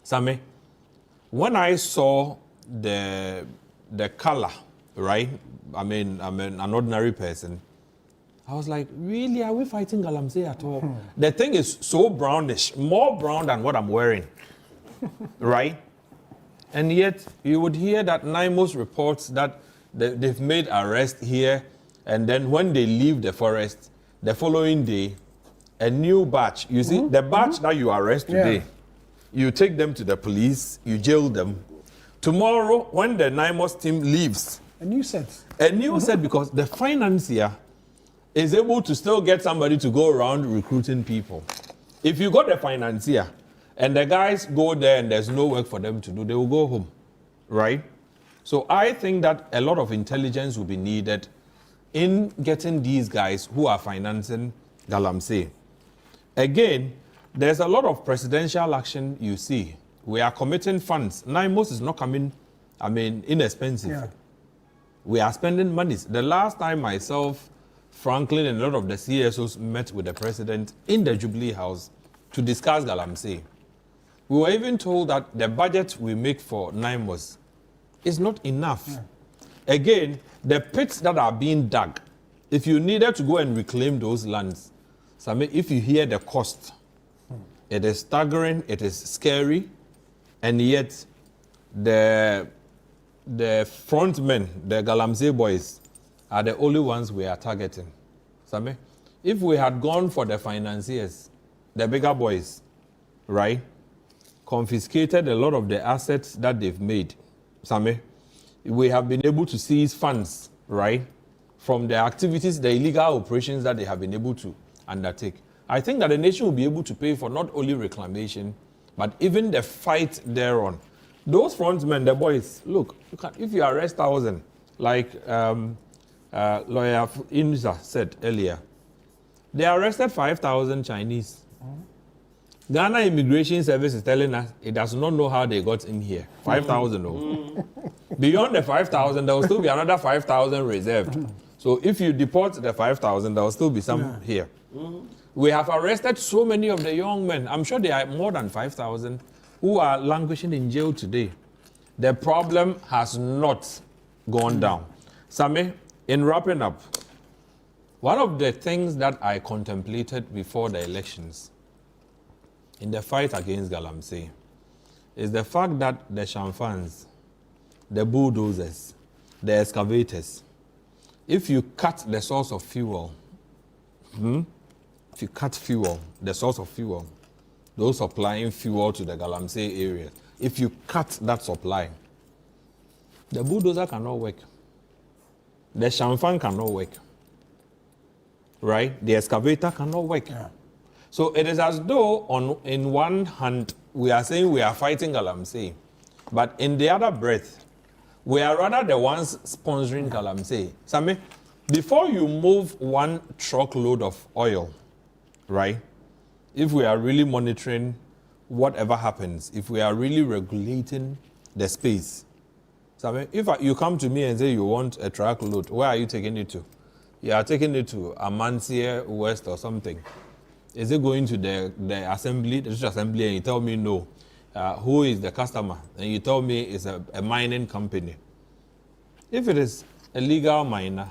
Same? When I saw the color, right? I'm an ordinary person. I was like, really, are we fighting Galamsey at all? The thing is so brownish, more brown than what I'm wearing, right? And yet, you would hear that NIMOS reports that they've made arrests here, and then when they leave the forest, the following day, a new batch. You see, the batch that you arrest today, you take them to the police, you jail them. Tomorrow, when the NIMOS team leaves, a new set. A new set, because the financier is able to still get somebody to go around recruiting people. If you got a financier and the guys go there and there's no work for them to do, they will go home, right? So I think that a lot of intelligence will be needed in getting these guys who are financing Galamsey. Again, there's a lot of presidential action you see. We are committing funds. NIMOS is not coming, inexpensive. Yeah. We are spending monies. The last time myself, Franklin, and a lot of the CSOs met with the president in the Jubilee House to discuss Galamsey, we were even told that the budget we make for NIMOS is not enough. Yeah. Again, the pits that are being dug, if you needed to go and reclaim those lands, if you hear the cost, it is staggering, it is scary, and yet the front men, the Galamsey boys, are the only ones we are targeting. If we had gone for the financiers, the bigger boys, right, confiscated a lot of the assets that they've made, we have been able to seize funds, right, from the activities, the illegal operations that they have been able to undertake. I think that the nation will be able to pay for not only reclamation, but even the fight thereon. Those frontmen, the boys, look, if you arrest 1,000, like lawyer Inza said earlier, they arrested 5,000 Chinese. Ghana Immigration Service is telling us it does not know how they got in here. 5,000. Beyond the 5,000, there will still be another 5,000 reserved. So if you deport the 5,000, there will still be some here. We have arrested so many of the young men. I'm sure there are more than 5,000 who are languishing in jail today. The problem has not gone down. Same, in wrapping up, one of the things that I contemplated before the elections in the fight against Galamsey is the fact that the Shamfans, the bulldozers, the excavators, if you cut the source of fuel, if you cut fuel, the source of fuel, those supplying fuel to the Galamsey area, if you cut that supply, the bulldozer cannot work. The Shamfan cannot work. Right? The excavator cannot work. Yeah. So it is as though in one hand, we are saying we are fighting Galamsey, but in the other breath, we are rather the ones sponsoring Galamsey. Sami, before you move one truckload of oil, right? If we are really monitoring whatever happens, if we are really regulating the space, Sami, if you come to me and say you want a truckload, where are you taking it to? You are taking it to Amansia West or something. Is it going to the assembly, the district assembly, and you tell me no? Who is the customer? And you tell me it's a mining company. If it is a legal miner,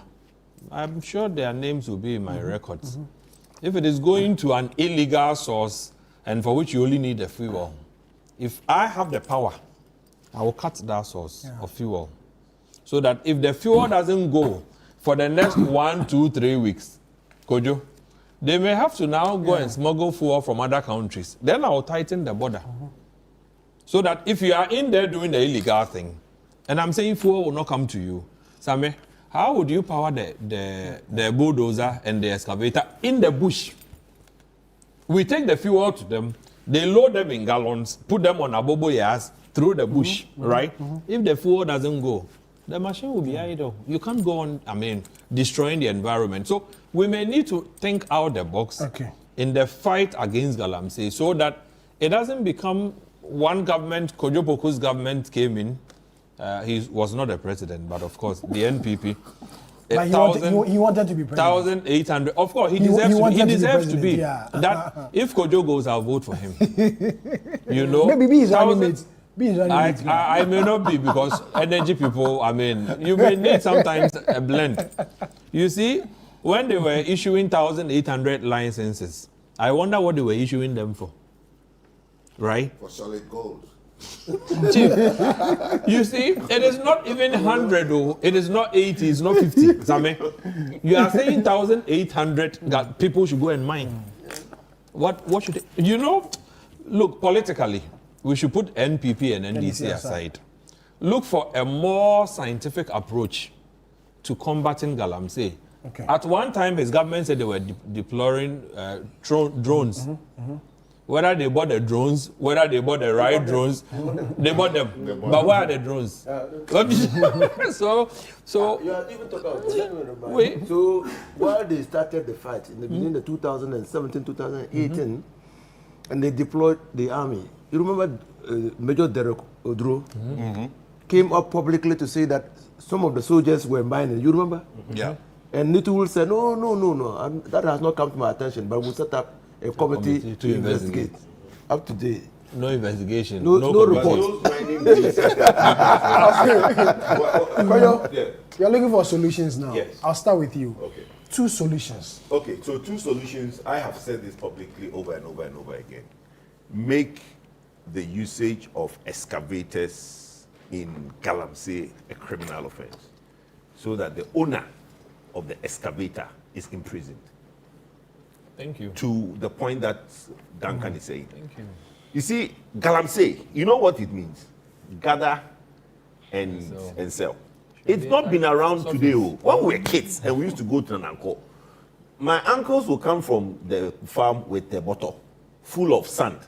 I'm sure their names will be in my records. If it is going to an illegal source and for which you only need the fuel, if I have the power, I will cut that source of fuel. So that if the fuel doesn't go for the next 1, 2, 3 weeks, Kojo, they may have to now go and smuggle fuel from other countries. Then I will tighten the border. So that if you are in there doing the illegal thing, and I'm saying fuel will not come to you, Sami, how would you power the bulldozer and the excavator in the bush? We take the fuel to them, they load them in gallons, put them on abobo yas through the bush, right? If the fuel doesn't go, the machine will be idle. You can't go on, destroying the environment. So we may need to think out the box in the fight against Galamsey so that it doesn't become one government, Kojo Poku's government came in. He was not a president, but of course, the NPP. But he wanted to be president. 1,800. Of course, he deserves to be. Yeah. That if Kojo goes, I'll vote for him. You know, maybe be his running mate. I may not be because energy people, you may need sometimes a blend. You see, when they were issuing 1,800 licenses, I wonder what they were issuing them for. Right? For solid gold. Chief, you see, it is not even 100, though. It is not 80, it's not 50. Same. You are saying 1,800 that people should go and mine. What should they, look, politically, we should put NPP and NDC aside. Look for a more scientific approach to combating Galamsey. At one time, his government said they were deploying drones. Whether they bought the drones, whether they bought the right drones, they bought them. But where are the drones? So you are even talking about so while they started the fight in the beginning of 2017, 2018, and they deployed the army. You remember Major Derek Odro came up publicly to say that some of the soldiers were mining. You remember? Yeah. And Nitu said, no, that has not come to my attention, but we'll set up a committee to investigate. Up to date. No investigation. No report. You're looking for solutions now. Yes. I'll start with you. Okay. 2 solutions. Okay, so 2 solutions. I have said this publicly over and over and over again. Make the usage of excavators in Galamsey a criminal offense so that the owner of the excavator is imprisoned. Thank you. To the point that Duncan is saying. Thank you. You see, Galamsey, you know what it means? Gather and sell. It's not been around today. When we were kids and we used to go to an uncle, my uncles will come from the farm with a bottle full of sand.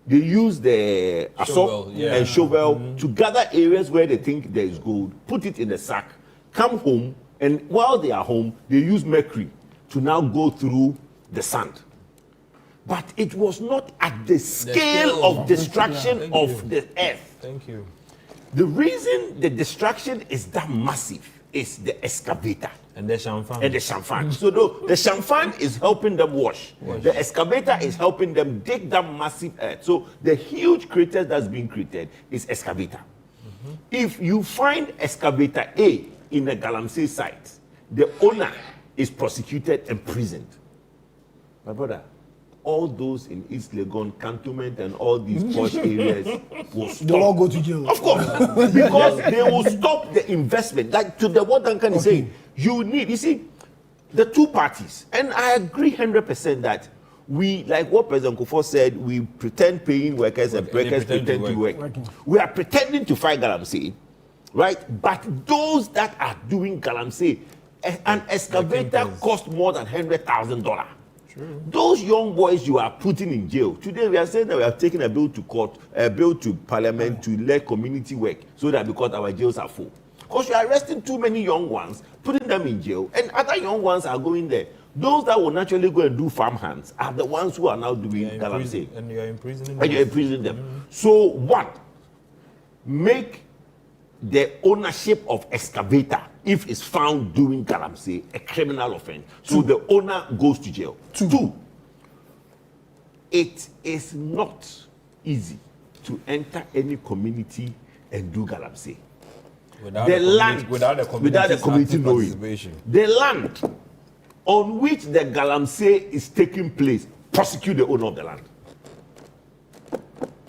They use the assault and shovel to gather areas where they think there is gold, put it in a sack, come home, and while they are home, they use mercury to now go through the sand. But it was not at the scale of destruction of the earth. Thank you. The reason the destruction is that massive is the excavator. And the champagne. So the champagne is helping them wash. The excavator is helping them dig that massive earth. So the huge crater that's being created is excavator. If you find excavator A in the Galamsey site, the owner is prosecuted and imprisoned. My brother, all those in East Legon, Cantonment, and all these posh areas will stop. They'll all go to jail. Of course, because they will stop the investment. Like to the what Duncan is saying, you see, the 2 parties, and I agree 100% that we, like what President Kufuor said, we pretend paying workers and workers pretend to work. We are pretending to fight Galamsey, right? But those that are doing Galamsey, an excavator costs more than $100,000. Those young boys you are putting in jail. Today we are saying that we are taking a bill to court, a bill to parliament to let community work so that because our jails are full. Because you are arresting too many young ones, putting them in jail, and other young ones are going there. Those that will naturally go and do farm hands are the ones who are now doing Galamsey. And you are imprisoning them. And you're imprisoning them. So what? Make the ownership of excavator, if it's found doing Galamsey, a criminal offense. So the owner goes to jail. Two, it is not easy to enter any community and do Galamsey. Without the community knowing. The land on which the Galamsey is taking place, prosecute the owner of the land.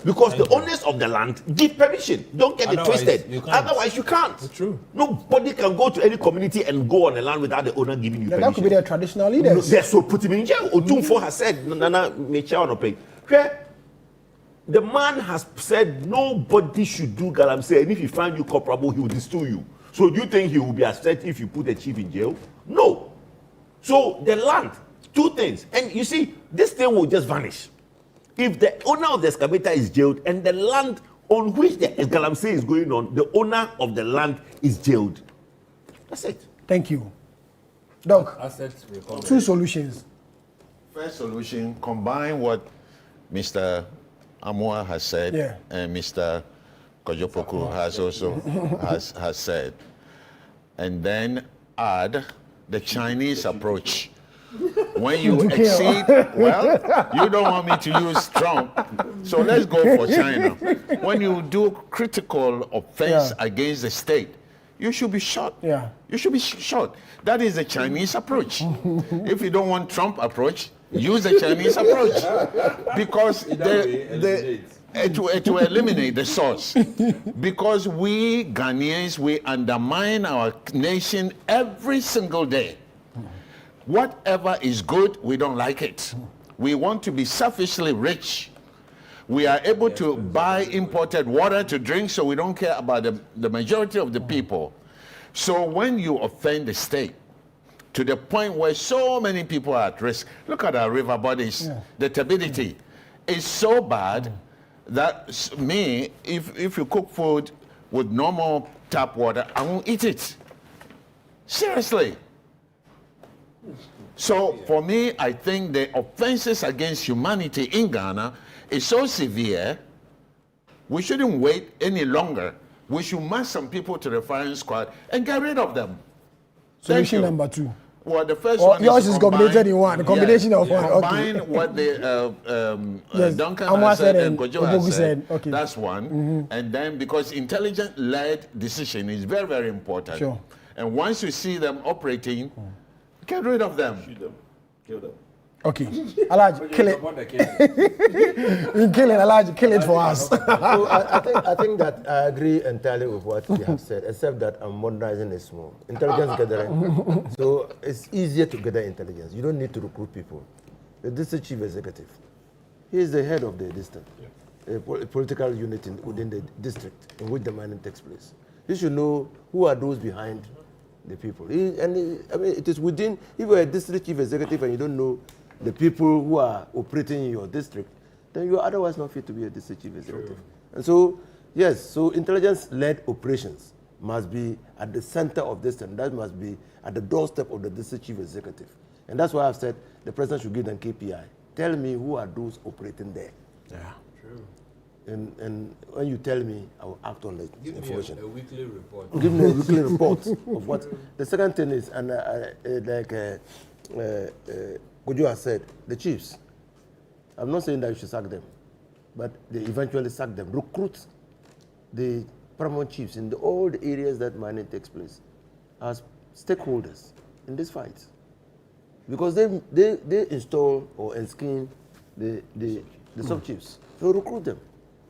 Because the owners of the land give permission. Don't get it twisted. Otherwise, you can't. It's true. Nobody can go to any community and go on the land without the owner giving you permission. That could be their traditional leaders. They're so put him in jail. Otumfo has said, Nana Mecha, where the man has said nobody should do Galamsey, and if he find you culpable, he will distill you. So do you think he will be upset if you put a chief in jail? No. So the land, two things. And you see, this thing will just vanish. If the owner of the excavator is jailed and the land on which the Galamsey is going on, the owner of the land is jailed. That's it. Thank you. Doc, Assets recovery. two solutions. First solution, combine what Mr. Amua has said and Mr. Kojopoku has also has said. And then add the Chinese approach. When you exceed, well, you don't want me to use Trump, so let's go for China. When you do critical offense against the state, you should be shot. You should be shot. That is the Chinese approach. If you don't want Trump approach, use the Chinese approach. Because it will eliminate the source. Because we Ghanaians, we undermine our nation every single day. Whatever is good, we don't like it. We want to be selfishly rich. We are able to buy imported water to drink, so we don't care about the majority of the people. So when you offend the state to the point where so many people are at risk, look at our river bodies. The turbidity is so bad that if you cook food with normal tap water, I won't eat it. Seriously. So for me, I think the offenses against humanity in Ghana is so severe, we shouldn't wait any longer. We should march some people to the firing squad and get rid of them. Solution number two. Well, the first one yours is combined in one. The combination of one. Combine what the Duncan has said and Kojo has said. That's one. And then because intelligence-led decision is very, very important. Sure. And once you see them operating, get rid of them. Shoot them. Kill them. Okay. Alaj, kill it. Kill it, Alaj, kill it for us. So I think that I agree entirely with what you have said, except that I'm modernizing it small. Intelligence gathering. So it's easier to gather intelligence. You don't need to recruit people. The district chief executive, he is the head of the district, a political unit within the district in which the mining takes place. He should know who are those behind the people. I mean, it is within, if you're a district chief executive and you don't know the people who are operating in your district, then you're otherwise not fit to be a district chief executive. And so, yes, so intelligence-led operations must be at the center of this, and that must be at the doorstep of the district chief executive. And that's why I've said the president should give them KPI. Tell me who are those operating there. Yeah, true. And when you tell me, I will act on the information. Give me a weekly report. Give me a weekly report of what. The second thing is, and Kojo has said, the chiefs. I'm not saying that you should sack them, but they eventually sack them. Recruit the paramount chiefs in all the areas that mining takes place as stakeholders in this fight. Because they install or enskin the sub-chiefs. So recruit them.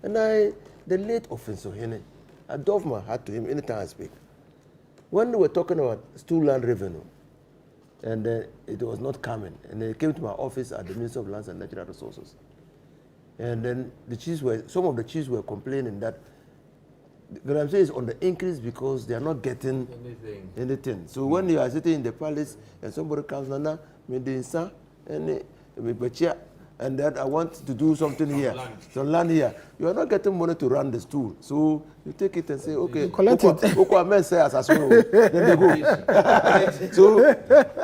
And the late Offensohene, I doff my hat to him anytime I speak. When they were talking about stool land revenue, and it was not coming. And they came to my office at the Ministry of Lands and Natural Resources. And then some of the chiefs were complaining that Galamsey is on the increase because they are not getting anything. So when you are sitting in the palace and somebody comes, Nana, and that I want to do something here, some land here. You are not getting money to run the stool. So you take it and say, okay, collect it. Then they go. So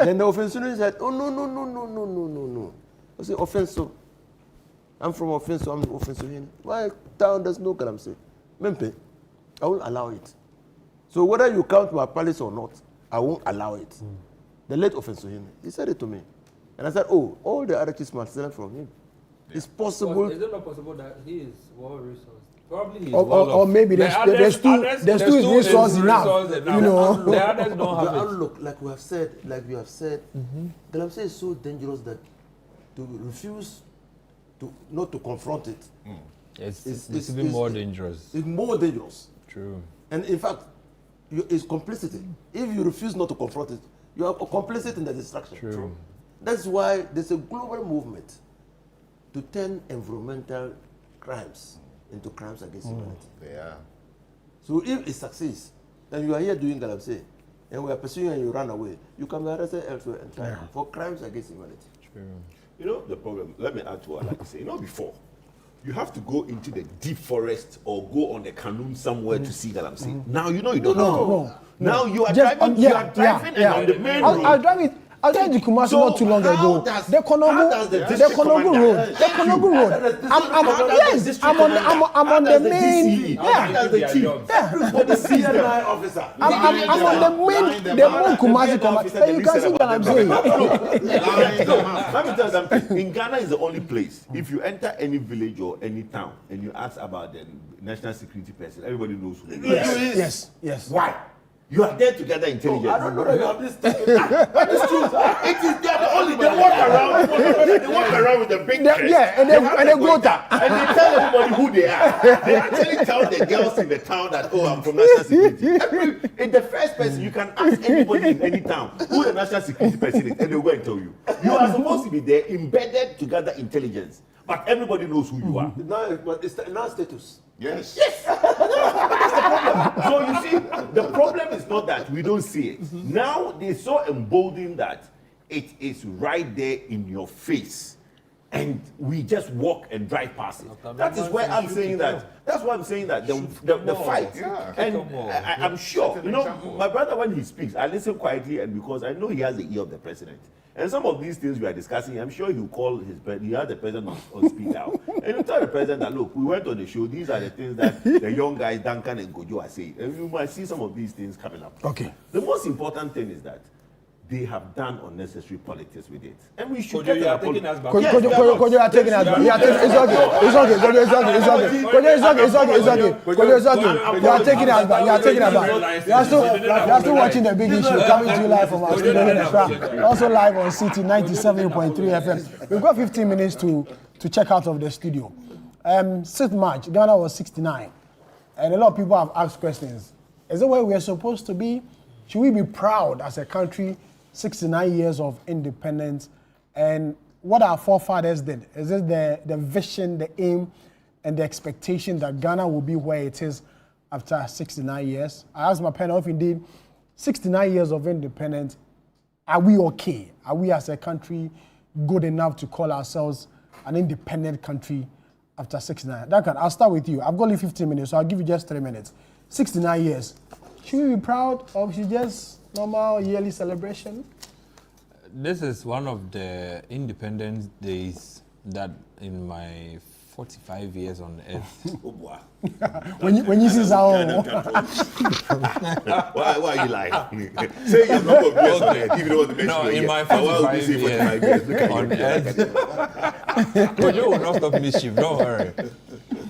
then the offensive said, oh, no. I say, offensive. I'm from offensive, I'm offensive. My town does no Galamsey. Mempe, I won't allow it. So whether you count my palace or not, I won't allow it. The late offensive, he said it to me. And I said, oh, all the other chiefs must learn from him. It's possible. Well, is it not possible that he is well resourced? Probably he's or maybe there's two resources enough. You know, the others don't have it. Outlook, like we have said, Galamsey is so dangerous that to refuse not to confront it. It's even more dangerous. It's more dangerous. True. And in fact, it's complicity. If you refuse not to confront it, you are complicit in the destruction. True. That's why there's a global movement to turn environmental crimes into crimes against humanity. Yeah. So if it succeeds, then you are here doing Galamsey, and we are pursuing and you run away, you can be arrested elsewhere and tried for crimes against humanity. True. You know the problem. Let me add to what I like to say. You know, before you have to go into the deep forest or go on a canoe somewhere to see Galamsey. Now you know you don't have to. No. Now you are driving. You are driving and on the main road. I tried to Kumasi not too long ago. The Konogu Road. The Konogu Road. I'm on the main. Everybody sees the officer. I'm on the main Kumasi Kumasi. You can see what I'm saying. Let me tell you something. In Ghana is the only place. If you enter any village or any town and you ask about the national security person, everybody knows who it is. Yes. Why? You are there to gather intelligence. I don't know that you have this thing. But it's true. It is there only. They walk around with the big chest. And they go there. And they tell everybody who they are. They actually tell the girls in the town that, oh, I'm from national security. In the first person, you can ask anybody in any town who the national security person is, and they'll go and tell you. You are supposed to be there, embedded to gather intelligence. But everybody knows who you are. But it's now status. Yes. That's the problem. So you see, the problem is not that we don't see it. Now they're so emboldened that it is right there in your face. And we just walk and drive past it. That is why I'm saying that. That's why I'm saying that the fight. Yeah. And I'm sure, you know, my brother, when he speaks, I listen quietly, and because I know he has the ear of the president. And some of these things we are discussing, I'm sure he'll call he had the president on speak out. And he'll tell the president that, look, we went on the show, these are the things that the young guys, Duncan and Gojo, are saying. And you might see some of these things coming up. Okay. The most important thing is that they have done unnecessary politics with it. And we should get an apology. Kojo, you are taking us back. It's okay. You are taking us back. You are still watching the big issue coming to you live from our studio in Accra. Also live on City 97.3 FM. We've got 15 minutes to check out of the studio. 6th March, Ghana was 69. And a lot of people have asked questions. Is it where we are supposed to be? Should we be proud as a country 69 years of independence, and what our forefathers did? Is it the vision, the aim, and the expectation that Ghana will be where it is after 69 years? I asked my panel if indeed 69 years of independence, are we okay? Are we as a country good enough to call ourselves an independent country after 69? Duncan, I'll start with you. I've got only 15 minutes, so I'll give you just 3 minutes. 69 years. Should we be proud, or should just normal yearly celebration? This is one of the Independence Days that in my 45 years on earth. when you see someone. Why are you lying? Say you're not going to bless on earth, even though the No, in my 45 years on earth. You will not stop mischief, don't worry.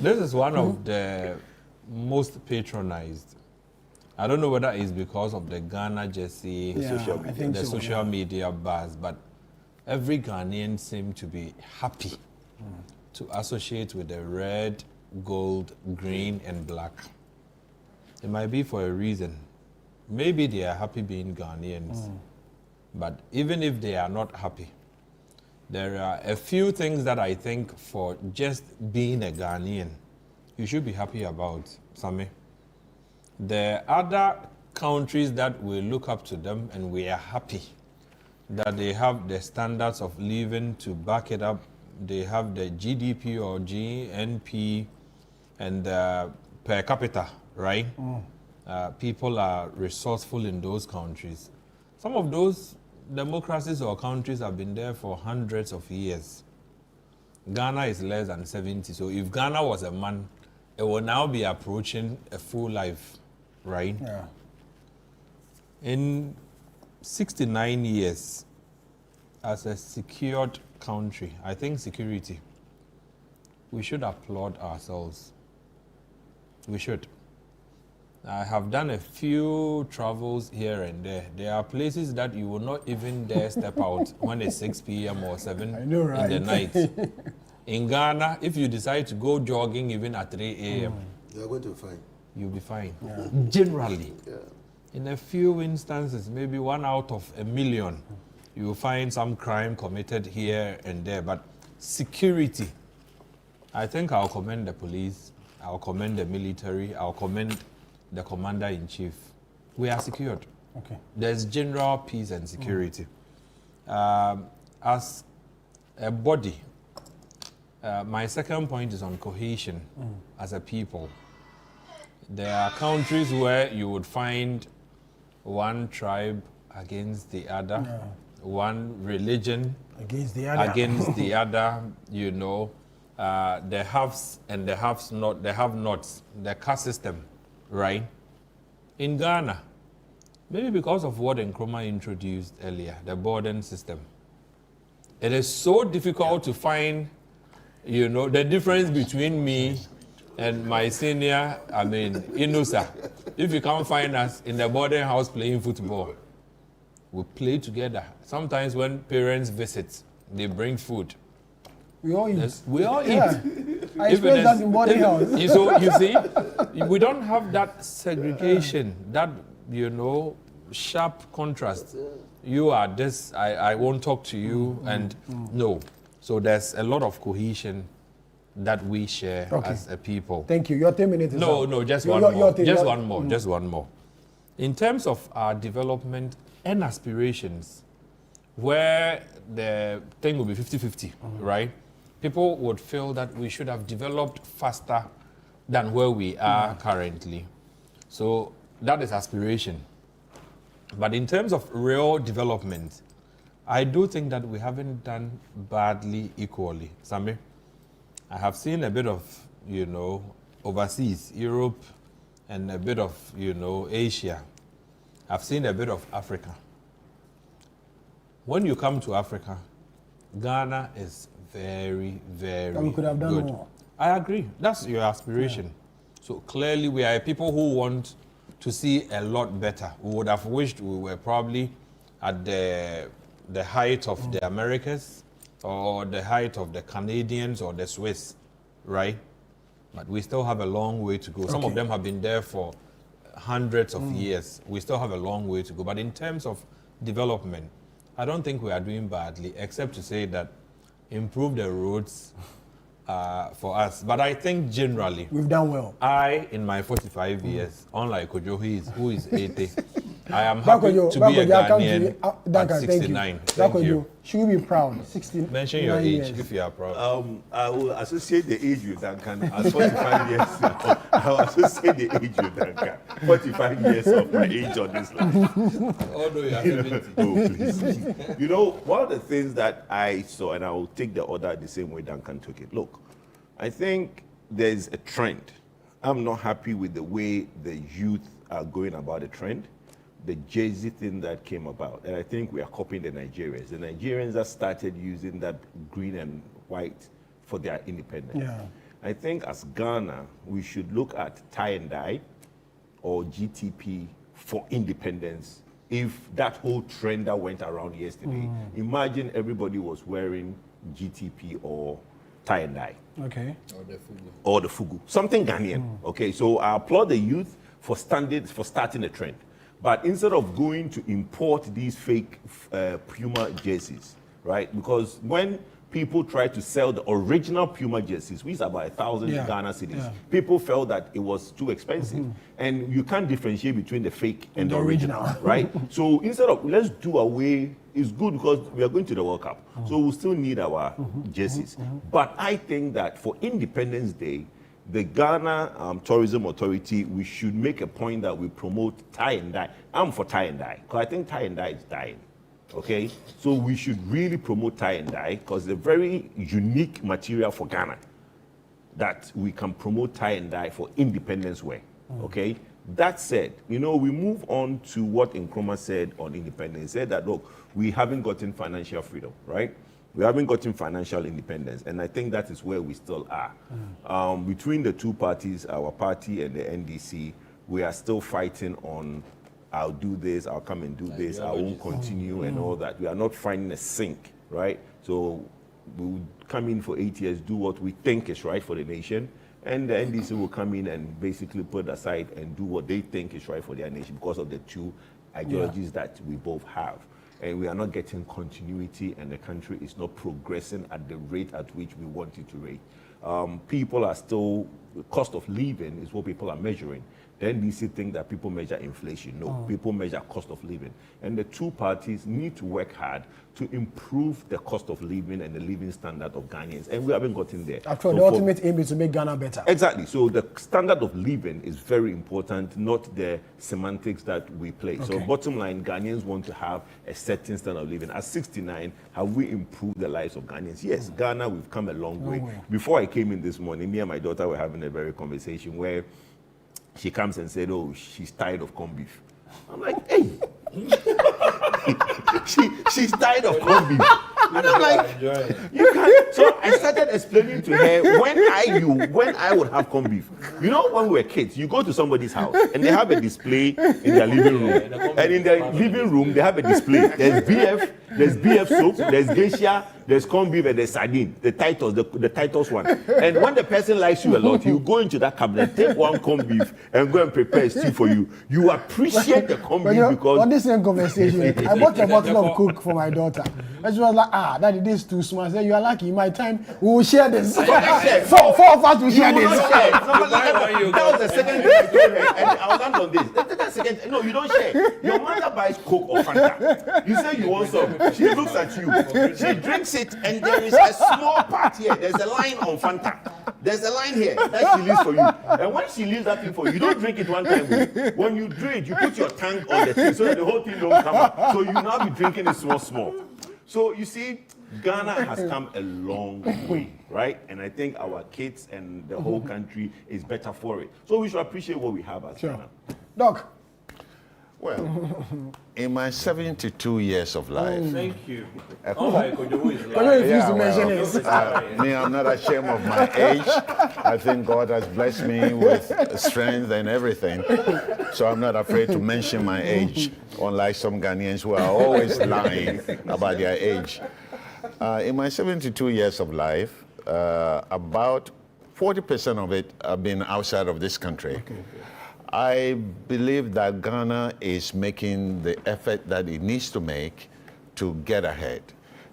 This is one of the most patronized. I don't know whether it's because of the Ghana Jersey, social media buzz, but every Ghanaian seemed to be happy to associate with the red, gold, green, and black. It might be for a reason. Maybe they are happy being Ghanaians. But even if they are not happy, there are a few things that I think for just being a Ghanaian, you should be happy about, Sami. There are other countries that we look up to them and we are happy that they have the standards of living to back it up. They have the GDP or GNP and per capita, right? People are resourceful in those countries. Some of those democracies or countries have been there for hundreds of years. Ghana is less than 70. So if Ghana was a man, it will now be approaching a full life, right? Yeah. In 69 years, as a secured country, I think security, we should applaud ourselves. We should. I have done a few travels here and there. There are places that you will not even dare step out when it's 6 p.m. or 7 I know, right? in the night. In Ghana, if you decide to go jogging even at 3 a.m., You're going to be fine. you'll be fine. Yeah. Generally. Yeah. In a few instances, maybe 1 out of a million, you will find some crime committed here and there. But security, I think I'll commend the police, I'll commend the military, I'll commend the commander-in-chief. We are secured. Okay. There's general peace and security. As a body, my second point is on cohesion as a people. There are countries where you would find one tribe against the other, one religion against the other, you know, the haves and the have-nots, the caste system, right? In Ghana, maybe because of what Nkrumah introduced earlier, the boarding system, it is so difficult to find, you know, the difference between me and my senior, Inusa. If you can't find us in the boarding house playing football, we play together. Sometimes when parents visit, they bring food. We all eat. We all eat. Yeah. I experienced that in boarding house. So you see, we don't have that segregation, that, you know, sharp contrast. You are this, I won't talk to you, and no. So there's a lot of cohesion that we share as a people. Thank you. Your 10 minutes is No, up. no, just Your- one your more. thing, Just your- one more. Just one more. In terms of our development and aspirations, where the thing will be 50-50, right? People would feel that we should have developed faster than where we are currently. So that is aspiration. But in terms of real development, I do think that we haven't done badly equally. Sami, I have seen a bit of, you know, overseas, Europe, and a bit of, you know, Asia. I've seen a bit of Africa. When you come to Africa, Ghana is very, very And we could have done good. more. I agree. That's your aspiration. So clearly we are people who want to see a lot better. We would have wished we were probably at the height of the Americas or the height of the Canadians or the Swiss, right? But we still have a long way to go. Some of them have been there for hundreds of years. We still have a long way to go. But in terms of development, I don't think we are doing badly, except to say that improve the roads for us. But I think generally, we've done well. In my 45 years, unlike Kojo, who is 80, I am happy to be a Ghanaian at 69. Thank you. Should we be proud? 69 Mention your age years. if you are proud. I will associate the age with Duncan. At 45 years, I will associate the age with Duncan. 45 years of my age on this life. Although you are 70. Oh, please. You know, one of the things that I saw, and I will take the order the same way Duncan took it. Look, I think there's a trend. I'm not happy with the way the youth are going about the trend. The Jay-Z thing that came about, and I think we are copying the Nigerians. The Nigerians have started using that green and white for their independence. Yeah. I think as Ghana, we should look at tie and dye or GTP for independence. If that whole trend that went around yesterday, imagine everybody was wearing GTP or tie and dye. Okay. Or the fugu. Something Ghanaian. Okay, so I applaud the youth for starting a trend. But instead of going to import these fake Puma jerseys, right? Because when people tried to sell the original Puma jerseys, which is about 1,000 Ghana cedis, people felt that it was too expensive. And you can't differentiate between the fake and the original, right? So instead of, let's do away, it's good because we are going to the World Cup. So we'll still need our jerseys. But I think that for Independence Day, the Ghana Tourism Authority, we should make a point that we promote tie and dye. I'm for tie and dye, because I think tie and dye is dying. Okay, so we should really promote tie and dye because it's a very unique material for Ghana that we can promote tie and dye for independence wear. Okay, that said, we move on to what Nkrumah said on independence. He said that, look, we haven't gotten financial freedom, right? We haven't gotten financial independence, and I think that is where we still are. Between the two parties, our party and the NDC, we are still fighting on I'll do this, I'll come and do this, I won't continue and all that. We are not finding a sink, right? So we will come in for 8 years, do what we think is right for the nation, and the NDC will come in and basically put aside and do what they think is right for their nation because of the two ideologies that we both have. And we are not getting continuity, and the country is not progressing at the rate at which we want it to rate. People are still, the cost of living is what people are measuring. The NDC think that people measure inflation. No, people measure cost of living. And the two parties need to work hard to improve the cost of living and the living standard of Ghanaians. And we haven't gotten there. After all, the ultimate aim is to make Ghana better. Exactly. So the standard of living is very important, not the semantics that we play. So bottom line, Ghanaians want to have a certain standard of living. At 69, have we improved the lives of Ghanaians? Yes, Ghana, we've come a long way. Before I came in this morning, me and my daughter were having a very conversation where she comes and said, oh, she's tired of corned beef. I'm like, hey. she's tired of corned beef. And I'm like, you can't. So I started explaining to her when I would have corned beef. You know, when we were kids, you go to somebody's house and they have a display in their living room. And in their living room, they have a display. There's BF soap, there's geisha, there's corned beef, and there's sardine, the Titus one. And when the person likes you a lot, he'll go into that cabinet, take one corned beef, and go and prepare a stew for you. You appreciate the corned beef because... On this same conversation, I bought a bottle of Coke for my daughter. And she was like, Daddy, this is too small. I said, you are lucky. In my time, we will share this. Four of us will share this. That was the second thing I told her, and I'll land on this. That's the second. No, you don't share. Your mother buys Coke or Fanta. You say you want some. She looks at you. She drinks it, and there is a small part here. There's a line on Fanta. There's a line here that she leaves for you. And when she leaves that thing for you, you don't drink it one time. When you drink, you put your tongue on the thing so that the whole thing don't come out. So you now be drinking it small. So you see, Ghana has come a long way, right? And I think our kids and the whole country is better for it. So we should appreciate what we have as Ghana. Doc. Well, in my 72 years of life... Thank you. Me, I'm not ashamed of my age. I think God has blessed me with strength and everything. So I'm not afraid to mention my age, unlike some Ghanaians who are always lying about their age. In my 72 years of life, about 40% of it have been outside of this country. I believe that Ghana is making the effort that it needs to make to get ahead.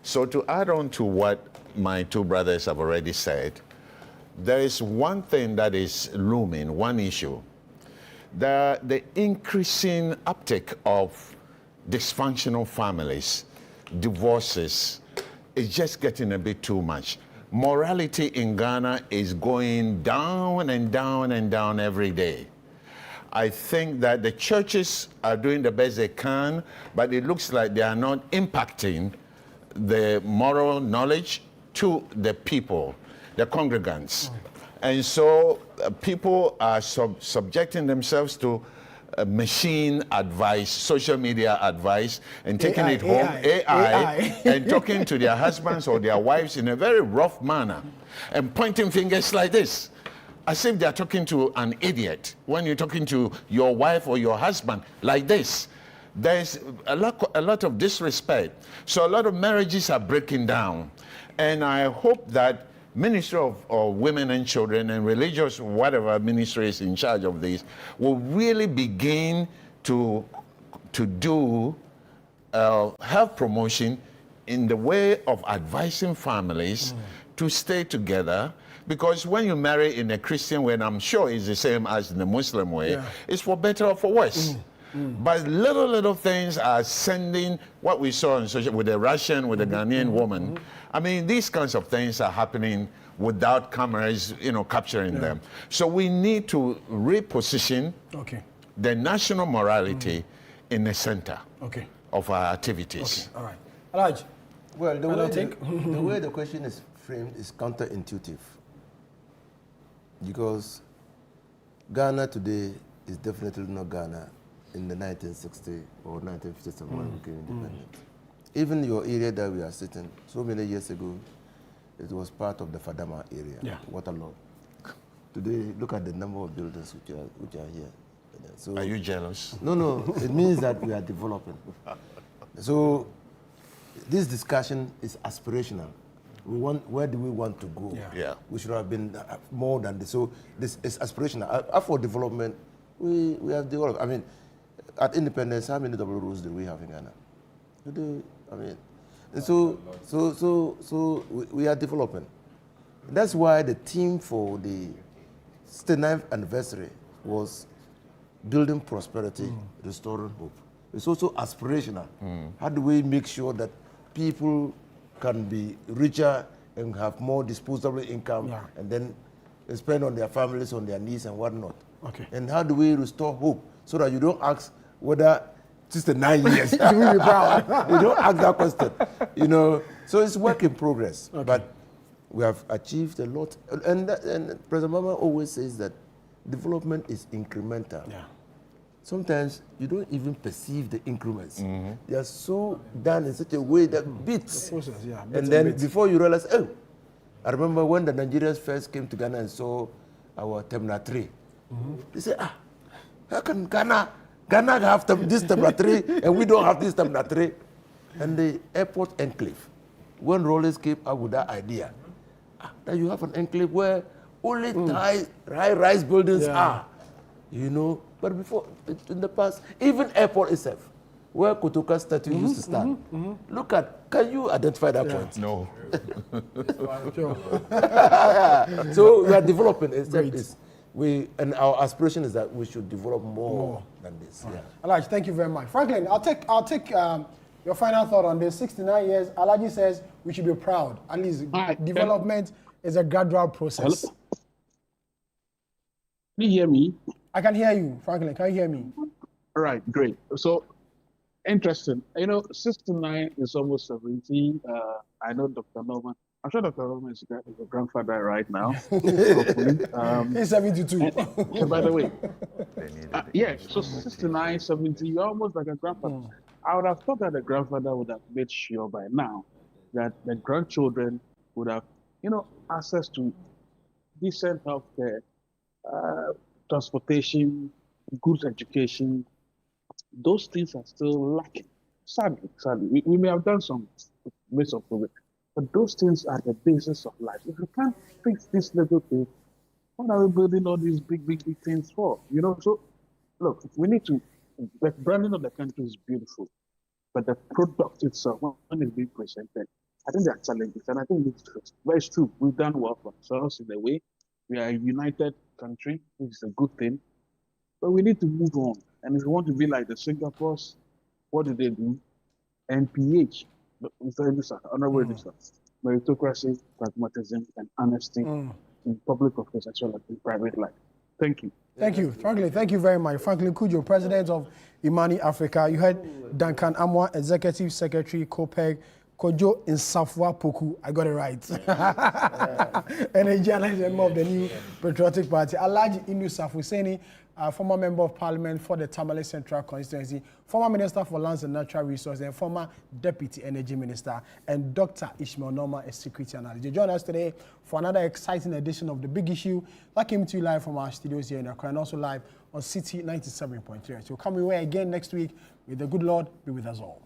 So to add on to what my two brothers have already said, there is one thing that is looming, one issue. The increasing uptick of dysfunctional families, divorces, is just getting a bit too much. Morality in Ghana is going down and down and down every day. I think that the churches are doing the best they can, but it looks like they are not impacting the moral knowledge to the people, the congregants. And so people are subjecting themselves to machine advice, social media advice, and taking it home, AI, and talking to their husbands or their wives in a very rough manner, and pointing fingers like this, as if they're talking to an idiot. When you're talking to your wife or your husband like this, there's a lot of disrespect. So a lot of marriages are breaking down. And I hope that Ministry of Women and Children and religious, whatever ministry is in charge of this, will really begin to to do health promotion in the way of advising families to stay together. Because when you marry in a Christian way, and I'm sure it's the same as in the Muslim way, it's for better or for worse. But little things are sending what we saw in social, with the Russian, with the Ghanaian woman. I mean, these kinds of things are happening without cameras, capturing them. So we need to reposition the national morality in the center of our activities. All right. Alaj. Well, the way the question is framed is counterintuitive. Because Ghana today is definitely not Ghana in the 1960 or 1957 when we became independent. Even your area that we are sitting, so many years ago, it was part of the Fadama area, Waterloo. Today, look at the number of buildings which are here. So, are you jealous? No, it means that we are developing. So this discussion is aspirational. Where do we want to go? We should have been more than this. So this is aspirational. For development, we have developed. I mean, at independence, how many double roads do we have in Ghana? So we are developing. That's why the theme for the 69th anniversary was building prosperity, restoring hope. It's also aspirational. How do we make sure that people can be richer and have more disposable income and then spend on their families, on their needs and whatnot? And how do we restore hope so that you don't ask whether 69 years you will be proud? You don't ask that question, So it's work in progress, but we have achieved a lot. And President Mama always says that development is incremental. Sometimes you don't even perceive the increments. They are so done in such a way that beats. And then before you realize, I remember when the Nigerians first came to Ghana and saw our Terminal 3. They said, how can Ghana have this Terminal 3 and we don't have this Terminal 3? And the airport enclave, when Rollins came up with that idea, that you have an enclave where only high-rise buildings are, But before, in the past, even airport itself, where Kotoka statue used to stand, look at, can you identify that point? No. So we are developing. And our aspiration is that we should develop more than this. Alaj, thank you very much. Franklin, I'll take your final thought on this. 69 years, Alaji says we should be proud. At least development is a gradual process. Hello? Can you hear me? I can hear you, Franklin. Can you hear me? All right, great. So, interesting. 69 is almost 70. I know Dr. Norman. I'm sure Dr. Norman is a grandfather right now. He's 72. By the way, so 69, 70, you're almost like a grandfather. I would have thought that the grandfather would have made sure by now that the grandchildren would have, access to decent healthcare, transportation, good education. Those things are still lacking. Sadly. We may have done some ways of progress, but those things are the basis of life. If you can't fix this little thing, what are we building all these big things for? So look, we need to, the branding of the country is beautiful, but the product itself, when it's being presented, I think there are challenges, and I think it's true. We've done well for ourselves in a way. We are a united country, which is a good thing, but we need to move on. And if we want to be like the Singapores, what do they do? NPH, honorable meritocracy, pragmatism, and honesty in public affairs as well as in private life. Thank you. Thank you, Franklin. Thank you very much. Franklin Kujo, President of Imani Africa. You heard Duncan Amwa, Executive Secretary, COPEG, Kojo Nsafwa Poku, I got it right. And a journalist member of the New Patriotic Party. Alhaji Inu Safuseni, former member of Parliament for the Tamale Central Constituency, former Minister for Lands and Natural Resources, and former Deputy Energy Minister, and Dr. Ishmael Norma, a security analyst. You join us today for another exciting edition of The Big Issue that came to you live from our studios here in Accra and also live on City 97.3. So come away again next week. May the good Lord be with us all.